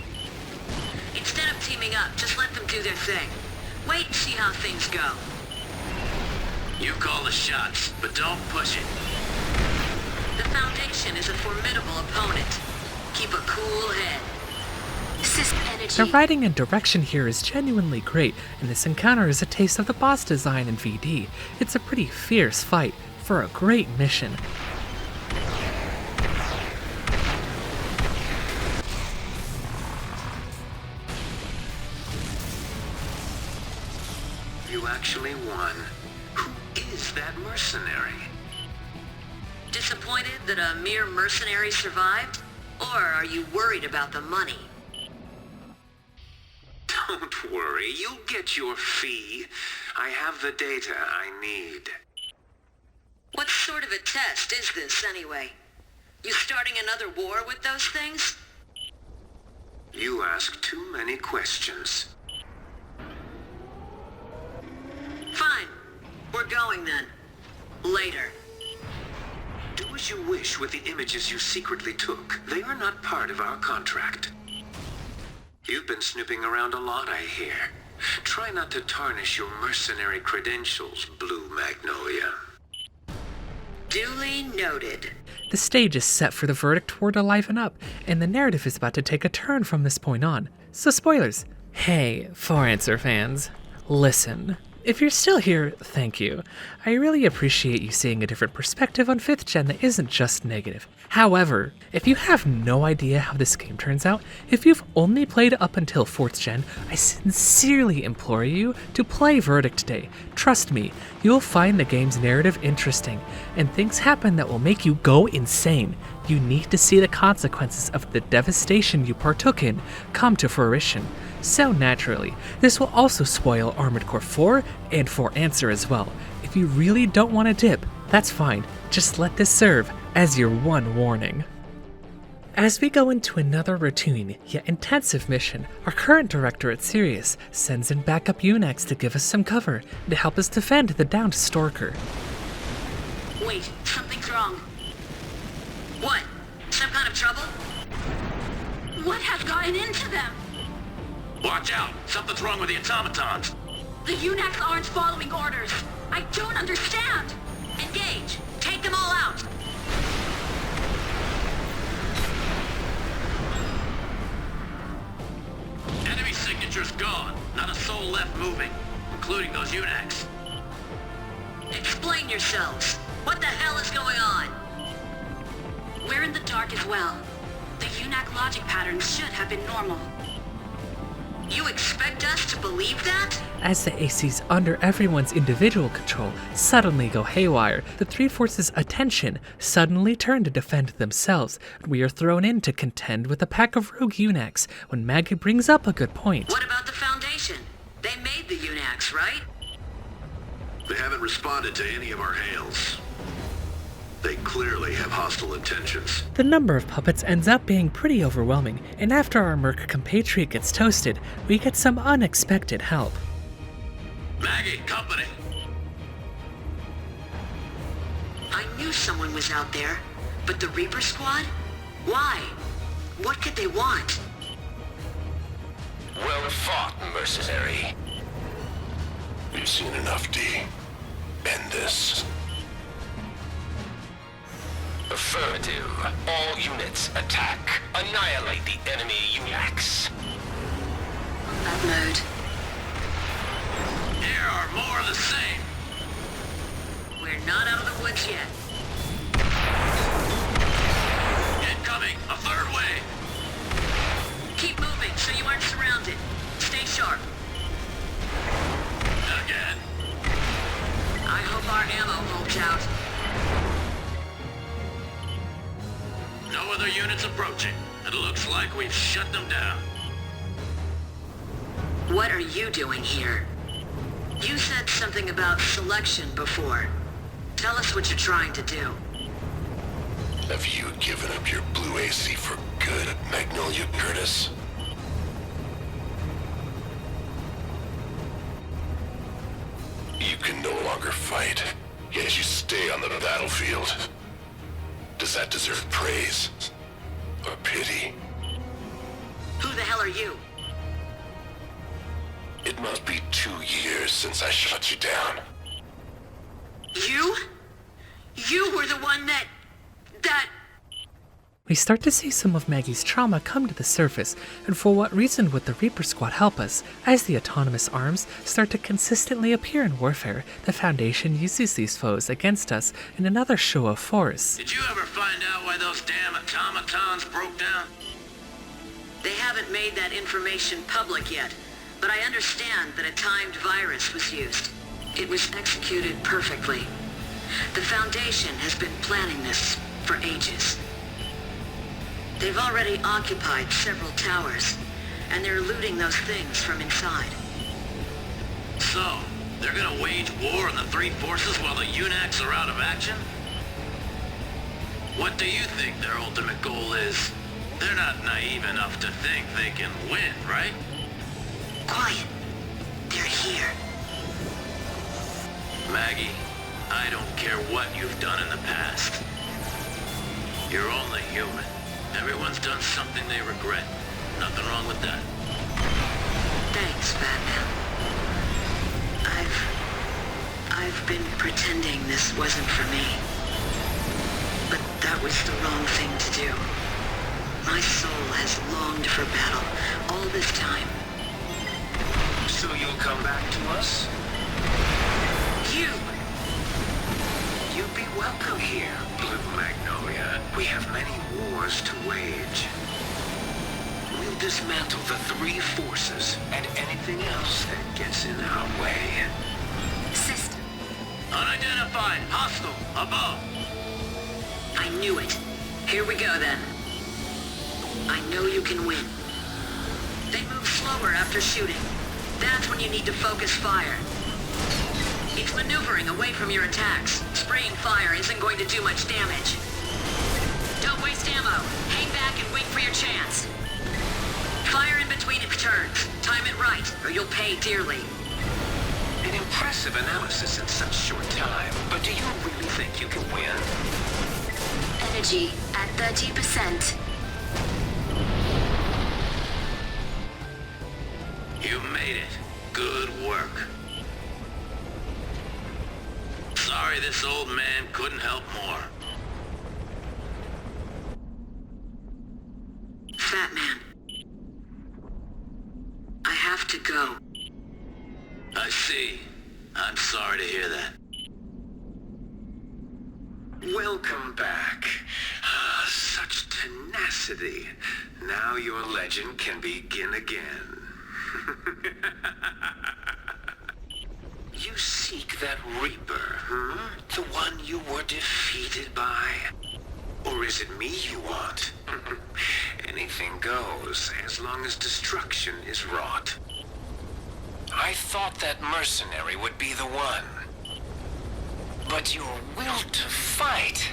Instead of teaming up, just let them do their thing. Wait and see how things go. You call the shots, but don't push it. The Foundation is a formidable opponent. Keep a cool head. The writing and direction here is genuinely great, and this encounter is a taste of the boss design in VD. It's a pretty fierce fight for a great mission. You actually won. Who is that mercenary? Disappointed that a mere mercenary survived? Or are you worried about the money? Don't worry, you'll get your fee. I have the data I need. What sort of a test is this, anyway? You starting another war with those things? You ask too many questions. Fine. We're going then. Later. Do as you wish with the images you secretly took. They are not part of our contract. You've been snooping around a lot, I hear. Try not to tarnish your mercenary credentials, Blue Magnolia. Duly noted. The stage is set for the Verdict War to liven up, and the narrative is about to take a turn from this point on. So spoilers. Hey, For Answer fans, listen. If you're still here, thank you. I really appreciate you seeing a different perspective on 5th Gen that isn't just negative. However, if you have no idea how this game turns out, if you've only played up until 4th Gen, I sincerely implore you to play Verdict Day. Trust me, you'll find the game's narrative interesting, and things happen that will make you go insane. You need to see the consequences of the devastation you partook in come to fruition. So naturally, this will also spoil Armored Core 4 and For Answer as well. If you really don't want to dip, that's fine. Just let this serve as your one warning. As we go into another routine yet intensive mission, our current director at Sirius sends in backup UNACs to give us some cover to help us defend the downed Storker. Wait, something's wrong. What? Some kind of trouble? What has gotten into them? Watch out! Something's wrong with the automatons! The UNACs aren't following orders. I don't understand. Engage. Take them all out. Enemy signature's gone. Not a soul left moving, including those UNACs. Explain yourselves. What the hell is going on? We're in the dark as well. The UNAC logic patterns should have been normal. You expect us to believe that? As the ACs under everyone's individual control suddenly go haywire, the three forces' attention suddenly turn to defend themselves, and we are thrown in to contend with a pack of rogue eunuchs when Maggie brings up a good point. What about the Foundation? They made the eunuchs, right? They haven't responded to any of our hails. They clearly have hostile intentions. The number of puppets ends up being pretty overwhelming, and after our merc compatriot gets toasted, we get some unexpected help. Maggie, company. I knew someone was out there, but the Reaper Squad? Why? What could they want? Well fought, mercenary. We've seen enough, D. End this. Affirmative. All units attack. Annihilate the enemy eunuchs. That mode. Here are more of the same. We're not out of the woods yet. Incoming, a third wave. Keep moving so you aren't surrounded. Stay sharp. Again. I hope our ammo holds out. No other units approaching. It looks like we've shut them down. What are you doing here? You said something about selection before. Tell us what you're trying to do. Have you given up your blue AC for good, Magnolia Curtis? You can no longer fight, yet you stay on the battlefield. Does that deserve praise? Or pity? Who the hell are you? It must be 2 years since I shut you down. You? You were the one that... We start to see some of Maggie's trauma come to the surface, and for what reason would the Reaper Squad help us? As the autonomous arms start to consistently appear in warfare, the Foundation uses these foes against us in another show of force. Did you ever find out why those damn automatons broke down? They haven't made that information public yet, but I understand that a timed virus was used. It was executed perfectly. The Foundation has been planning this for ages. They've already occupied several towers, and they're looting those things from inside. So, they're gonna wage war on the three forces while the eunuchs are out of action? What do you think their ultimate goal is? They're not naive enough to think they can win, right? Quiet. They're here. Maggie, I don't care what you've done in the past. You're only human. Everyone's done something they regret. Nothing wrong with that. Thanks, Batman. I've been pretending this wasn't for me. But that was the wrong thing to do. My soul has longed for battle all this time. So you'll come back to us? You'd be welcome here, Blue Magnolia. We have many wars to wage. We'll dismantle the three forces and anything else that gets in our way. System. Unidentified, hostile, above. I knew it. Here we go then. I know you can win. They move slower after shooting. That's when you need to focus fire. It's maneuvering away from your attacks. Spraying fire isn't going to do much damage. Don't waste ammo. Hang back and wait for your chance. Fire in between its turns. Time it right, or you'll pay dearly. An impressive analysis in such short time, but do you really think you can win? Energy at 30%. You made it. Good work. Sorry this old man couldn't help more. Fat Man. I have to go. I see. I'm sorry to hear that. Welcome back. Such tenacity. Now your legend can begin again. You seek that Reaper, huh? The one you were defeated by? Or is it me you want? Anything goes, as long as destruction is wrought. I thought that mercenary would be the one. But your will to fight...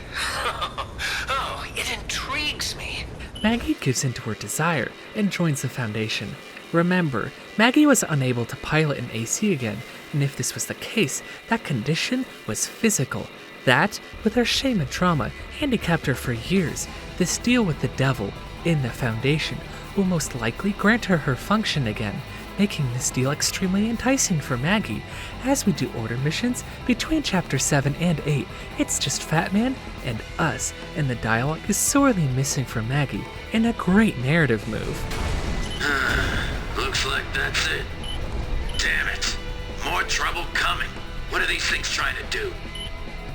oh, it intrigues me. Maggie gives in to her desire and joins the Foundation. Remember, Maggie was unable to pilot an AC again, and if this was the case, that condition was physical. That, with her shame and trauma, handicapped her for years. This deal with the devil, in the Foundation, will most likely grant her her function again, making this deal extremely enticing for Maggie. As we do order missions, between Chapter 7 and 8, it's just Fat Man and us, and the dialogue is sorely missing for Maggie, in a great narrative move. Looks like that's it. Damn it. More trouble coming. What are these things trying to do?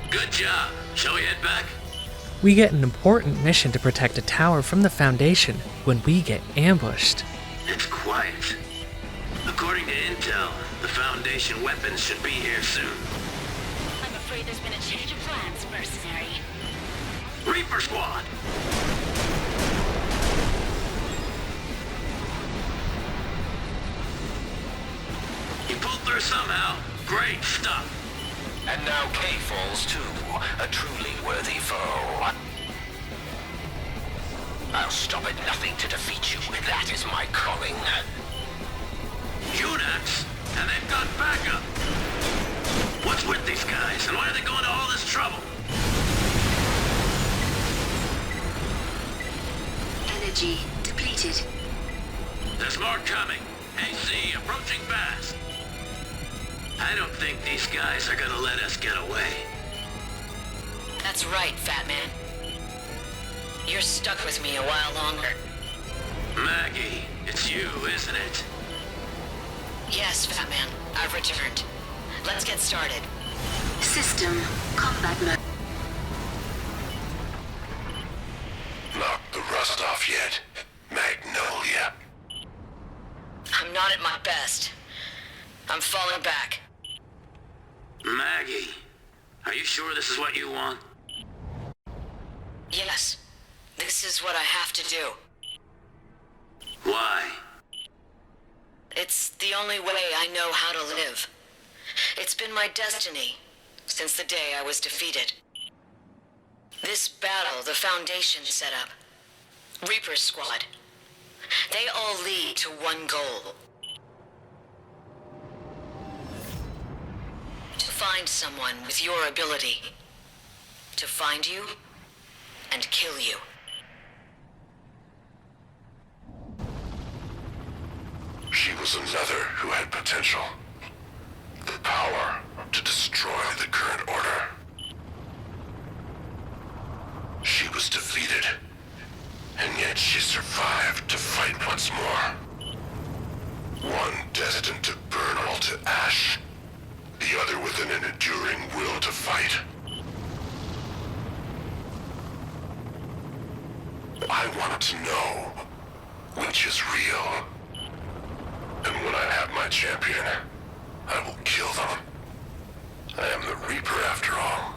Good job. Shall we head back? We get an important mission to protect a tower from the Foundation when we get ambushed. It's quiet. According to intel, the Foundation weapons should be here soon. I'm afraid there's been a change of plans, mercenary. Reaper Squad! You pulled through somehow. Great stuff. And now K falls too, a truly worthy foe. I'll stop at nothing to defeat you. That is my calling. Units, and they've got backup. What's with these guys, and why are they going to all this trouble? Energy depleted. There's more coming. AC approaching fast. I don't think these guys are gonna let us get away. That's right, Fat Man. You're stuck with me a while longer. Maggie, it's you, isn't it? Yes, Fat Man. I've returned. Let's get started. System combat mode. Knock the rust off yet, Magnolia? I'm not at my best. I'm falling back. Maggie, are you sure this is what you want? Yes. This is what I have to do. Why? It's the only way I know how to live. It's been my destiny since the day I was defeated. This battle the Foundation set up, Reaper Squad, they all lead to one goal. To find someone with your ability. To find you and kill you. She was another who had potential. The power to destroy the current order. She was defeated, and yet she survived to fight once more. One destined to burn all to ash, the other with an enduring will to fight. I want to know which is real. And when I have my champion, I will kill them. I am the Reaper after all.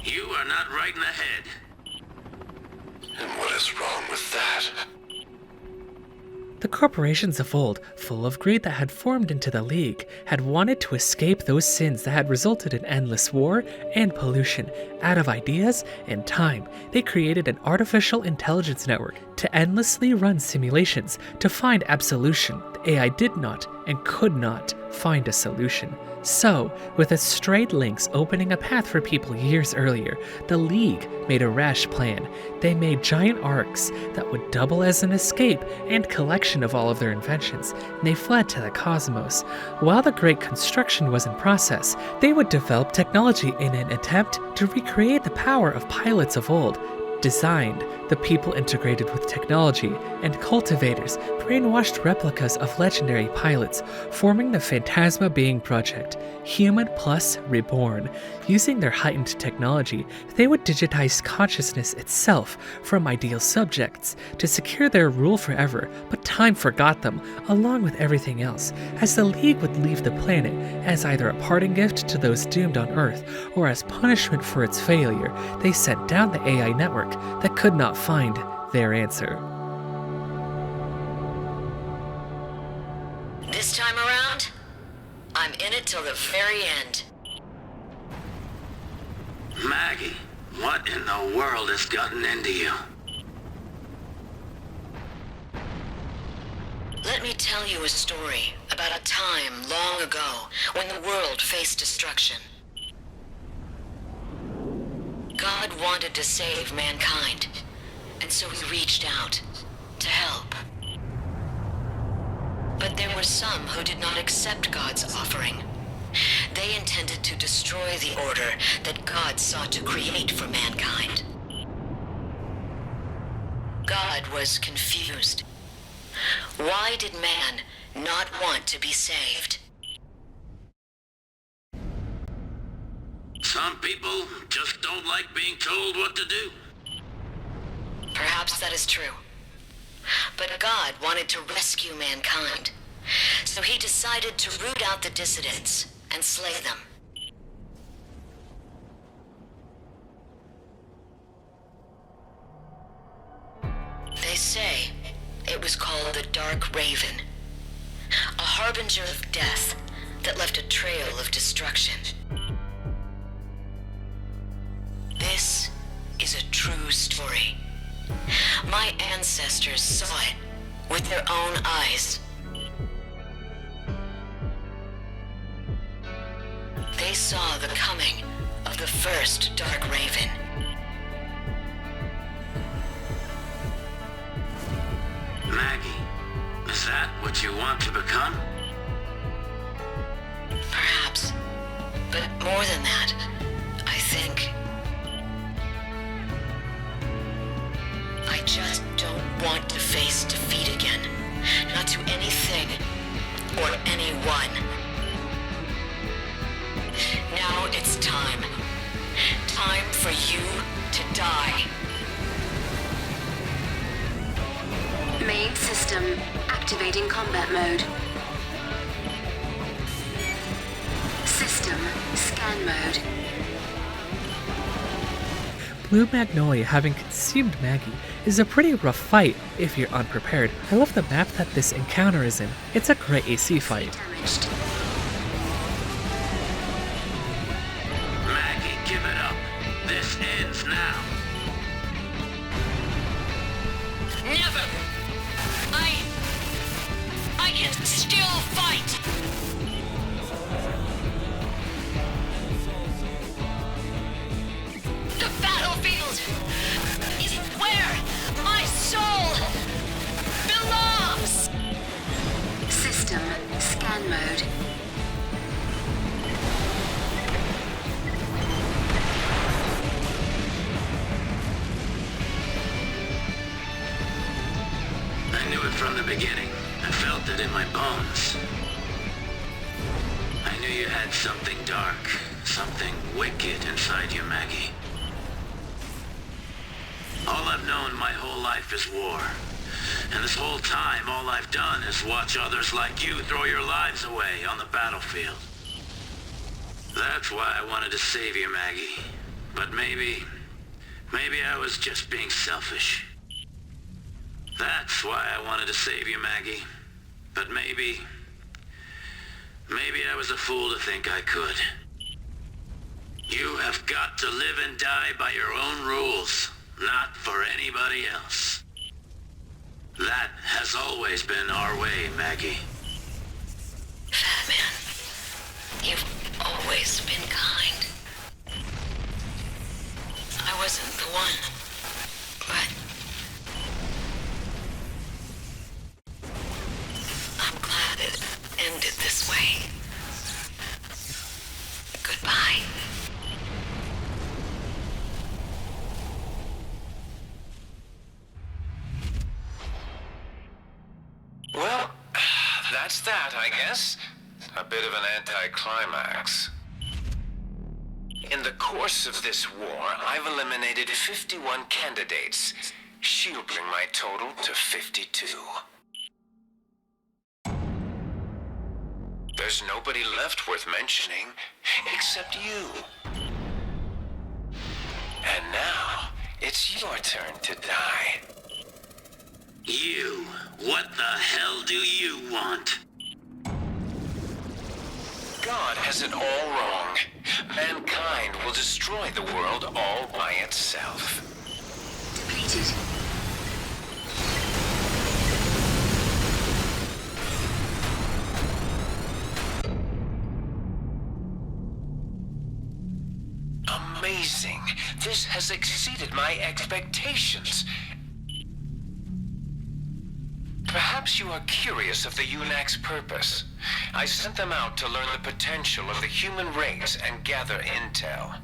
You are not right in the head. And what is wrong with that? The corporations of old, full of greed that had formed into the League, had wanted to escape those sins that had resulted in endless war and pollution. Out of ideas and time, they created an artificial intelligence network to endlessly run simulations to find absolution. The AI did not and could not find a solution. So, with its strayed links opening a path for people years earlier, the League made a rash plan. They made giant arcs that would double as an escape and collection of all of their inventions, and they fled to the cosmos. While the Great Construction was in process, they would develop technology in an attempt to recreate the power of pilots of old. Designed, the people integrated with technology, and cultivators brainwashed replicas of legendary pilots, forming the Phantasma Being Project, Human Plus Reborn. Using their heightened technology, they would digitize consciousness itself from ideal subjects to secure their rule forever, but time forgot them, along with everything else, as the League would leave the planet as either a parting gift to those doomed on Earth, or as punishment for its failure, they sent down the AI network that could not find their answer. This time around, I'm in it till the very end. Maggie, what in the world has gotten into you? Let me tell you a story about a time long ago when the world faced destruction. God wanted to save mankind, and so he reached out to help. But there were some who did not accept God's offering. They intended to destroy the order that God sought to create for mankind. God was confused. Why did man not want to be saved? Some people just don't like being told what to do. Perhaps that is true. But God wanted to rescue mankind, so he decided to root out the dissidents and slay them. They say it was called the Dark Raven, a harbinger of death that left a trail of destruction. This is a true story. My ancestors saw it with their own eyes. They saw the coming of the first Dark Raven. Maggie, is that what you want to become? Perhaps. But more than that, I think I just don't want to face defeat again. Not to anything or anyone. Now it's time. Time for you to die. Main system activating combat mode. System scan mode. Blue Magnolia having consumed Maggie is a pretty rough fight if you're unprepared. I love the map that this encounter is in. It's a great AC fight. Damaged. Maggie, give it up. This ends now. Never! I can still fight! The battlefield is where my soul belongs! System scan mode. I knew it from the beginning. I felt it in my bones. I knew you had something dark, something wicked inside you, Maggie. All I've known my whole life is war. And this whole time, all I've done is watch others like you throw your lives away on the battlefield. That's why I wanted to save you, Maggie. But maybe I was just being selfish. That's why I wanted to save you, Maggie. But maybe I was a fool to think I could. You have got to live and die by your own rules, not for anybody else. That has always been our way, Maggie. Fat man, you've always been kind. I wasn't the one, but I'm glad it ended this way. Goodbye. that's that, I guess. A bit of an anticlimax. In the course of this war, I've eliminated 51 candidates, shielding my total to 52. There's nobody left worth mentioning, except you. And now, it's your turn to die. You, what the hell do you want? God has it all wrong. Mankind will destroy the world all by itself. Defeated. Amazing. This has exceeded my expectations. Perhaps you are curious of the UNAC's purpose. I sent them out to learn the potential of the human race and gather intel.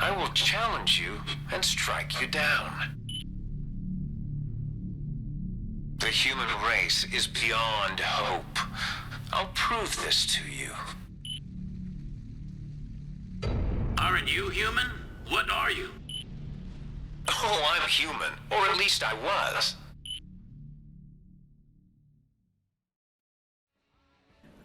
I will challenge you and strike you down. The human race is beyond hope. I'll prove this to you. Aren't you human? What are you? Oh, I'm human. Or at least I was.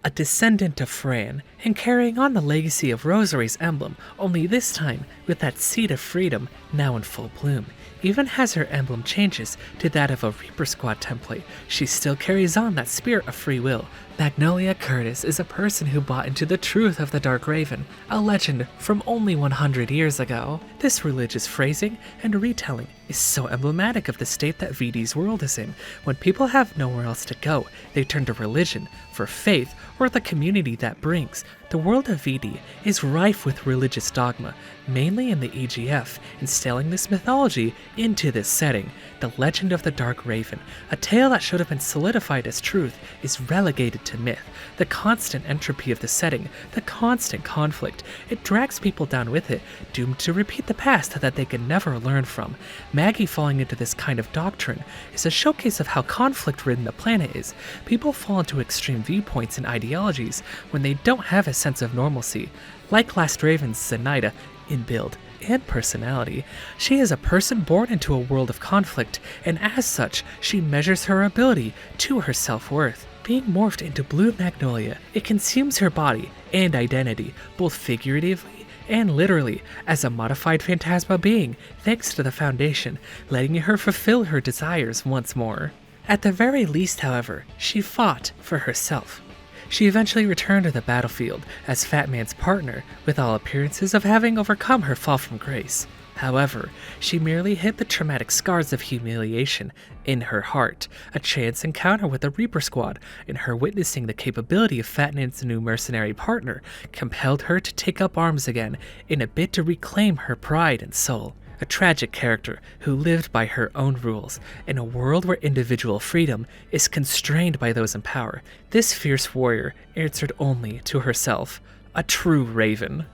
A descendant of Fran, and carrying on the legacy of Rosary's emblem, only this time with that seed of freedom now in full bloom. Even as her emblem changes to that of a Reaper Squad template, she still carries on that spirit of free will. Magnolia Curtis is a person who bought into the truth of the Dark Raven, a legend from only 100 years ago. This religious phrasing and retelling is so emblematic of the state that VD's world is in. When people have nowhere else to go, they turn to religion for faith or the community that brings. The world of VD is rife with religious dogma, mainly in the EGF, instilling this mythology into this setting. The legend of the Dark Raven, a tale that should have been solidified as truth, is relegated to myth. The constant entropy of the setting, the constant conflict, it drags people down with it, doomed to repeat the past that they can never learn from. Maggie falling into this kind of doctrine is a showcase of how conflict-ridden the planet is. People fall into extreme viewpoints and ideologies when they don't have a sense of normalcy. Like Last Raven's Zenaida, in build and personality, she is a person born into a world of conflict, and as such, she measures her ability to her self-worth. Being morphed into Blue Magnolia, it consumes her body and identity, both figuratively and literally, as a modified phantasma being, thanks to the Foundation, letting her fulfill her desires once more. At the very least, however, she fought for herself. She eventually returned to the battlefield as Fat Man's partner, with all appearances of having overcome her fall from grace. However, she merely hid the traumatic scars of humiliation in her heart. A chance encounter with the Reaper Squad, and her witnessing the capability of Fat Man's new mercenary partner, compelled her to take up arms again in a bid to reclaim her pride and soul. A tragic character who lived by her own rules in a world where individual freedom is constrained by those in power. This fierce warrior answered only to herself, a true raven.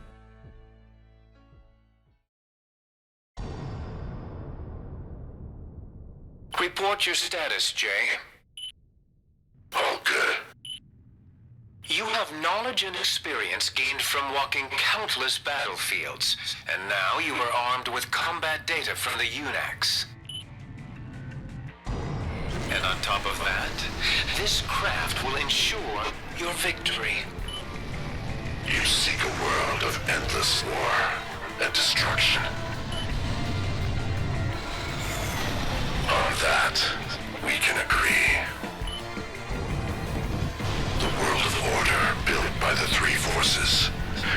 Report your status, Jay. All good. You have knowledge and experience gained from walking countless battlefields, and now you are armed with combat data from the UNACs. And on top of that, this craft will ensure your victory. You seek a world of endless war and destruction. On that, we can agree. The world of order built by the three forces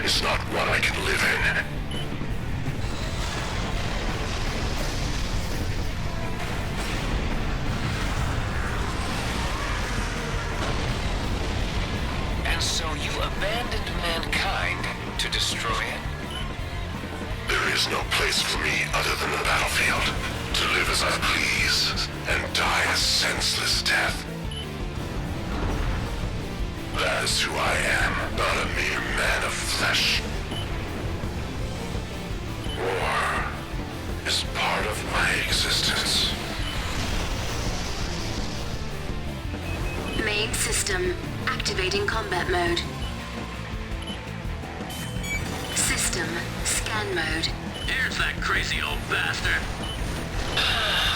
is not one I can live in. And so you abandoned mankind to destroy it? There is no place for me other than the battlefield, to live as I please and die a senseless death. That is who I am, not a mere man of flesh. War is part of my existence. Combat mode. System scan mode. Here's that crazy old bastard.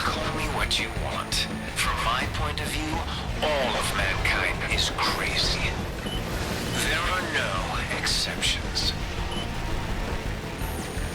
Call me what you want. From my point of view, all of mankind is crazy. There are no exceptions.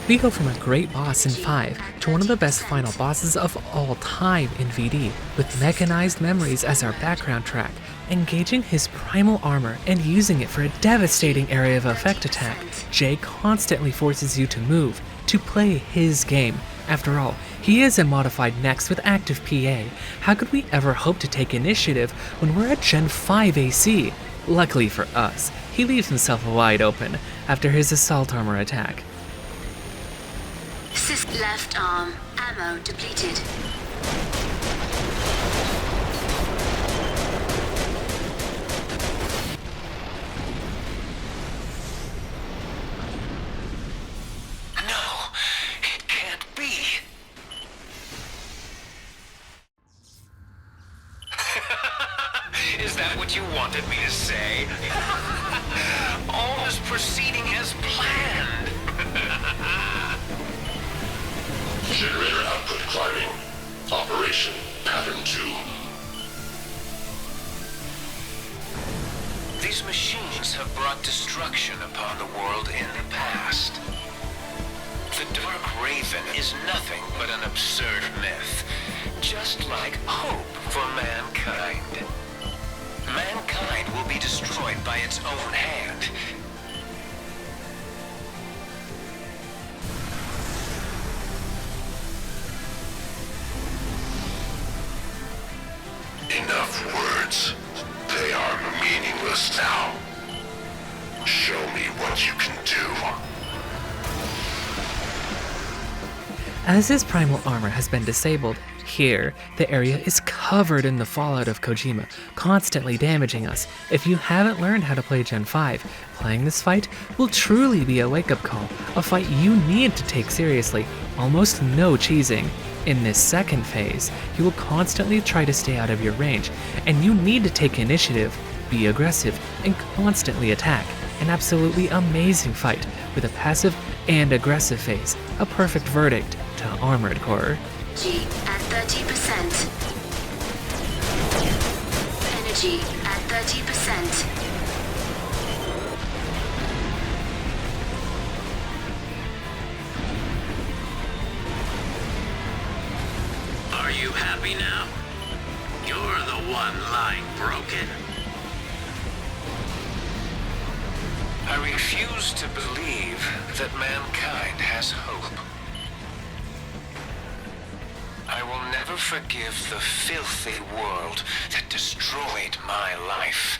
We go from a great boss in 5 to one of the best final bosses of all time in VD, with mechanized memories as our background track, engaging his primal armor and using it for a devastating area of effect attack. Jay constantly forces you to move, to play his game. After all, he is a modified Next with active PA. How could we ever hope to take initiative when we're at Gen 5 AC? Luckily for us, he leaves himself wide open after his assault armor attack. Left arm ammo depleted. No, it can't be. Is that what you wanted me to say? All is proceeding as planned. Generator output climbing. Operation Pattern 2. These machines have brought destruction upon the world in the past. The Dark Raven is nothing but an absurd myth, just like hope for mankind. Mankind will be destroyed by its own hand. Enough words. They are meaningless now. Show me what you can do. As his primal armor has been disabled, here, the area is covered in the fallout of Kojima, constantly damaging us. If you haven't learned how to play Gen 5, playing this fight will truly be a wake-up call, a fight you need to take seriously, almost no cheesing. In this second phase, he will constantly try to stay out of your range, and you need to take initiative, be aggressive, and constantly attack. An absolutely amazing fight with a passive and aggressive phase, a perfect verdict to Armored Core. Energy at 30%. Energy at 30%. Are you happy now? You're the one lying broken. I refuse to believe that mankind has hope. I will never forgive the filthy world that destroyed my life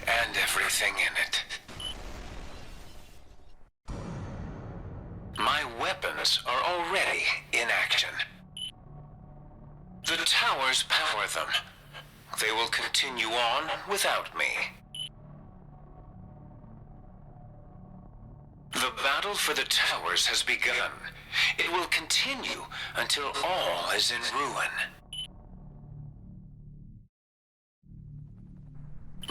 and everything in it. My weapons are already in action. The towers power them. They will continue on without me. The battle for the towers has begun. It will continue until all is in ruin.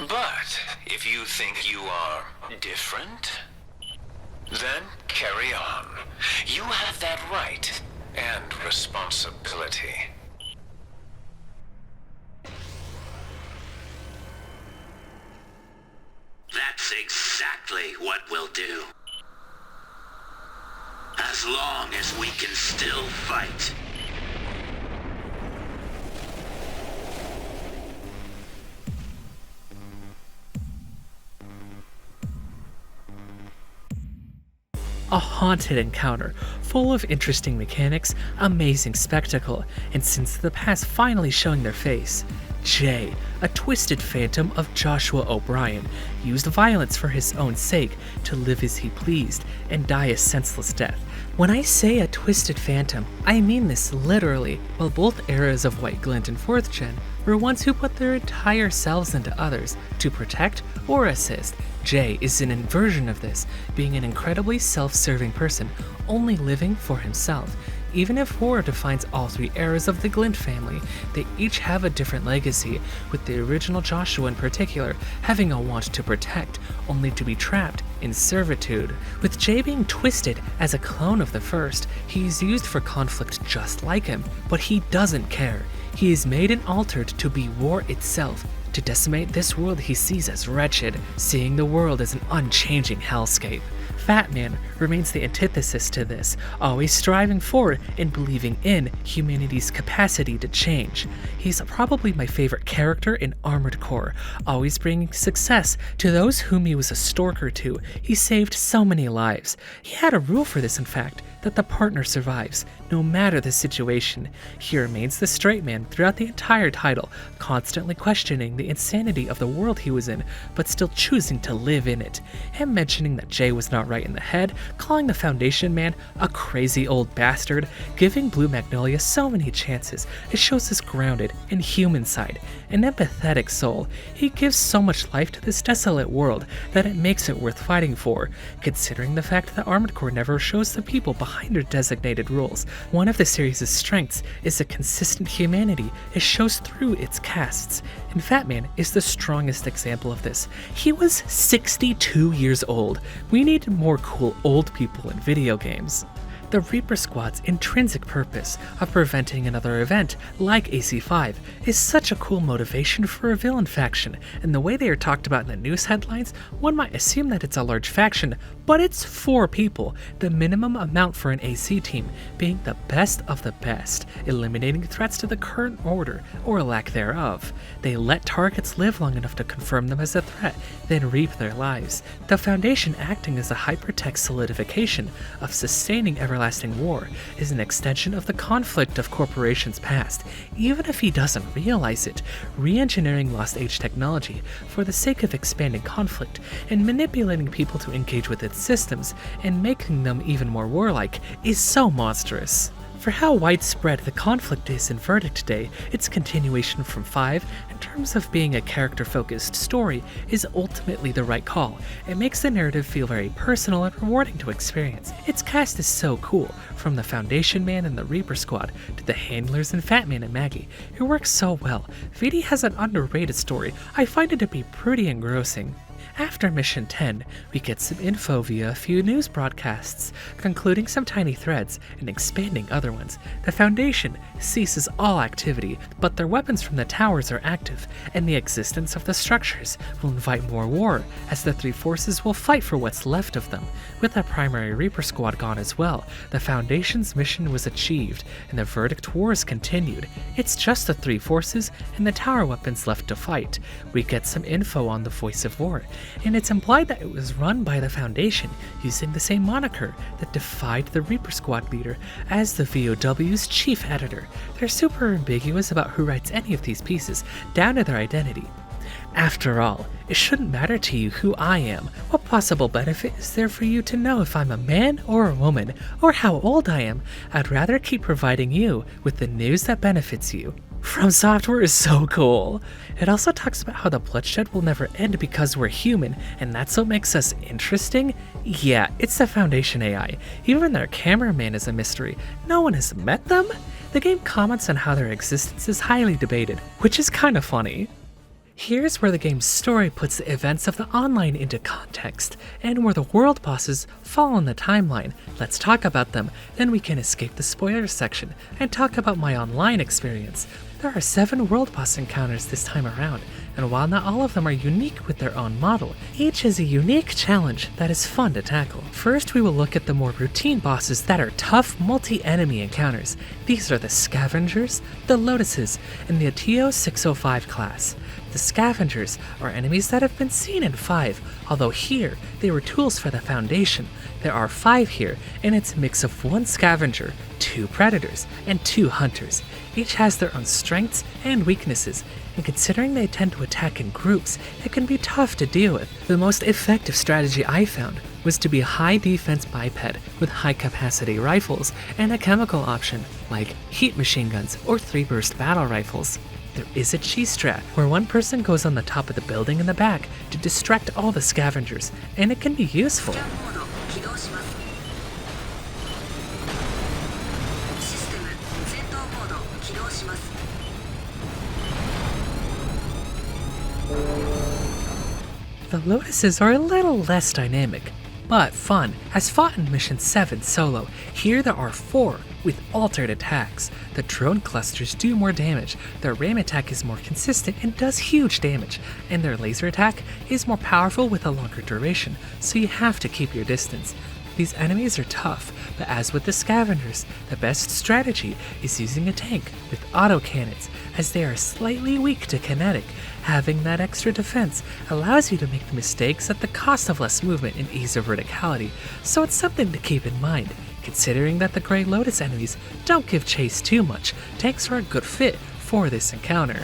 But if you think you are different, then carry on. You have that right and responsibility. That's exactly what we'll do. As long as we can still fight. A haunted encounter, full of interesting mechanics, amazing spectacle, and since the past finally showing their face, Jay, a twisted phantom of Joshua O'Brien, used violence for his own sake to live as he pleased and die a senseless death. When I say a twisted phantom, I mean this literally. While both eras of White Glint and 4th Gen were ones who put their entire selves into others to protect or assist, Jay is an inversion of this, being an incredibly self-serving person, only living for himself. Even if war defines all three eras of the Glint family, they each have a different legacy, with the original Joshua in particular having a want to protect, only to be trapped in servitude. With Jay being twisted as a clone of the first, he's used for conflict just like him, but he doesn't care. He is made and altered to be war itself, to decimate this world he sees as wretched, seeing the world as an unchanging hellscape. Fat Man remains the antithesis to this, always striving for and believing in humanity's capacity to change. He's probably my favorite character in Armored Core, always bringing success to those whom he was a stalker to. He saved so many lives. He had a rule for this, in fact, that the partner survives, no matter the situation. He remains the straight man throughout the entire title, constantly questioning the insanity of the world he was in, but still choosing to live in it. Him mentioning that Jay was not right in the head, calling the Foundation man a crazy old bastard, giving Blue Magnolia so many chances. It shows his grounded and human side, an empathetic soul. He gives so much life to this desolate world that it makes it worth fighting for, considering the fact that Armored Core never shows the people behind their designated rules. One of the series' strengths is the consistent humanity it shows through its casts, and Fat Man is the strongest example of this. He was 62 years old. We need more cool old people in video games. The Reaper Squad's intrinsic purpose of preventing another event like AC5 is such a cool motivation for a villain faction, and the way they are talked about in the news headlines, one might assume that it's a large faction, but it's 4 people, the minimum amount for an AC team, being the best of the best, eliminating threats to the current order, or lack thereof. They let targets live long enough to confirm them as a threat, then reap their lives. The Foundation acting as a hypertext solidification of sustaining everlasting war is an extension of the conflict of corporations past, even if he doesn't realize it. Re-engineering lost age technology for the sake of expanding conflict and manipulating people to engage with its systems and making them even more warlike is so monstrous. For how widespread the conflict is in Verdict Day, its continuation from 5, in terms of being a character-focused story, is ultimately the right call. It makes the narrative feel very personal and rewarding to experience. Its cast is so cool, from the Foundation Man and the Reaper Squad, to the handlers and Fat Man and Maggie. It works so well. VD has an underrated story. I find it to be pretty engrossing. After Mission 10, we get some info via a few news broadcasts, concluding some tiny threads and expanding other ones. The Foundation ceases all activity, but their weapons from the towers are active, and the existence of the structures will invite more war, as the 3 forces will fight for what's left of them. With the primary Reaper Squad gone as well, the Foundation's mission was achieved, and the Verdict Wars continued. It's just the 3 forces and the tower weapons left to fight. We get some info on the Voice of War, and it's implied that it was run by the Foundation, using the same moniker that defied the Reaper Squad leader as the VOW's chief editor. They're super ambiguous about who writes any of these pieces, down to their identity. After all, it shouldn't matter to you who I am. What possible benefit is there for you to know if I'm a man or a woman, or how old I am? I'd rather keep providing you with the news that benefits you. From Software is so cool. It also talks about how the bloodshed will never end because we're human, and that's what makes us interesting? Yeah, it's the Foundation AI. Even their cameraman is a mystery. No one has met them? The game comments on how their existence is highly debated, which is kind of funny. Here's where the game's story puts the events of the online into context, and where the world bosses fall in the timeline. Let's talk about them, then we can escape the spoilers section and talk about my online experience. There are 7 world boss encounters this time around, and while not all of them are unique with their own model, each is a unique challenge that is fun to tackle. First, we will look at the more routine bosses that are tough multi-enemy encounters. These are the Scavengers, the Lotuses, and the Ateo 605 class. The Scavengers are enemies that have been seen in 5, although here they were tools for the Foundation. There are 5 here, and it's a mix of 1 Scavenger, 2 Predators, and 2 Hunters. Each has their own strengths and weaknesses, and considering they tend to attack in groups, it can be tough to deal with. The most effective strategy I found was to be a high defense biped with high capacity rifles and a chemical option, like heat machine guns or 3-burst battle rifles. There is a cheese strat, where one person goes on the top of the building in the back to distract all the Scavengers, and it can be useful. The Lotuses are a little less dynamic, but fun, as fought in Mission 7 solo. Here there are 4 with altered attacks. The drone clusters do more damage, their ram attack is more consistent and does huge damage, and their laser attack is more powerful with a longer duration, so you have to keep your distance. These enemies are tough, but as with the scavengers, the best strategy is using a tank with autocannons, as they are slightly weak to kinetic. Having that extra defense allows you to make the mistakes at the cost of less movement and ease of verticality, so it's something to keep in mind. Considering that the Grey Lotus enemies don't give chase too much, tanks are a good fit for this encounter.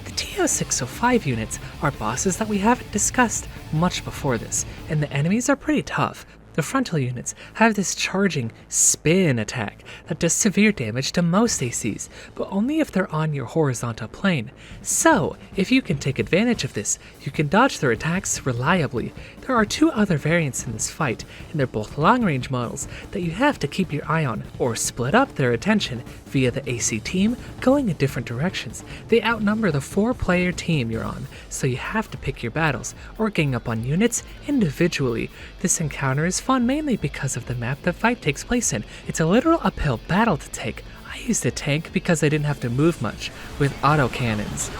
The TO-605 units are bosses that we haven't discussed much before this, and the enemies are pretty tough. The frontal units have this charging spin attack that does severe damage to most ACs, but only if they're on your horizontal plane. So, if you can take advantage of this, you can dodge their attacks reliably. There are 2 other variants in this fight, and they're both long-range models that you have to keep your eye on, or split up their attention via the AC team going in different directions. They outnumber the 4-player team you're on, so you have to pick your battles, or gang up on units individually. This encounter is fun mainly because of the map the fight takes place in. It's a literal uphill battle to take. I used a tank because I didn't have to move much, with autocannons.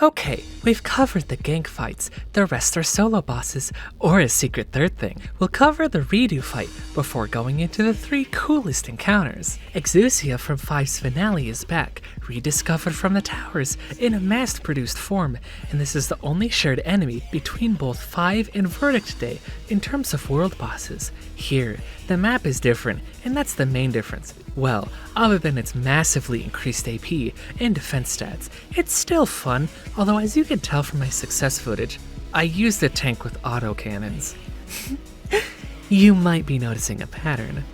Okay, we've covered the gank fights, the rest are solo bosses, or a secret third thing. We'll cover the redo fight before going into the 3 coolest encounters. Exousia from 5's finale is back, rediscovered from the towers in a mass-produced form, and this is the only shared enemy between both 5 and Verdict Day in terms of world bosses. Here, the map is different, and that's the main difference. Well, other than its massively increased AP and defense stats, it's still fun, although as you can tell from my success footage, I used a tank with autocannons. You might be noticing a pattern.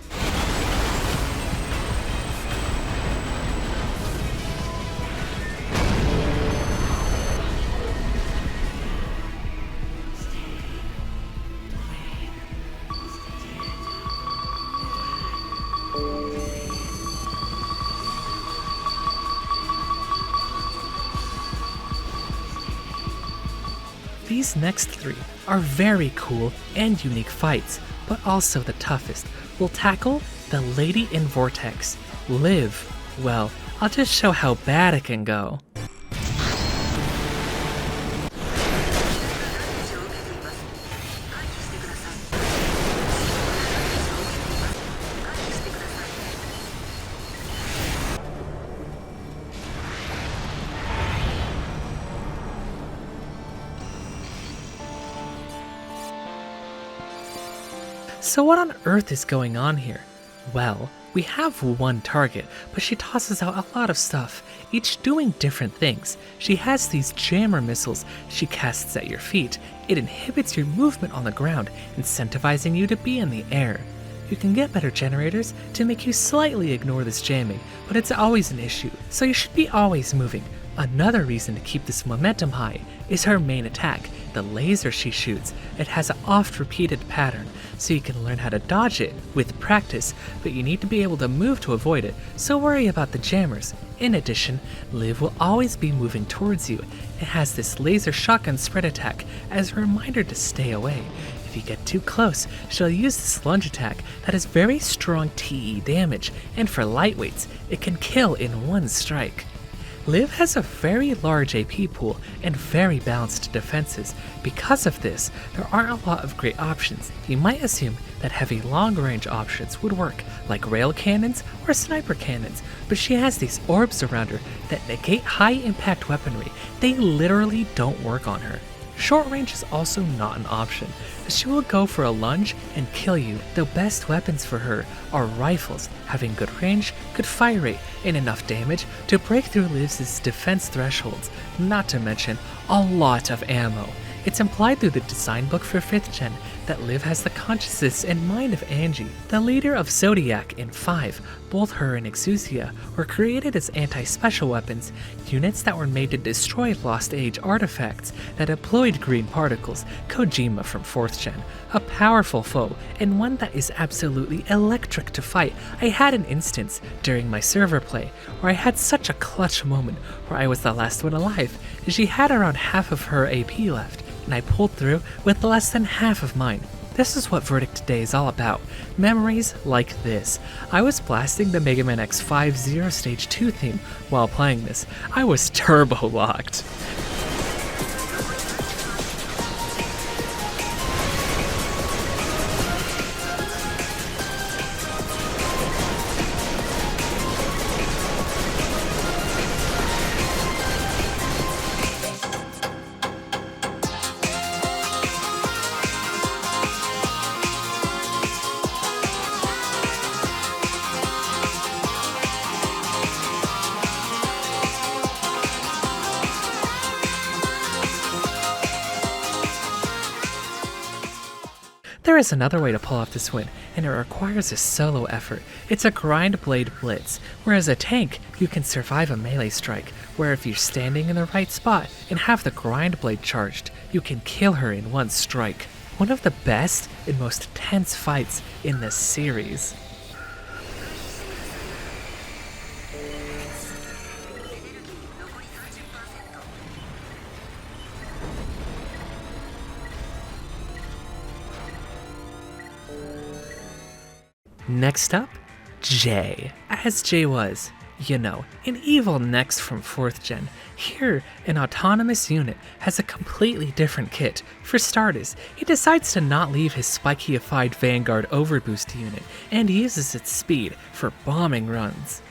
These next 3 are very cool and unique fights, but also the toughest. We'll tackle the Lady in Vortex. Liv. Well, I'll just show how bad it can go. So what on earth is going on here? Well, we have one target, but she tosses out a lot of stuff, each doing different things. She has these jammer missiles she casts at your feet. It inhibits your movement on the ground, incentivizing you to be in the air. You can get better generators to make you slightly ignore this jamming, but it's always an issue, so you should be always moving. Another reason to keep this momentum high is her main attack, the laser she shoots. It has an oft-repeated pattern, so you can learn how to dodge it with practice, but you need to be able to move to avoid it, so worry about the jammers. In addition, Liv will always be moving towards you. It has this laser shotgun spread attack as a reminder to stay away. If you get too close, she'll use this lunge attack that has very strong TE damage, and for lightweights, it can kill in one strike. Liv has a very large AP pool and very balanced defenses. Because of this, there aren't a lot of great options. You might assume that heavy long-range options would work, like rail cannons or sniper cannons, but she has these orbs around her that negate high-impact weaponry. They literally don't work on her. Short range is also not an option, as she will go for a lunge and kill you. The best weapons for her are rifles, having good range, good fire rate, and enough damage to break through Liv's defense thresholds, not to mention a lot of ammo. It's implied through the design book for 5th gen that Liv has the consciousness and mind of Angie, the leader of Zodiac in 5. Both her and Exousia were created as anti-special weapons, units that were made to destroy Lost Age artifacts that deployed green particles, Kojima from 4th gen, a powerful foe, and one that is absolutely electric to fight. I had an instance during my server play where I had such a clutch moment where I was the last one alive, and she had around half of her AP left, and I pulled through with less than half of mine. This is what Verdict today is all about. Memories like this. I was blasting the Mega Man X5 Zero Stage 2 theme while playing this. I was turbo locked. There is another way to pull off this win, and it requires a solo effort. It's a grind blade blitz, whereas a tank, you can survive a melee strike, where if you're standing in the right spot and have the grind blade charged, you can kill her in one strike. One of the best and most tense fights in this series. Next up, Jay. As Jay was, an evil next from 4th gen. Here, an autonomous unit has a completely different kit. For starters, he decides to not leave his spikified Vanguard overboost unit, and he uses its speed for bombing runs.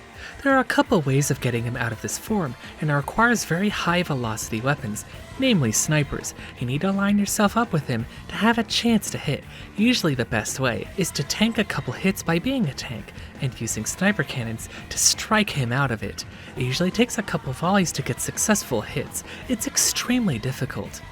There are a couple ways of getting him out of this form, and it requires very high velocity weapons, namely snipers. You need to line yourself up with him to have a chance to hit. Usually the best way is to tank a couple hits by being a tank, and using sniper cannons to strike him out of it. It usually takes a couple volleys to get successful hits. It's extremely difficult.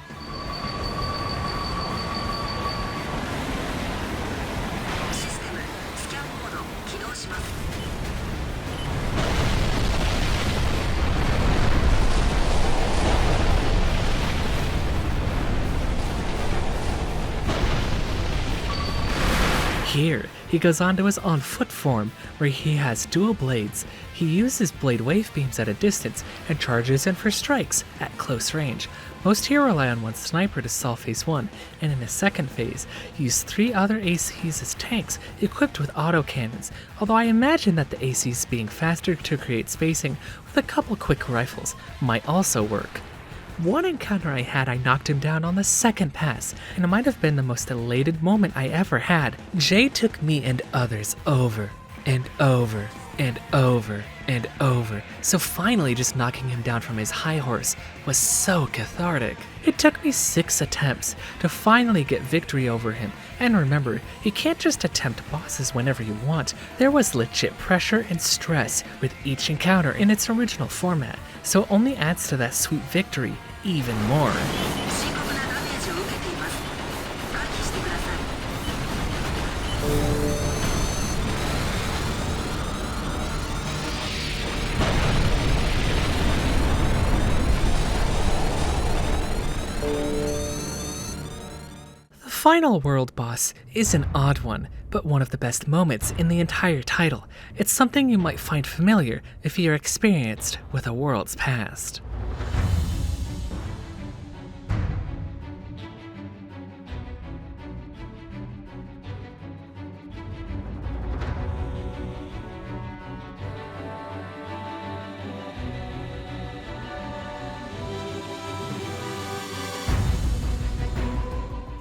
Here, he goes on to his on-foot form, where he has dual blades. He uses blade wave beams at a distance and charges in for strikes at close range. Most here rely on one sniper to solve phase 1, and in a second phase, use 3 other ACs as tanks equipped with autocannons, although I imagine that the ACs being faster to create spacing with a couple quick rifles might also work. One encounter I had, I knocked him down on the second pass, and it might have been the most elated moment I ever had. Jay took me and others over, and over, and over, and over, so finally just knocking him down from his high horse was so cathartic. It took me 6 attempts to finally get victory over him, and remember, you can't just attempt bosses whenever you want. There was legit pressure and stress with each encounter in its original format, so it only adds to that sweet victory even more. The final world boss is an odd one, but one of the best moments in the entire title. It's something you might find familiar if you're experienced with a world's past.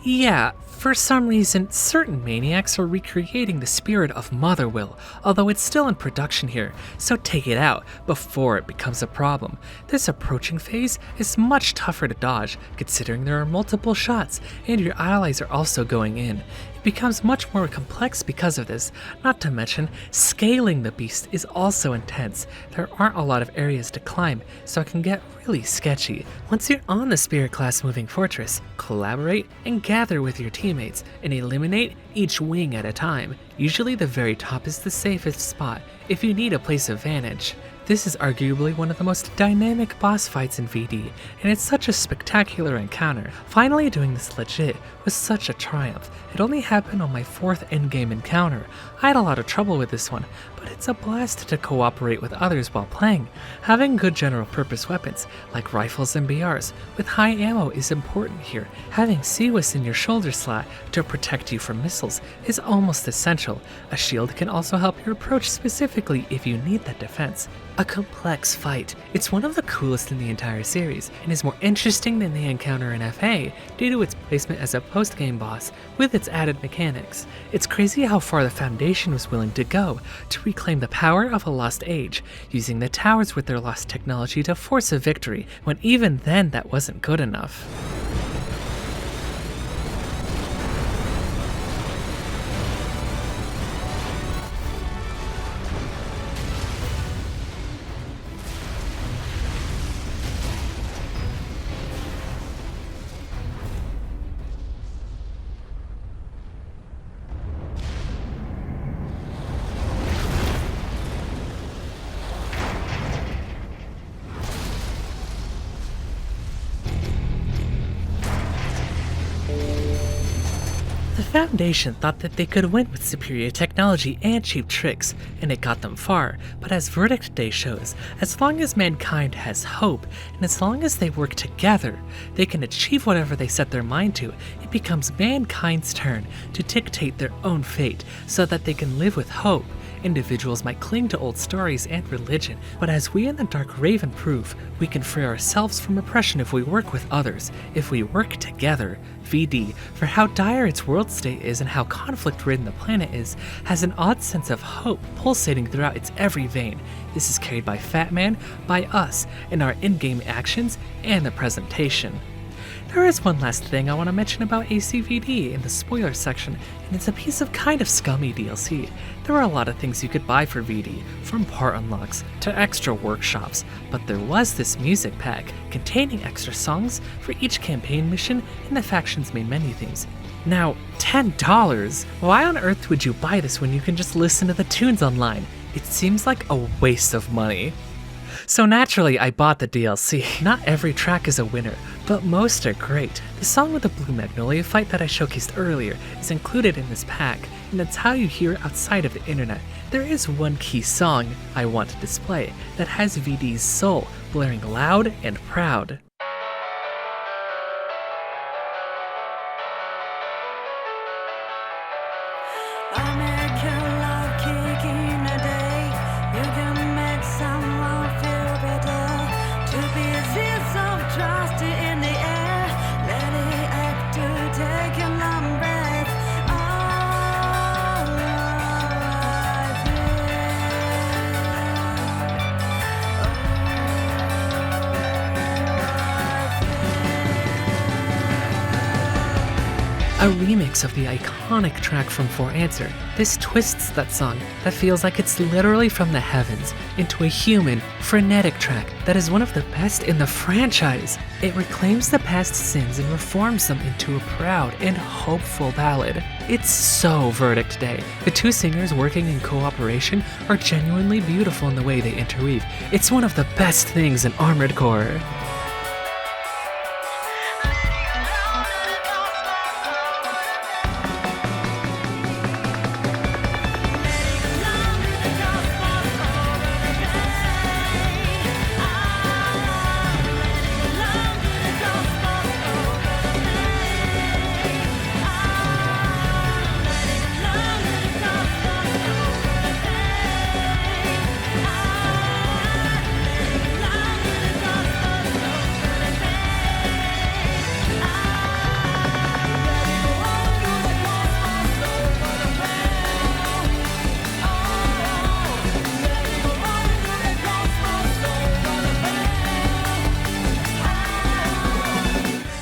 Yeah, for some reason, certain maniacs are recreating the spirit of Mother Will, although it's still in production here, so take it out before it becomes a problem. This approaching phase is much tougher to dodge, considering there are multiple shots, and your allies are also going in. It becomes much more complex because of this, not to mention, scaling the beast is also intense. There aren't a lot of areas to climb, so it can get really sketchy. Once you're on the Spirit class moving fortress, collaborate and gather with your team teammates and eliminate each wing at a time. Usually the very top is the safest spot if you need a place of vantage. This is arguably one of the most dynamic boss fights in VD, and it's such a spectacular encounter. Finally doing this legit was such a triumph. It only happened on my 4th endgame encounter. I had a lot of trouble with this one, but it's a blast to cooperate with others while playing. Having good general purpose weapons, like rifles and BRs, with high ammo is important here. Having CWIS in your shoulder slot to protect you from missiles is almost essential. A shield can also help your approach specifically if you need that defense. A complex fight. It's one of the coolest in the entire series, and is more interesting than the encounter in FA due to its placement as a post-game boss with its added mechanics. It's crazy how far the Foundation was willing to go to reclaim the power of a lost age, using the towers with their lost technology to force a victory, when even then that wasn't good enough. The Foundation thought that they could win with superior technology and cheap tricks, and it got them far, but as Verdict Day shows, as long as mankind has hope, and as long as they work together, they can achieve whatever they set their mind to. It becomes mankind's turn to dictate their own fate, so that they can live with hope. Individuals might cling to old stories and religion, but as we in the Dark Raven prove, we can free ourselves from oppression if we work with others, if we work together. VD, for how dire its world state is and how conflict-ridden the planet is, has an odd sense of hope pulsating throughout its every vein. This is carried by Fat Man, by us, in our in-game actions, and the presentation. There is one last thing I want to mention about ACVD in the spoiler section, and it's a piece of kind of scummy DLC. There are a lot of things you could buy for VD, from part unlocks to extra workshops, but there was this music pack containing extra songs for each campaign mission and the faction's main menu themes. Now, $10? Why on earth would you buy this when you can just listen to the tunes online? It seems like a waste of money. So naturally, I bought the DLC. Not every track is a winner, but most are great. The song with the Blue Magnolia fight that I showcased earlier is included in this pack, and it's how you hear it outside of the internet. There is one key song I want to display that has VD's soul blaring loud and proud. A remix of the iconic track from For Answer. This twists that song that feels like it's literally from the heavens into a human, frenetic track that is one of the best in the franchise. It reclaims the past sins and reforms them into a proud and hopeful ballad. It's so Verdict Day. The two singers working in cooperation are genuinely beautiful in the way they interweave. It's one of the best things in Armored Core.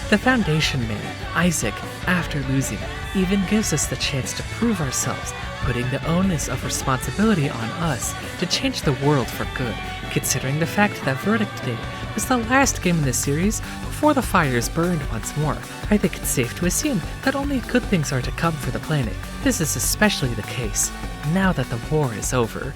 The Foundation man, Isaac, after losing, even gives us the chance to prove ourselves, putting the onus of responsibility on us to change the world for good, considering the fact that Verdict Day was the last game in the series before the fires burned once more. I think it's safe to assume that only good things are to come for the planet. This is especially the case now that the war is over.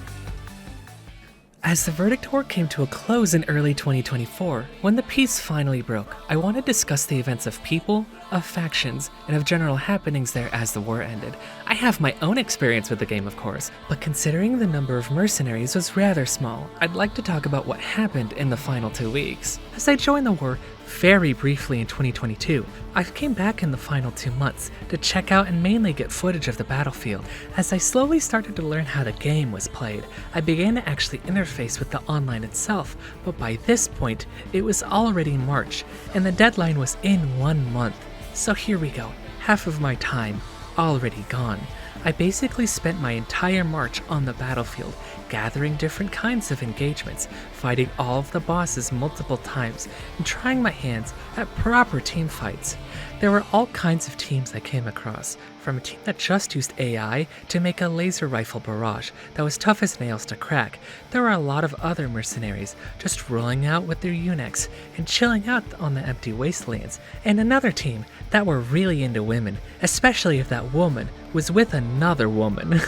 As the Verdict War came to a close in early 2024, when the peace finally broke, I want to discuss the events of people, of factions, and of general happenings there as the war ended. I have my own experience with the game, of course, but considering the number of mercenaries was rather small, I'd like to talk about what happened in the final 2 weeks. As I joined the war very briefly in 2022, I came back in the final 2 months to check out and mainly get footage of the battlefield. As I slowly started to learn how the game was played, I began to actually interface with the online itself, but by this point, it was already March, and the deadline was in 1 month. So here we go, half of my time already gone. I basically spent my entire March on the battlefield, gathering different kinds of engagements, fighting all of the bosses multiple times, and trying my hands at proper team fights. There were all kinds of teams I came across, from a team that just used AI to make a laser rifle barrage that was tough as nails to crack. There were a lot of other mercenaries just rolling out with their eunuchs and chilling out on the empty wastelands, and another team that were really into women, especially if that woman was with another woman.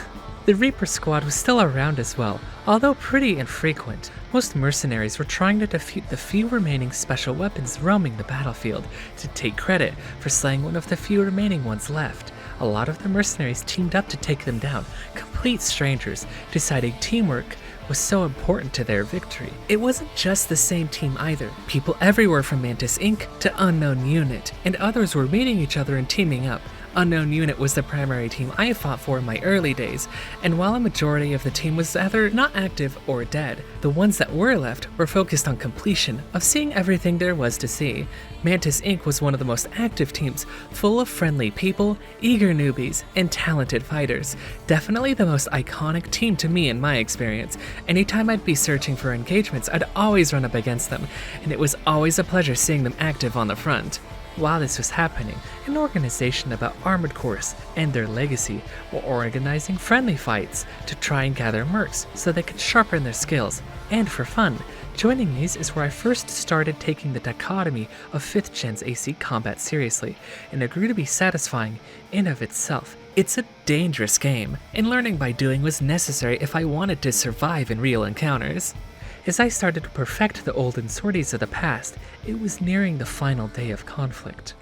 The Reaper squad was still around as well, although pretty infrequent. Most mercenaries were trying to defeat the few remaining special weapons roaming the battlefield, to take credit for slaying one of the few remaining ones left. A lot of the mercenaries teamed up to take them down, complete strangers, deciding teamwork was so important to their victory. It wasn't just the same team either. People everywhere from Mantis Inc. to Unknown Unit, and others were meeting each other and teaming up. Unknown Unit was the primary team I fought for in my early days, and while a majority of the team was either not active or dead, the ones that were left were focused on completion of seeing everything there was to see. Mantis Inc. was one of the most active teams, full of friendly people, eager newbies, and talented fighters. Definitely the most iconic team to me in my experience. Anytime I'd be searching for engagements, I'd always run up against them, and it was always a pleasure seeing them active on the front. While this was happening, an organization about Armored Corps and their legacy were organizing friendly fights to try and gather mercs so they could sharpen their skills, and for fun. Joining these is where I first started taking the dichotomy of 5th Gen's AC combat seriously, and it grew to be satisfying in of itself. It's a dangerous game, and learning by doing was necessary if I wanted to survive in real encounters. As I started to perfect the olden sorties of the past, it was nearing the final day of conflict.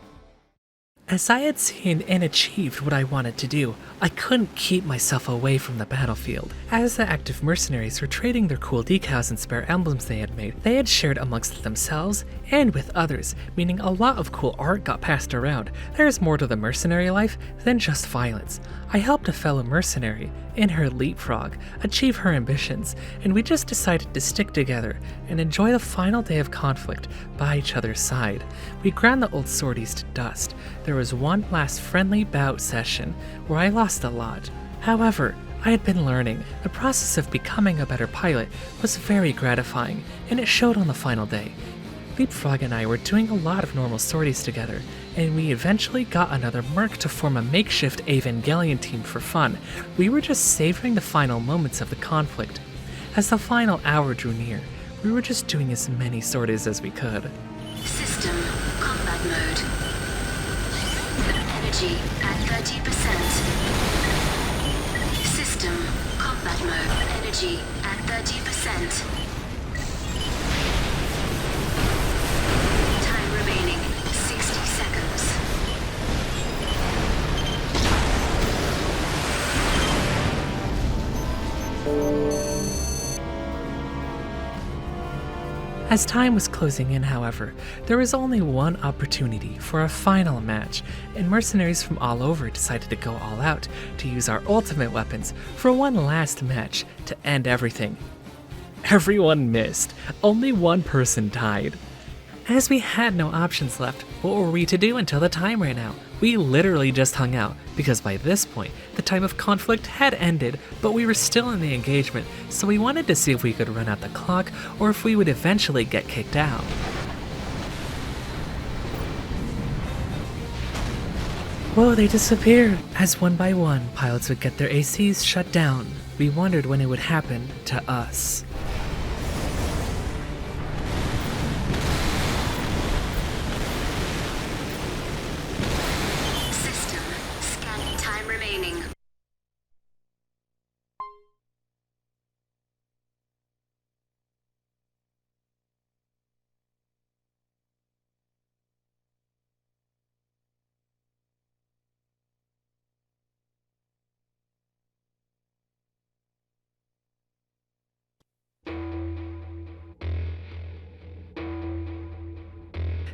As I had seen and achieved what I wanted to do, I couldn't keep myself away from the battlefield. As the active mercenaries were trading their cool decals and spare emblems they had shared amongst themselves and with others, meaning a lot of cool art got passed around. There is more to the mercenary life than just violence. I helped a fellow mercenary, in her leapfrog, achieve her ambitions, and we just decided to stick together and enjoy the final day of conflict by each other's side. We ground the old sorties to dust. There was one last friendly bout session where I lost a lot. However, I had been learning. The process of becoming a better pilot was very gratifying, and it showed on the final day. Leapfrog and I were doing a lot of normal sorties together, and we eventually got another merc to form a makeshift Evangelion team for fun. We were just savoring the final moments of the conflict. As the final hour drew near, we were just doing as many sorties as we could. System combat mode. Energy at 30%. System combat mode. Energy at 30%. Time remaining 60 seconds. As time was closing in, however, there was only one opportunity for a final match, and mercenaries from all over decided to go all out to use our ultimate weapons for one last match to end everything. Everyone missed. Only one person died. As we had no options left, what were we to do until the time ran out? We literally just hung out, because by this point, the time of conflict had ended, but we were still in the engagement, so we wanted to see if we could run out the clock, or if we would eventually get kicked out. Whoa, they disappeared! As one by one, pilots would get their ACs shut down. We wondered when it would happen to us. System. Scanning time remaining.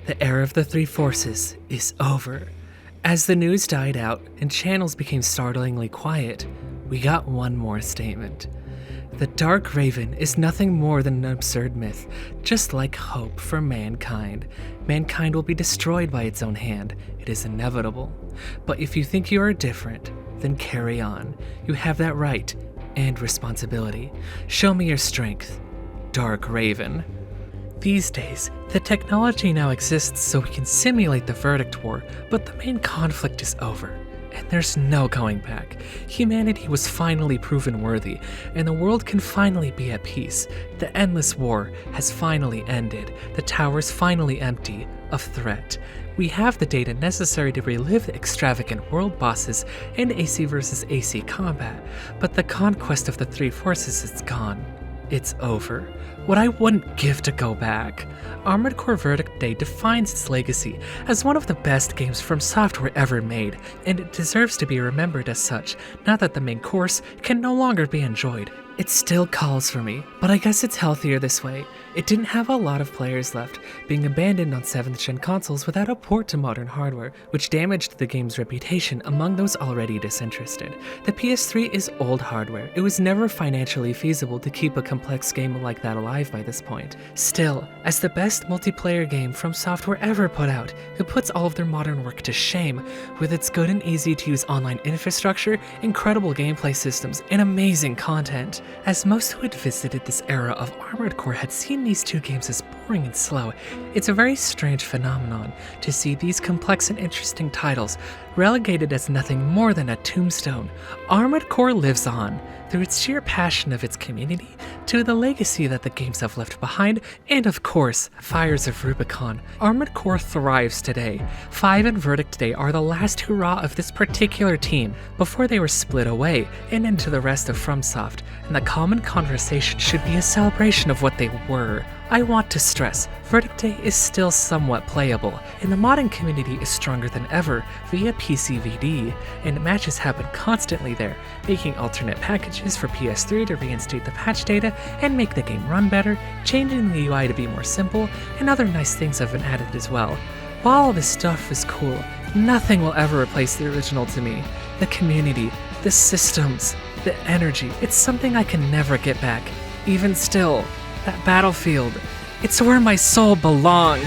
The era of the three forces is over. As the news died out and channels became startlingly quiet, we got one more statement. The Dark Raven is nothing more than an absurd myth, just like hope for mankind. Mankind will be destroyed by its own hand. It is inevitable. But if you think you are different, then carry on. You have that right and responsibility. Show me your strength, Dark Raven. These days, the technology now exists so we can simulate the verdict war, but the main conflict is over, and there's no going back. Humanity was finally proven worthy, and the world can finally be at peace. The endless war has finally ended. The tower's finally empty of threat. We have the data necessary to relive the extravagant world bosses and AC versus AC combat, but the conquest of the three forces is gone. It's over. What I wouldn't give to go back. Armored Core Verdict Day defines its legacy as one of the best games from software ever made, and it deserves to be remembered as such, now that the main course can no longer be enjoyed. It still calls for me, but I guess it's healthier this way. It didn't have a lot of players left, being abandoned on 7th gen consoles without a port to modern hardware, which damaged the game's reputation among those already disinterested. The PS3 is old hardware. It was never financially feasible to keep a complex game like that alive by this point. Still, as the best multiplayer game from software ever put out, it puts all of their modern work to shame, with its good and easy to use online infrastructure, incredible gameplay systems, and amazing content. As most who had visited this era of Armored Core had seen these two games as boring and slow, it's a very strange phenomenon to see these complex and interesting titles relegated as nothing more than a tombstone. Armored Core lives on, through its sheer passion of its community, to the legacy that the games have left behind, and of course, Fires of Rubicon. Armored Core thrives today. 5 and Verdict Day are the last hurrah of this particular team, before they were split away and into the rest of FromSoft, and the common conversation should be a celebration of what they were. I want to stress, Verdict Day is still somewhat playable, and the modding community is stronger than ever via PCVD, and matches happen constantly there, making alternate packages for PS3 to reinstate the patch data and make the game run better, changing the UI to be more simple, and other nice things have been added as well. While all this stuff is cool, nothing will ever replace the original to me. The community, the systems, the energy, it's something I can never get back. Even still, that battlefield, it's where my soul belonged.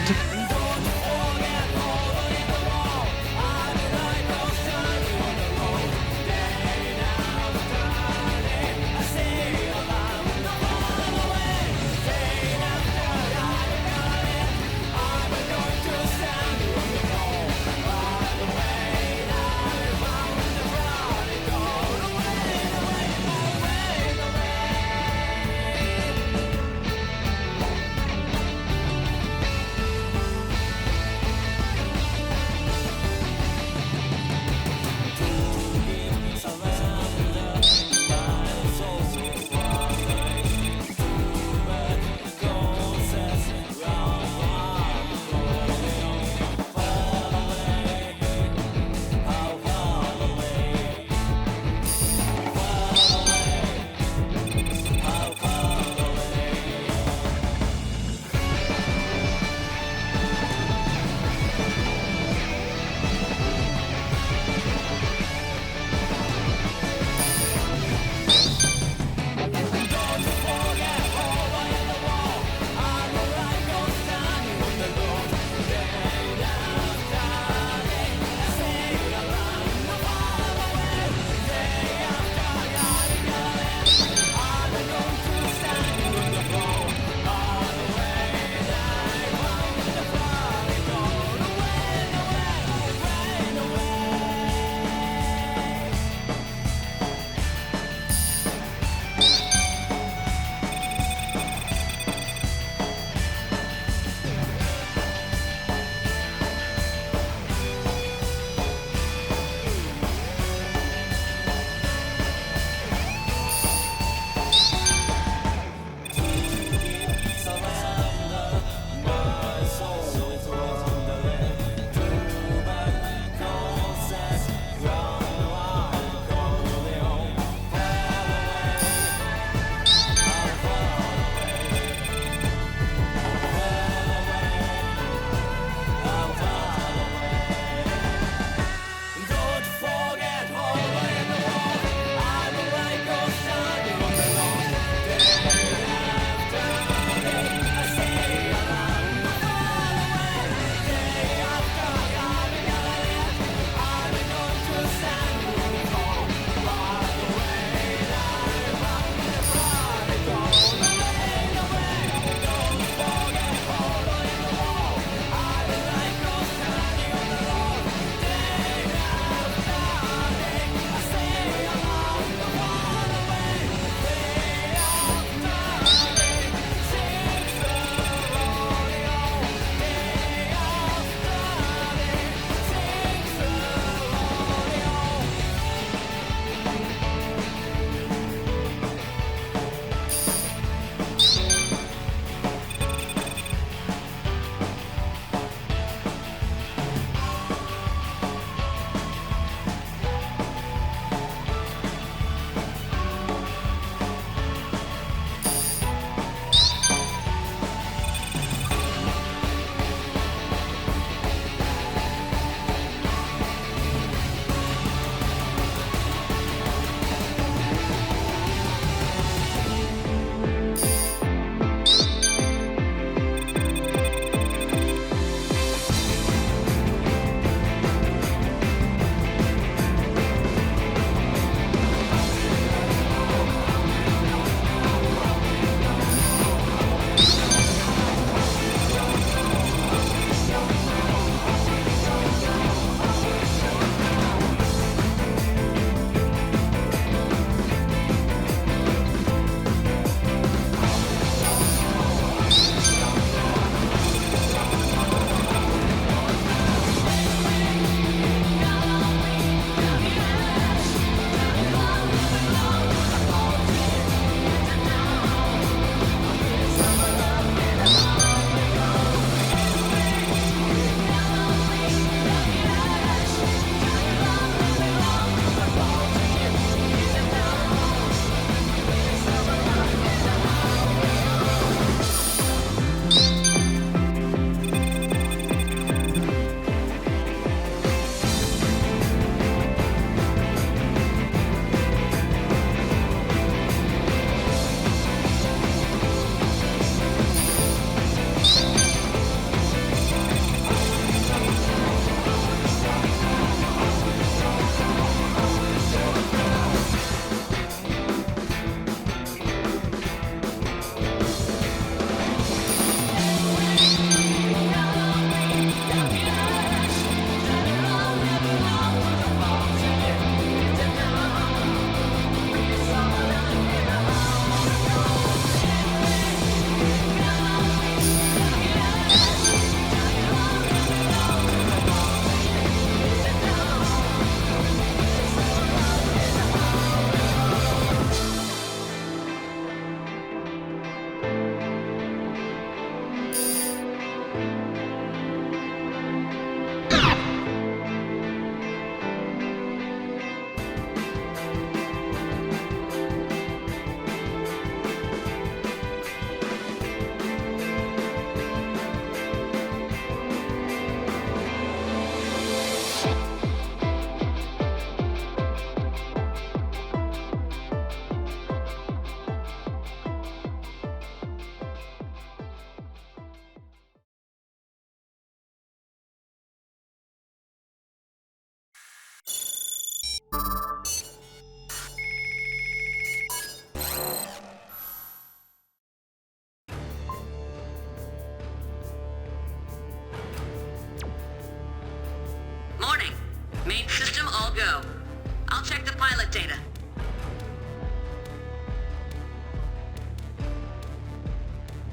pilot data.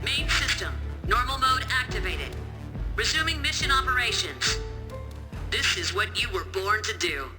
Main system, normal mode activated. Resuming mission operations. This is what you were born to do.